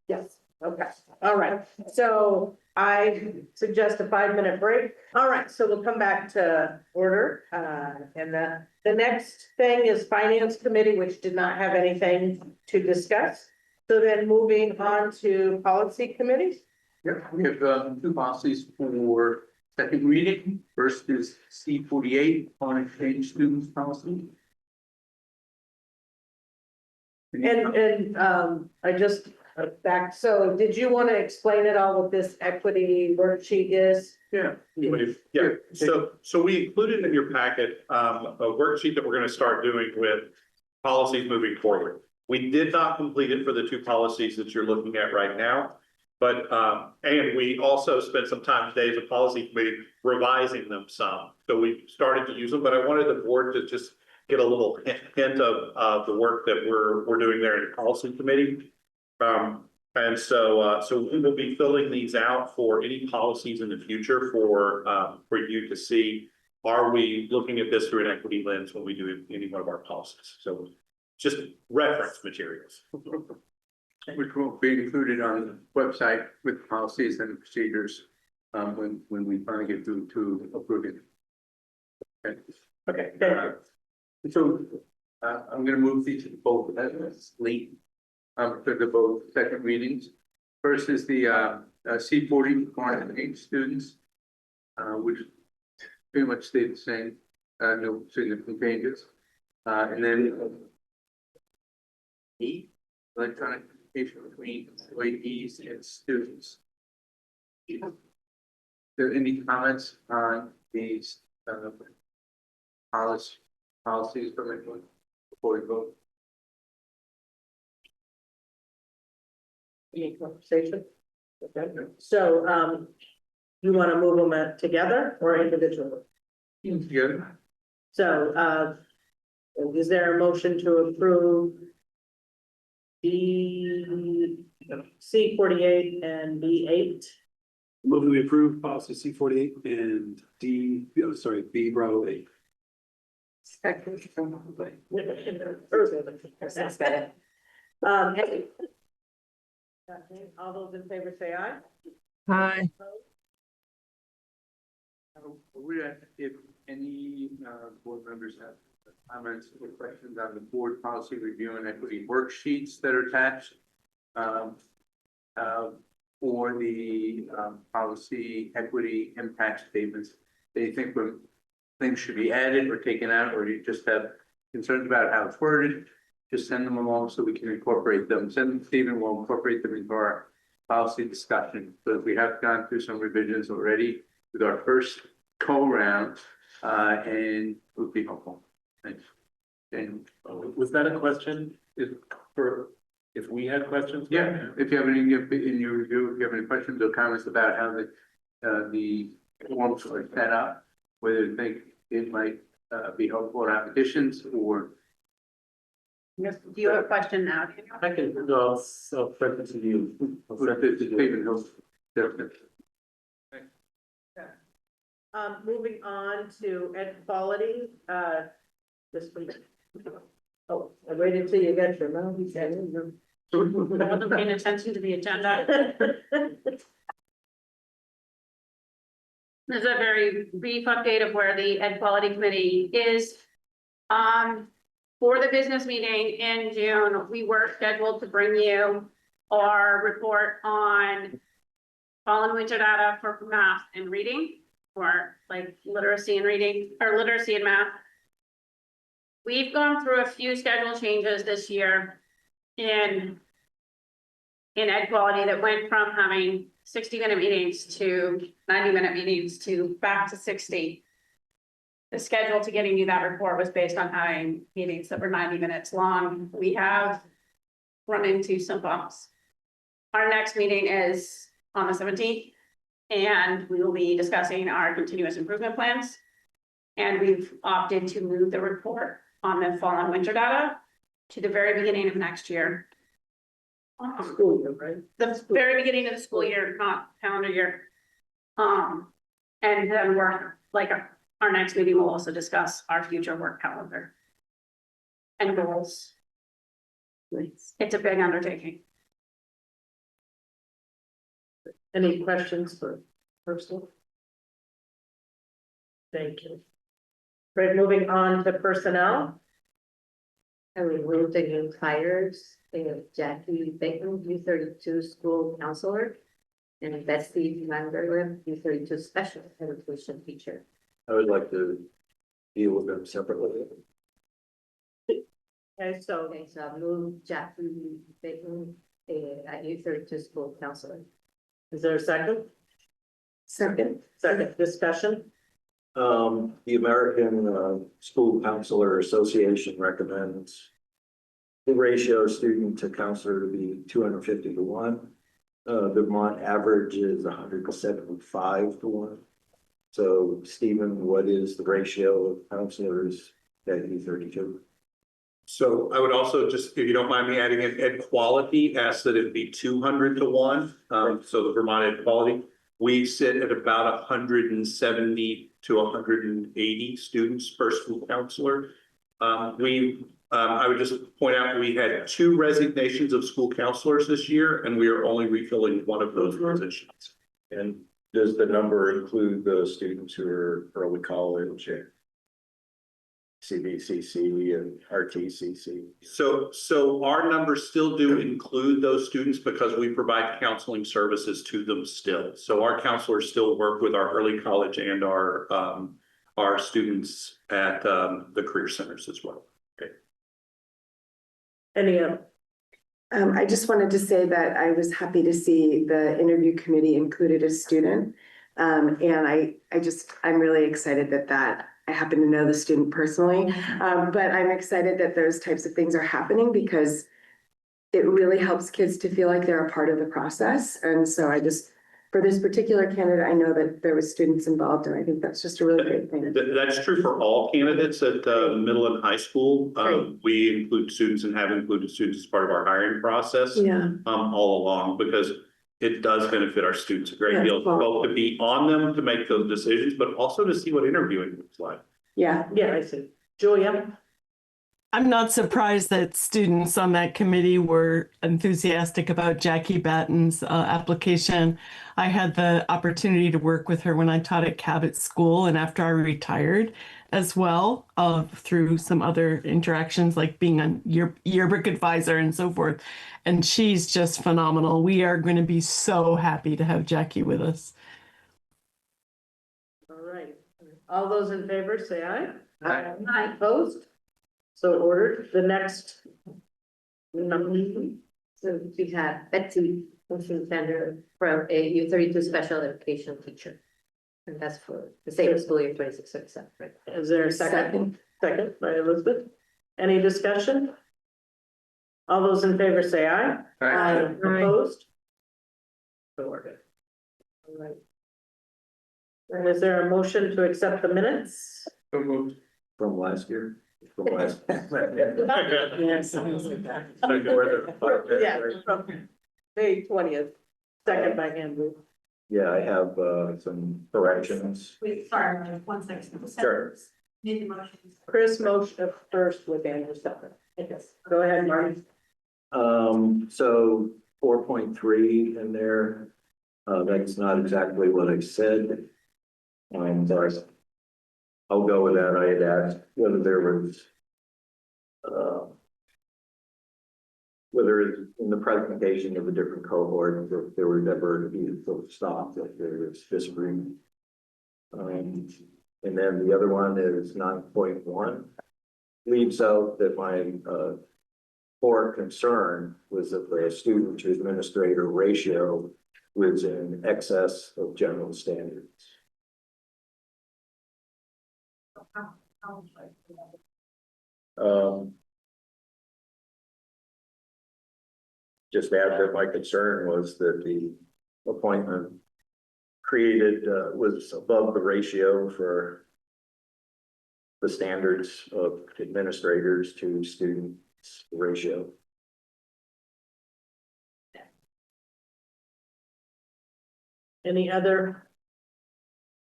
Yes, okay, all right, so I suggest a 5-minute break. All right, so we'll come back to order, and the next thing is Finance Committee, which did not have anything to discuss. So then moving on to Policy Committee. Yeah, we have 2 policies for second reading. First is C-48 on exchange students policy. And I just back, so did you want to explain it all what this equity worksheet is? Yeah, so we included in your packet, a worksheet that we're gonna start doing with policies moving forward. We did not complete it for the 2 policies that you're looking at right now. But, and we also spent some time today as a policy committee revising them some. So we started to use them, but I wanted the board to just get a little hint of the work that we're doing there in the policy committee. And so we will be filling these out for any policies in the future for you to see, are we looking at this through an equity lens when we do any one of our policies? So just reference materials. Which will be included on the website with policies and procedures, when we finally get through to approving. Okay. Okay, thank you. So, I'm gonna move these to both as late, for the both second readings. First is the, C40 408 students, which pretty much stayed the same, no significant changes. And then E, electronic communication between employees and students. Are there any comments on these, policies from anyone before we vote? Any conversation? Okay, so, you want to move them together or individually? Together. So, is there a motion to approve C48 and B8? Move that we approve policy C48 and B Bravo 8. Second. All those in favor say aye. Hi. If any board members have comments or questions on the board policy review and equity worksheets that are attached, for the policy equity impact statements, they think when things should be added or taken out, or you just have concerns about how it's worded, just send them along so we can incorporate them. Send them to Stephen, we'll incorporate them into our policy discussion. But we have gone through some revisions already with our first go-round, and it would be helpful. Thanks. And Was that a question if we had questions? yeah, if you have any, in your review, if you have any questions or comments about how the forms are set up, whether you think it might be helpful in applications or. Yes, do you have a question now? Daniel? I can, no, I'll print it to you. I'll send it to you. Stephen, he'll definitely. Moving on to ed quality, this week. Oh, I waited till you got your mouth. I wasn't paying attention to the agenda. This is a very brief update of where the Ed Quality Committee is. For the business meeting in June, we were scheduled to bring you our report on fall and winter data for math and reading, or like literacy and reading, or literacy and math. We've gone through a few schedule changes this year in Ed Quality that went from having 60-minute meetings to 90-minute meetings to back to 60. The schedule to getting you that report was based on having meetings that were 90 minutes long. We have run into some bumps. Our next meeting is on the 17th, and we will be discussing our continuous improvement plans. And we've opted to move the report on the fall and winter data to the very beginning of next year. School year, right? The very beginning of the school year, not calendar year. And then we're like, our next meeting will also discuss our future work calendar and goals. It's a big undertaking. Any questions for Ursula? Thank you. Right, moving on to personnel. And we moved the new hires, Jackie Bateman, U32 school counselor, and Betsy Mangerlin, U32 special education teacher. I would like to deal with them separately. Okay, so I moved Jackie Bateman, at U32 school counselor. is there a second? Second. Second, discussion? The American School Counselor Association recommends the ratio of student to counselor to be 250 to 1. The Vermont average is 175 to 1. So, Stephen, what is the ratio of counselors at U32? So I would also just, if you don't mind me adding in, ed quality, ask that it be 200 to 1. So the Vermont ed quality, we sit at about 170 to 180 students per school counselor. I would just point out, we had 2 resignations of school counselors this year, and we are only refilling one of those positions. And does the number include the students who are early college and CVCC and RTCC? So our numbers still do include those students because we provide counseling services to them still. So our counselors still work with our early college and our students at the career centers as well. Okay. Any other? I just wanted to say that I was happy to see the interview committee included a student. And I'm really excited that I happen to know the student personally. But I'm excited that those types of things are happening because it really helps kids to feel like they're a part of the process. And so for this particular candidate, I know that there was students involved, and I think that's just a really great thing. That's true for all candidates at middle and high school. We include students and have included students as part of our hiring process all along, because it does benefit our students a great deal, both to be on them to make those decisions, but also to see what interviewing looks like. Yeah, I see. Julia? I'm not surprised that students on that committee were enthusiastic about Jackie Batten's application. I had the opportunity to work with her when I taught at Cabot School and after I retired as well, through some other interactions like being a yearbook advisor and so forth. And she's just phenomenal. We are going to be so happy to have Jackie with us. All right. All those in favor, say aye. Aye. Opposed? So ordered. The next number. So we have Betsy Center from a U32 special education teacher. And that's for the same school year 26-27, right? Is there a second? Second by Elizabeth. Any discussion? All those in favor say aye. Aye. Opposed? So ordered. All right. And is there a motion to accept the minutes? So moved. From last year? From last. Yes. Yeah, from May 20th, second by Andrew. Yeah, I have some corrections. Wait, sorry, 1 second. Sure. Made the motion. Chris motion first with Andrew second. Yes. Go ahead, Marty. So 4.3 in there, that's not exactly what I said. But I'll go with that. I had asked whether there was, whether in the presentation of the different cohorts, if there were ever to be full stop, if there was disagreement. And then the other one is 9.1, leaves out that my core concern was that the student to administrator ratio was in excess of general standards. Just add that my concern was that the appointment created was above the ratio for the standards of administrators to students ratio. Any other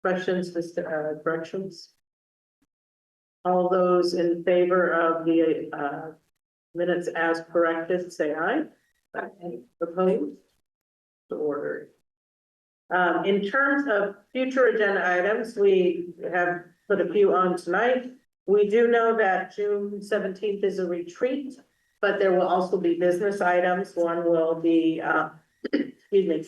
questions, corrections? All those in favor of the minutes as corrected, say aye. Opposed? So ordered. In terms of future agenda items, we have put a few on tonight. We do know that June 17th is a retreat, but there will also be business items. One will be, excuse me,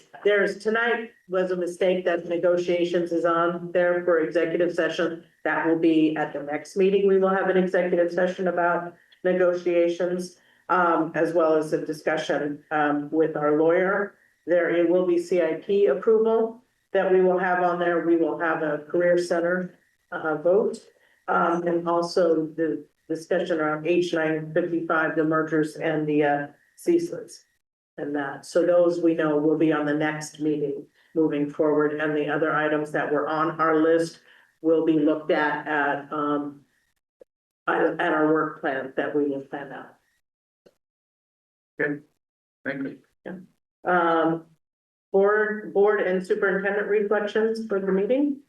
tonight was a mistake that negotiations is on there for executive session. That will be at the next meeting. We will have an executive session about negotiations, as well as a discussion with our lawyer. It will be CIP approval that we will have on there. We will have a career center vote, and also the discussion around H955, the mergers and the CSLIs and that. So those we know will be on the next meeting moving forward, and the other items that were on our list will be looked at at our work plan that we will plan out. Okay, thank you. Board and superintendent reflections for the meeting?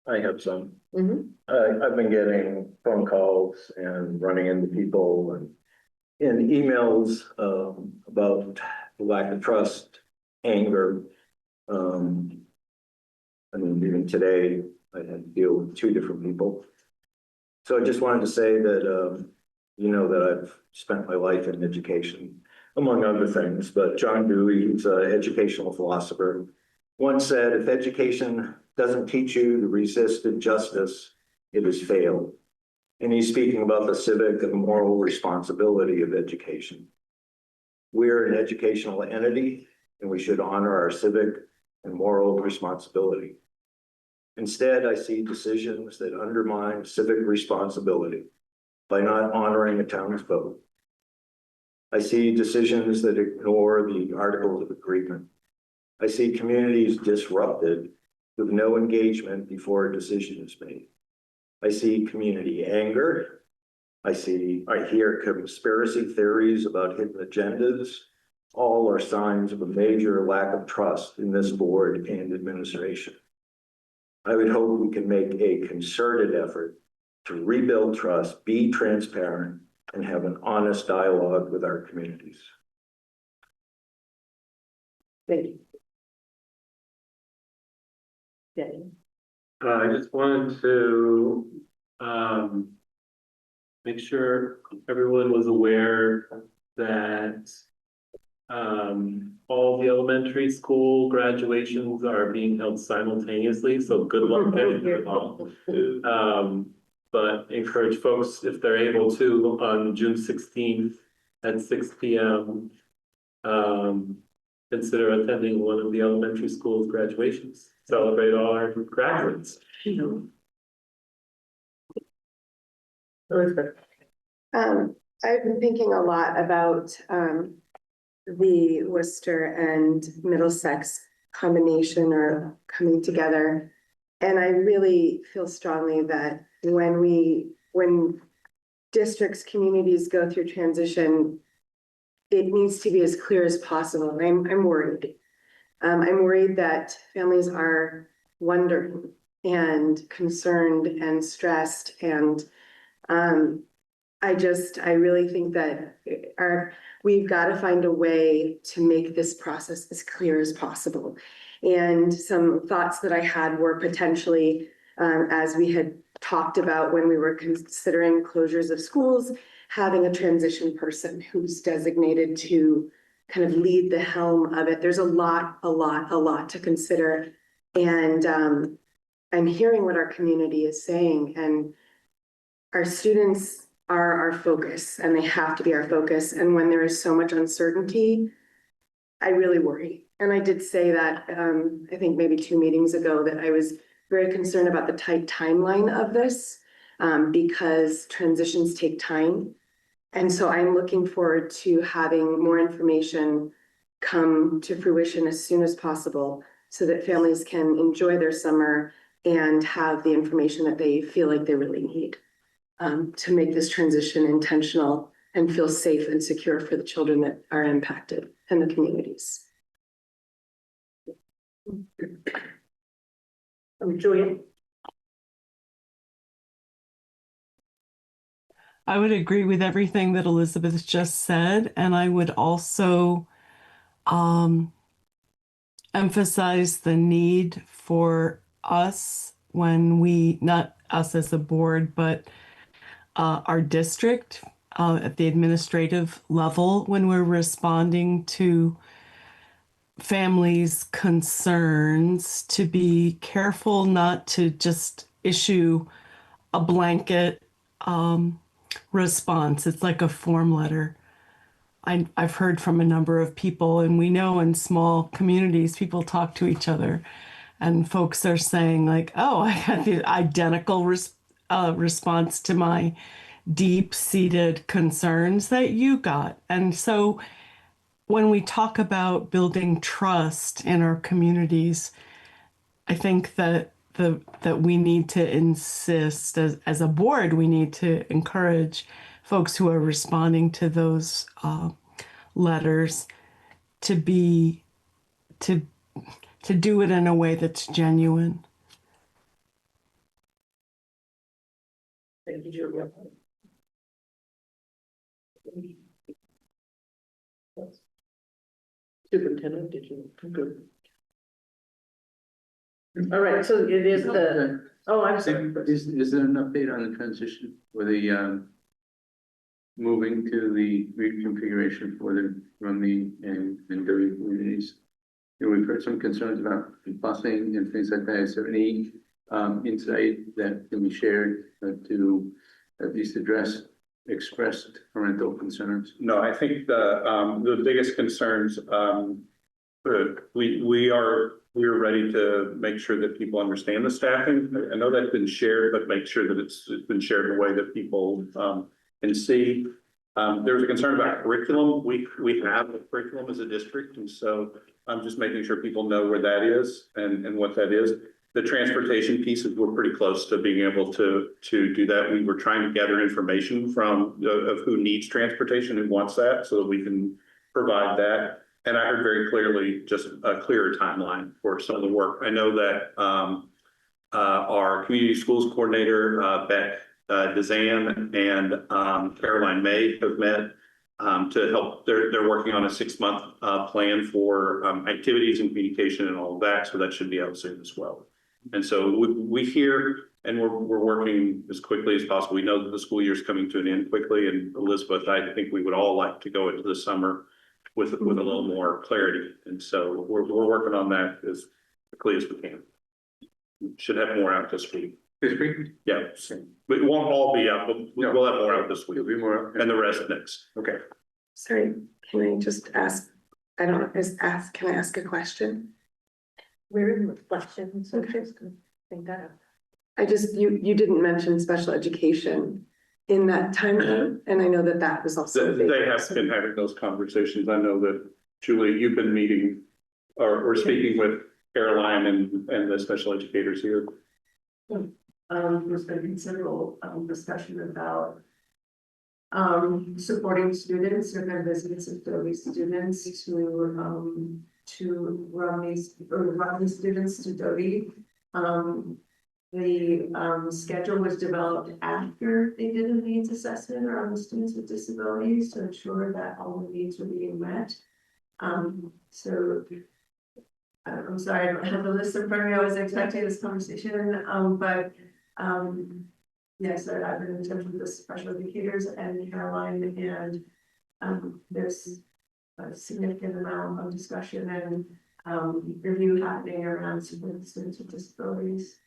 I have some. Mm-hmm. I've been getting phone calls and running into people and emails about lack of trust, anger. I mean, even today, I had to deal with 2 different people. So I just wanted to say that, you know, that I've spent my life in education, among other things, but John Dewey, who's an educational philosopher, once said, if education doesn't teach you to resist injustice, it has failed. And he's speaking about the civic and moral responsibility of education. We're an educational entity, and we should honor our civic and moral responsibility. Instead, I see decisions that undermine civic responsibility by not honoring a town's vote. I see decisions that ignore the Articles of Agreement. I see communities disrupted with no engagement before a decision is made. I see community anger. I hear conspiracy theories about hidden agendas. All are signs of a major lack of trust in this board and administration. I would hope we can make a concerted effort to rebuild trust, be transparent, and have an honest dialogue with our communities. Thank you. Danny. I just wanted to make sure everyone was aware that all the elementary school graduations are being held simultaneously, so good luck getting them all. But encourage folks, if they're able to, on June 16th at 6 p.m. Consider attending one of the elementary school's graduations. Celebrate all our graduates. Elizabeth. I've been thinking a lot about the Worcester and Middlesex combination or coming together. And I really feel strongly that when districts, communities go through transition, it needs to be as clear as possible. I'm worried. I'm worried that families are wondering and concerned and stressed. And I really think that we've got to find a way to make this process as clear as possible. And some thoughts that I had were potentially, as we had talked about when we were considering closures of schools, having a transition person who's designated to kind of lead the helm of it. There's a lot to consider. And I'm hearing what our community is saying, and our students are our focus, and they have to be our focus. And when there is so much uncertainty, I really worry. And I did say that, I think maybe 2 meetings ago, that I was very concerned about the tight timeline of this, because transitions take time. And so I'm looking forward to having more information come to fruition as soon as possible so that families can enjoy their summer and have the information that they feel like they really need to make this transition intentional and feel safe and secure for the children that are impacted and the communities. Julia. I would agree with everything that Elizabeth just said, and I would also emphasize the need for us when not us as a board, but our district at the administrative level, when we're responding to families' concerns, to be careful not to just issue a blanket response. It's like a form letter. I've heard from a number of people, and we know in small communities, people talk to each other, and folks are saying like, oh, I got the identical response to my deep-seated concerns that you got. And so when we talk about building trust in our communities, I think that that we need to insist as a board, we need to encourage folks who are responding to those letters to do it in a way that's genuine. Thank you, Julia. Superintendent, did you? Good. All right, so it is I'm sorry. Is there an update on the transition for the, moving to the reconfiguration for the Rumney and Derby communities? You know, we've heard some concerns about busing and things like that. Is there any, insight that can be shared to at least address expressed parental concerns? No, I think the biggest concerns, we're ready to make sure that people understand the staffing. I know that's been shared, but make sure that it's been shared in a way that people can see. There's a concern about curriculum. We have a curriculum as a district, and so I'm just making sure people know where that is and what that is. The transportation pieces, we're pretty close to being able to do that. We were trying to gather information from of who needs transportation and wants that, so that we can provide that. And I heard very clearly just a clearer timeline for some of the work. I know that our community schools coordinator, Beck Dezan, and Caroline May have met to help. They're working on a 6-month plan for activities and communication and all of that. So that should be out soon as well. And so we hear, and we're working as quickly as possible. We know that the school year is coming to an end quickly. And Elizabeth, I think we would all like to go into the summer with a little more clarity. And so we're working on that as quickly as we can. We should have more out this week. This week? Yeah, but it won't all be out, but we'll have more out this week. There'll be more. And the rest next. Okay. Sorry, can I just ask, I don't know, can I ask a question? We're in reflection, so just think that up. You didn't mention special education in that timeline, and I know that was also. They have been having those conversations. I know that, Julie, you've been meeting or speaking with Caroline and the special educators here. There's been considerable discussion about supporting students or their visits of Derby students to Romney students to Derby. The schedule was developed after they did a needs assessment around the students with disabilities to ensure that all the needs were being met. So I'm sorry, I don't have the list in front of me. I was expecting this conversation, but yes, I've been in touch with the special educators and Caroline, and there's a significant amount of discussion and review happening around supporting students with disabilities.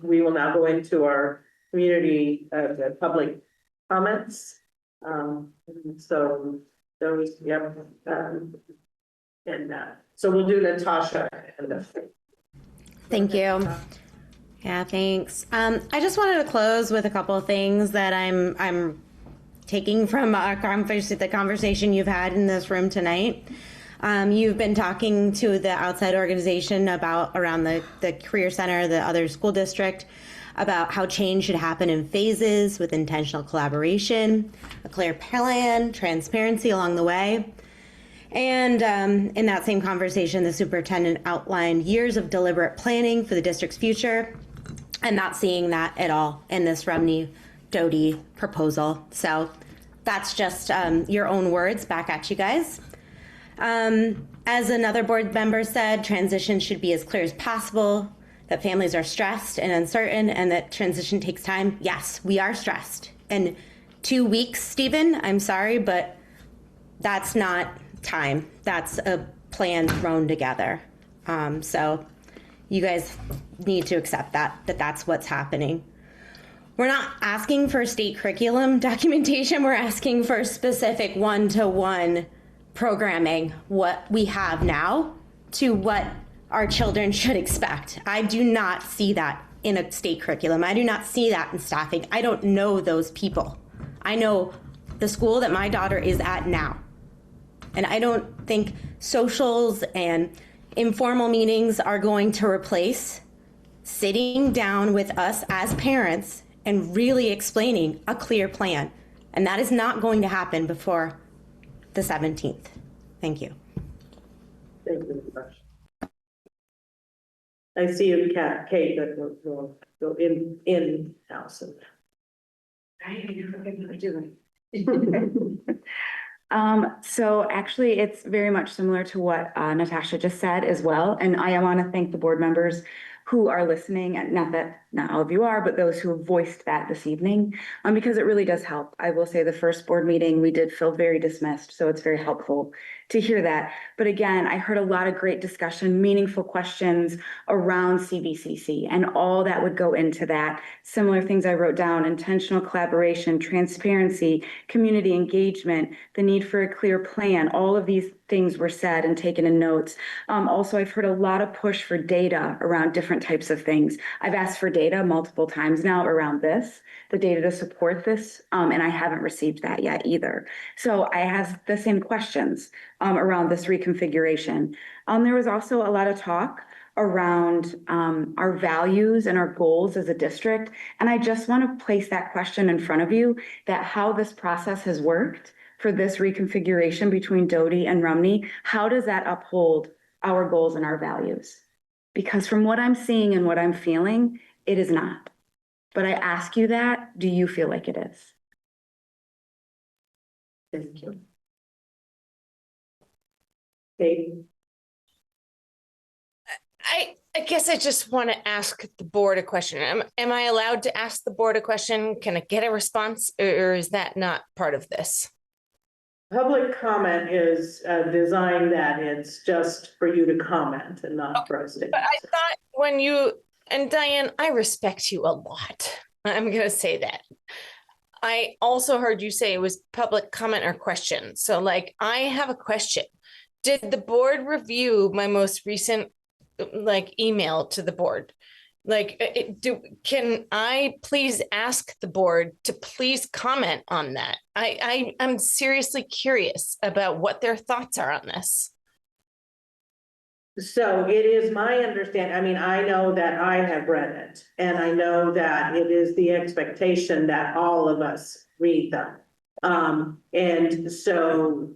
We will now go into our community, the public comments. So those, so we'll do Natasha and Thank you. Yeah, thanks. I just wanted to close with a couple of things that I'm taking from the conversation you've had in this room tonight. You've been talking to the outside organization around the Career Center, the other school district, about how change should happen in phases with intentional collaboration, a clear plan, transparency along the way. And in that same conversation, the superintendent outlined years of deliberate planning for the district's future, and not seeing that at all in this Rumney-Doty proposal. So that's just your own words back at you guys. As another board member said, transition should be as clear as possible, that families are stressed and uncertain, and that transition takes time. Yes, we are stressed. And 2 weeks, Stephen, I'm sorry, but that's not time. That's a plan thrown together. So you guys need to accept that's what's happening. We're not asking for state curriculum documentation. We're asking for specific one-to-one programming, what we have now to what our children should expect. I do not see that in a state curriculum. I do not see that in staffing. I don't know those people. I know the school that my daughter is at now. And I don't think socials and informal meetings are going to replace sitting down with us as parents and really explaining a clear plan. And that is not going to happen before the 17th. Thank you. Thank you very much. I see you, Kate, that will go in house. So actually, it's very much similar to what Natasha just said as well. And I want to thank the board members who are listening, and not that not all of you are, but those who have voiced that this evening, because it really does help. I will say the first board meeting, we did feel very dismissed, so it's very helpful to hear that. But again, I heard a lot of great discussion, meaningful questions around CVCC and all that would go into that. Similar things I wrote down: intentional collaboration, transparency, community engagement, the need for a clear plan. All of these things were said and taken in notes. Also, I've heard a lot of push for data around different types of things. I've asked for data multiple times now around this, the data to support this, and I haven't received that yet either. So I have the same questions around this reconfiguration. There was also a lot of talk around our values and our goals as a district. And I just want to place that question in front of you, that how this process has worked for this reconfiguration between Doty and Rumney, how does that uphold our goals and our values? Because from what I'm seeing and what I'm feeling, it is not. But I ask you that, do you feel like it is? Thank you. Kate? I guess I just want to ask the board a question. Am I allowed to ask the board a question? Can I get a response, or is that not part of this? Public comment is designed that it's just for you to comment and not for us to. But I thought when you, and Diane, I respect you a lot. I'm going to say that. I also heard you say it was public comment or question. So like, I have a question. Did the board review my most recent email to the board? Can I please ask the board to please comment on that? I'm seriously curious about what their thoughts are on this. So it is my understanding, I mean, I know that I have read it, and I know that it is the expectation that all of us read them. And so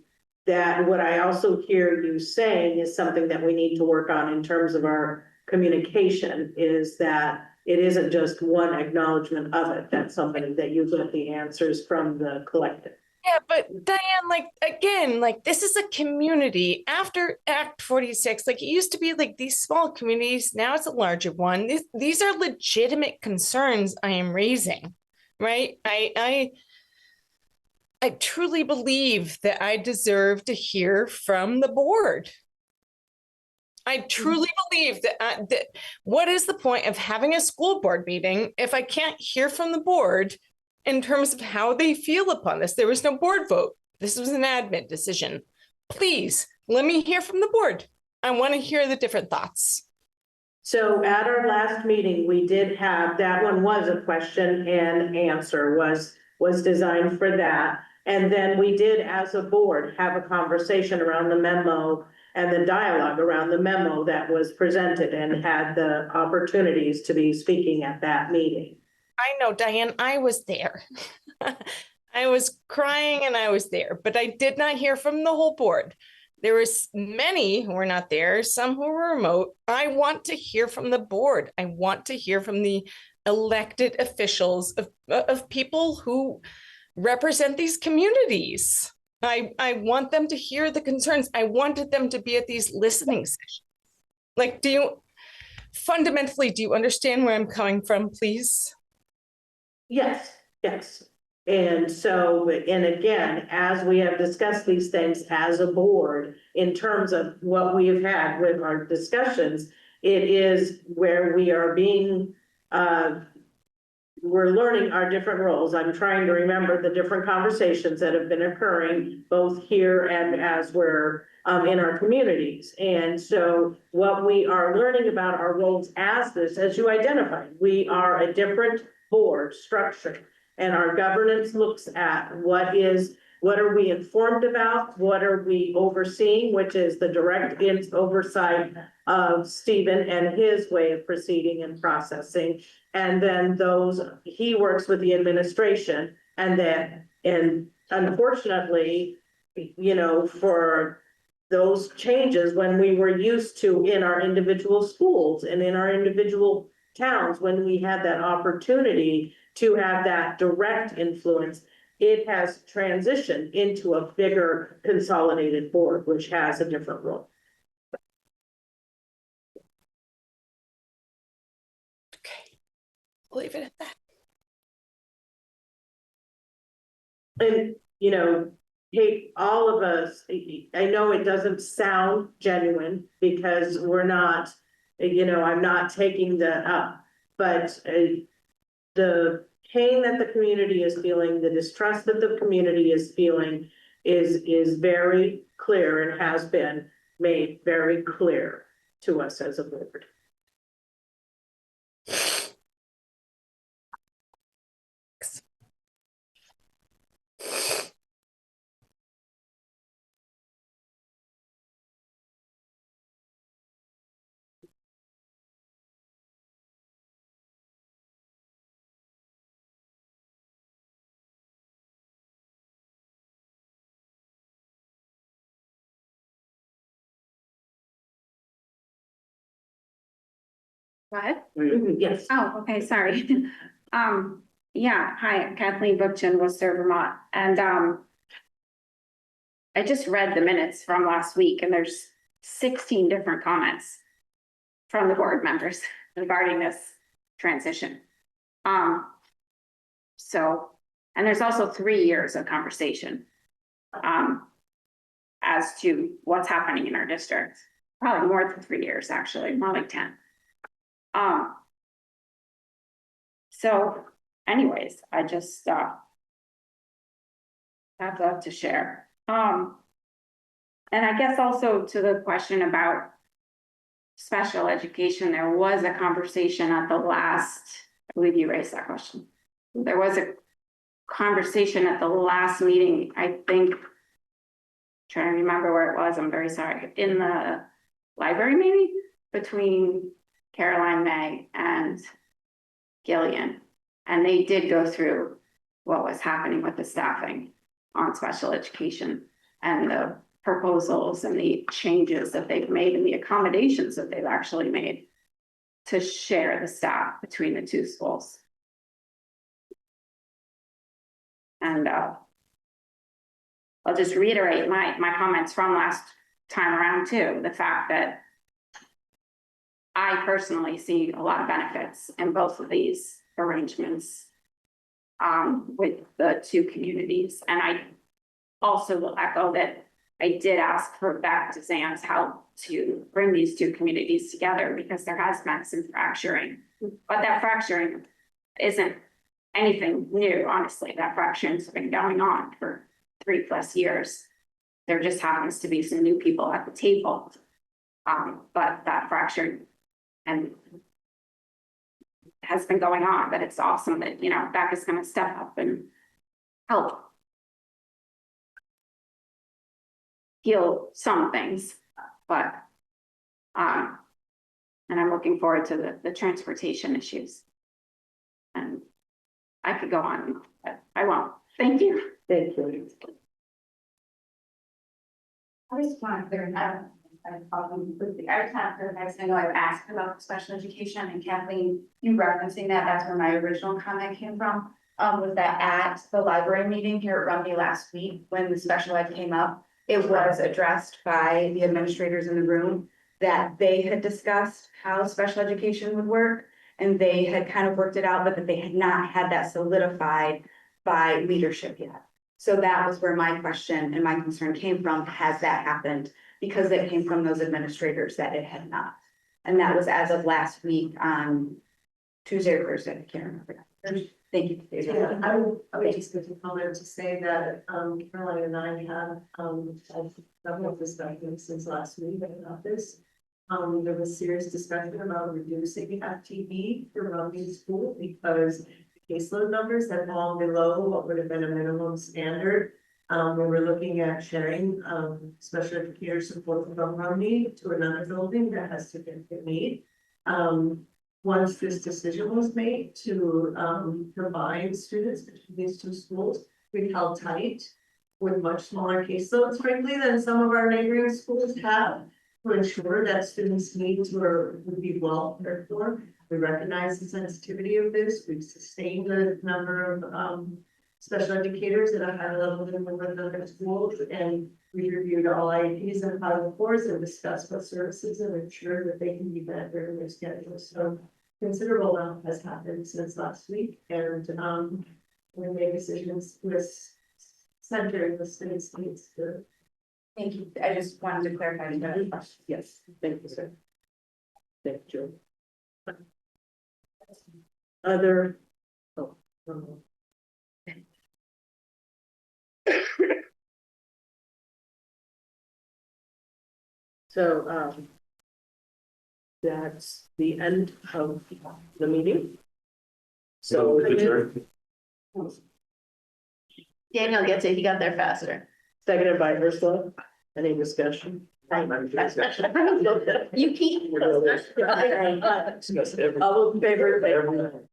that what I also hear you saying is something that we need to work on in terms of our communication, is that it isn't just one acknowledgement of it. That's something that you get the answers from the collective. Yeah, but Diane, again, this is a community after Act 46. It used to be these small communities. Now it's a larger one. These are legitimate concerns I am raising, right? I truly believe that I deserve to hear from the board. I truly believe that what is the point of having a school board meeting if I can't hear from the board in terms of how they feel upon this? There was no board vote. This was an admin decision. Please let me hear from the board. I want to hear the different thoughts. So at our last meeting, we did have, that one was a question and answer, was designed for that. And then we did, as a board, have a conversation around the memo and the dialogue around the memo that was presented, and had the opportunities to be speaking at that meeting. I know, Diane, I was there. I was crying and I was there, but I did not hear from the whole board. There was many who were not there, some who were remote. I want to hear from the board. I want to hear from the elected officials of people who represent these communities. I want them to hear the concerns. I wanted them to be at these listening sessions. Fundamentally, do you understand where I'm coming from, please? Yes, yes. And so, and again, as we have discussed these things as a board, in terms of what we have had with our discussions, it is where we are being, we're learning our different roles. I'm trying to remember the different conversations that have been occurring both here and as we're in our communities. And so what we are learning about our roles as this, as you identified, we are a different board structure, and our governance looks at what is what are we informed about? What are we overseeing, which is the direct oversight of Stephen and his way of proceeding and processing. And then he works with the administration and unfortunately, for those changes when we were used to in our individual schools and in our individual towns, when we had that opportunity to have that direct influence, it has transitioned into a bigger consolidated board, which has a different role. We'll leave it at that. And, hey, all of us, I know it doesn't sound genuine because we're not, I'm not taking but the pain that the community is feeling, the distrust that the community is feeling is very clear and has been made very clear to us as a board. What? Yes. Oh, okay, sorry. Yeah, hi, I'm Kathleen Bookchin, Worcester, Vermont, and I just read the minutes from last week, and there's 16 different comments from the board members regarding this transition. So, and there's also 3 years of conversation as to what's happening in our district. Probably more than 3 years, actually, more like 10. So anyways, I just have that to share. And I guess also to the question about special education, there was a conversation at the last, I believe you raised that question. There was a conversation at the last meeting, I think, trying to remember where it was, I'm very sorry, in the library maybe, between Caroline May and Gillian. And they did go through what was happening with the staffing on special education and the proposals and the changes that they've made and the accommodations that they've actually made to share the staff between the 2 schools. And I'll just reiterate my comments from last time around too, the fact that I personally see a lot of benefits in both of these arrangements with the 2 communities. And I also will echo that I did ask for Beth DeZan's help to bring these 2 communities together because there has been some fracturing, but that fracturing isn't anything new, honestly. That fracturing's been going on for 3+ years. There just happens to be some new people at the table. But that fracturing has been going on, but it's awesome that, Becca's gonna step up and help heal some things, but, and I'm looking forward to the transportation issues. And I could go on, but I won't. Thank you. Thank you. I just want to clear out. I know I've asked about special education, and Kathleen, you referencing that's where my original comment came from. Was that at the library meeting here at Rumney last week, when the special ed came up, it was addressed by the administrators in the room that they had discussed how special education would work, and they had kind of worked it out, but that they had not had that solidified by leadership yet. So that was where my question and my concern came from. Has that happened? Because it came from those administrators that it had not. And that was as of last week on Tuesday or Thursday, I can't remember. Thank you. Yeah, I would just go to color to say that Caroline and I have several discussions since last week about this. There was serious discussion about reducing FTE for Rumney School because caseload numbers had fallen below what would have been a minimum standard where we're looking at sharing, special educator support from Romney to another building that has significant need. Once this decision was made to, combine students between these two schools, we held tight with much smaller caseloads, frankly, than some of our neighboring schools have, to ensure that students' needs would be well cared for. We recognize the sensitivity of this. We've sustained a number of special educators at a higher level than with other schools, and we reviewed all IEPs and Title IVs and discussed what services and ensure that they can be met during their schedule. So considerable amount has happened since last week, and we made decisions with centering the students' needs to. Thank you. I just wanted to clarify that question. Yes, thank you, sir. Thank you. Other, oh, no. So, that's the end of the meeting. So. Daniel gets it, he got there faster. Seconded by Ursula. Any discussion? You keep. All in favor?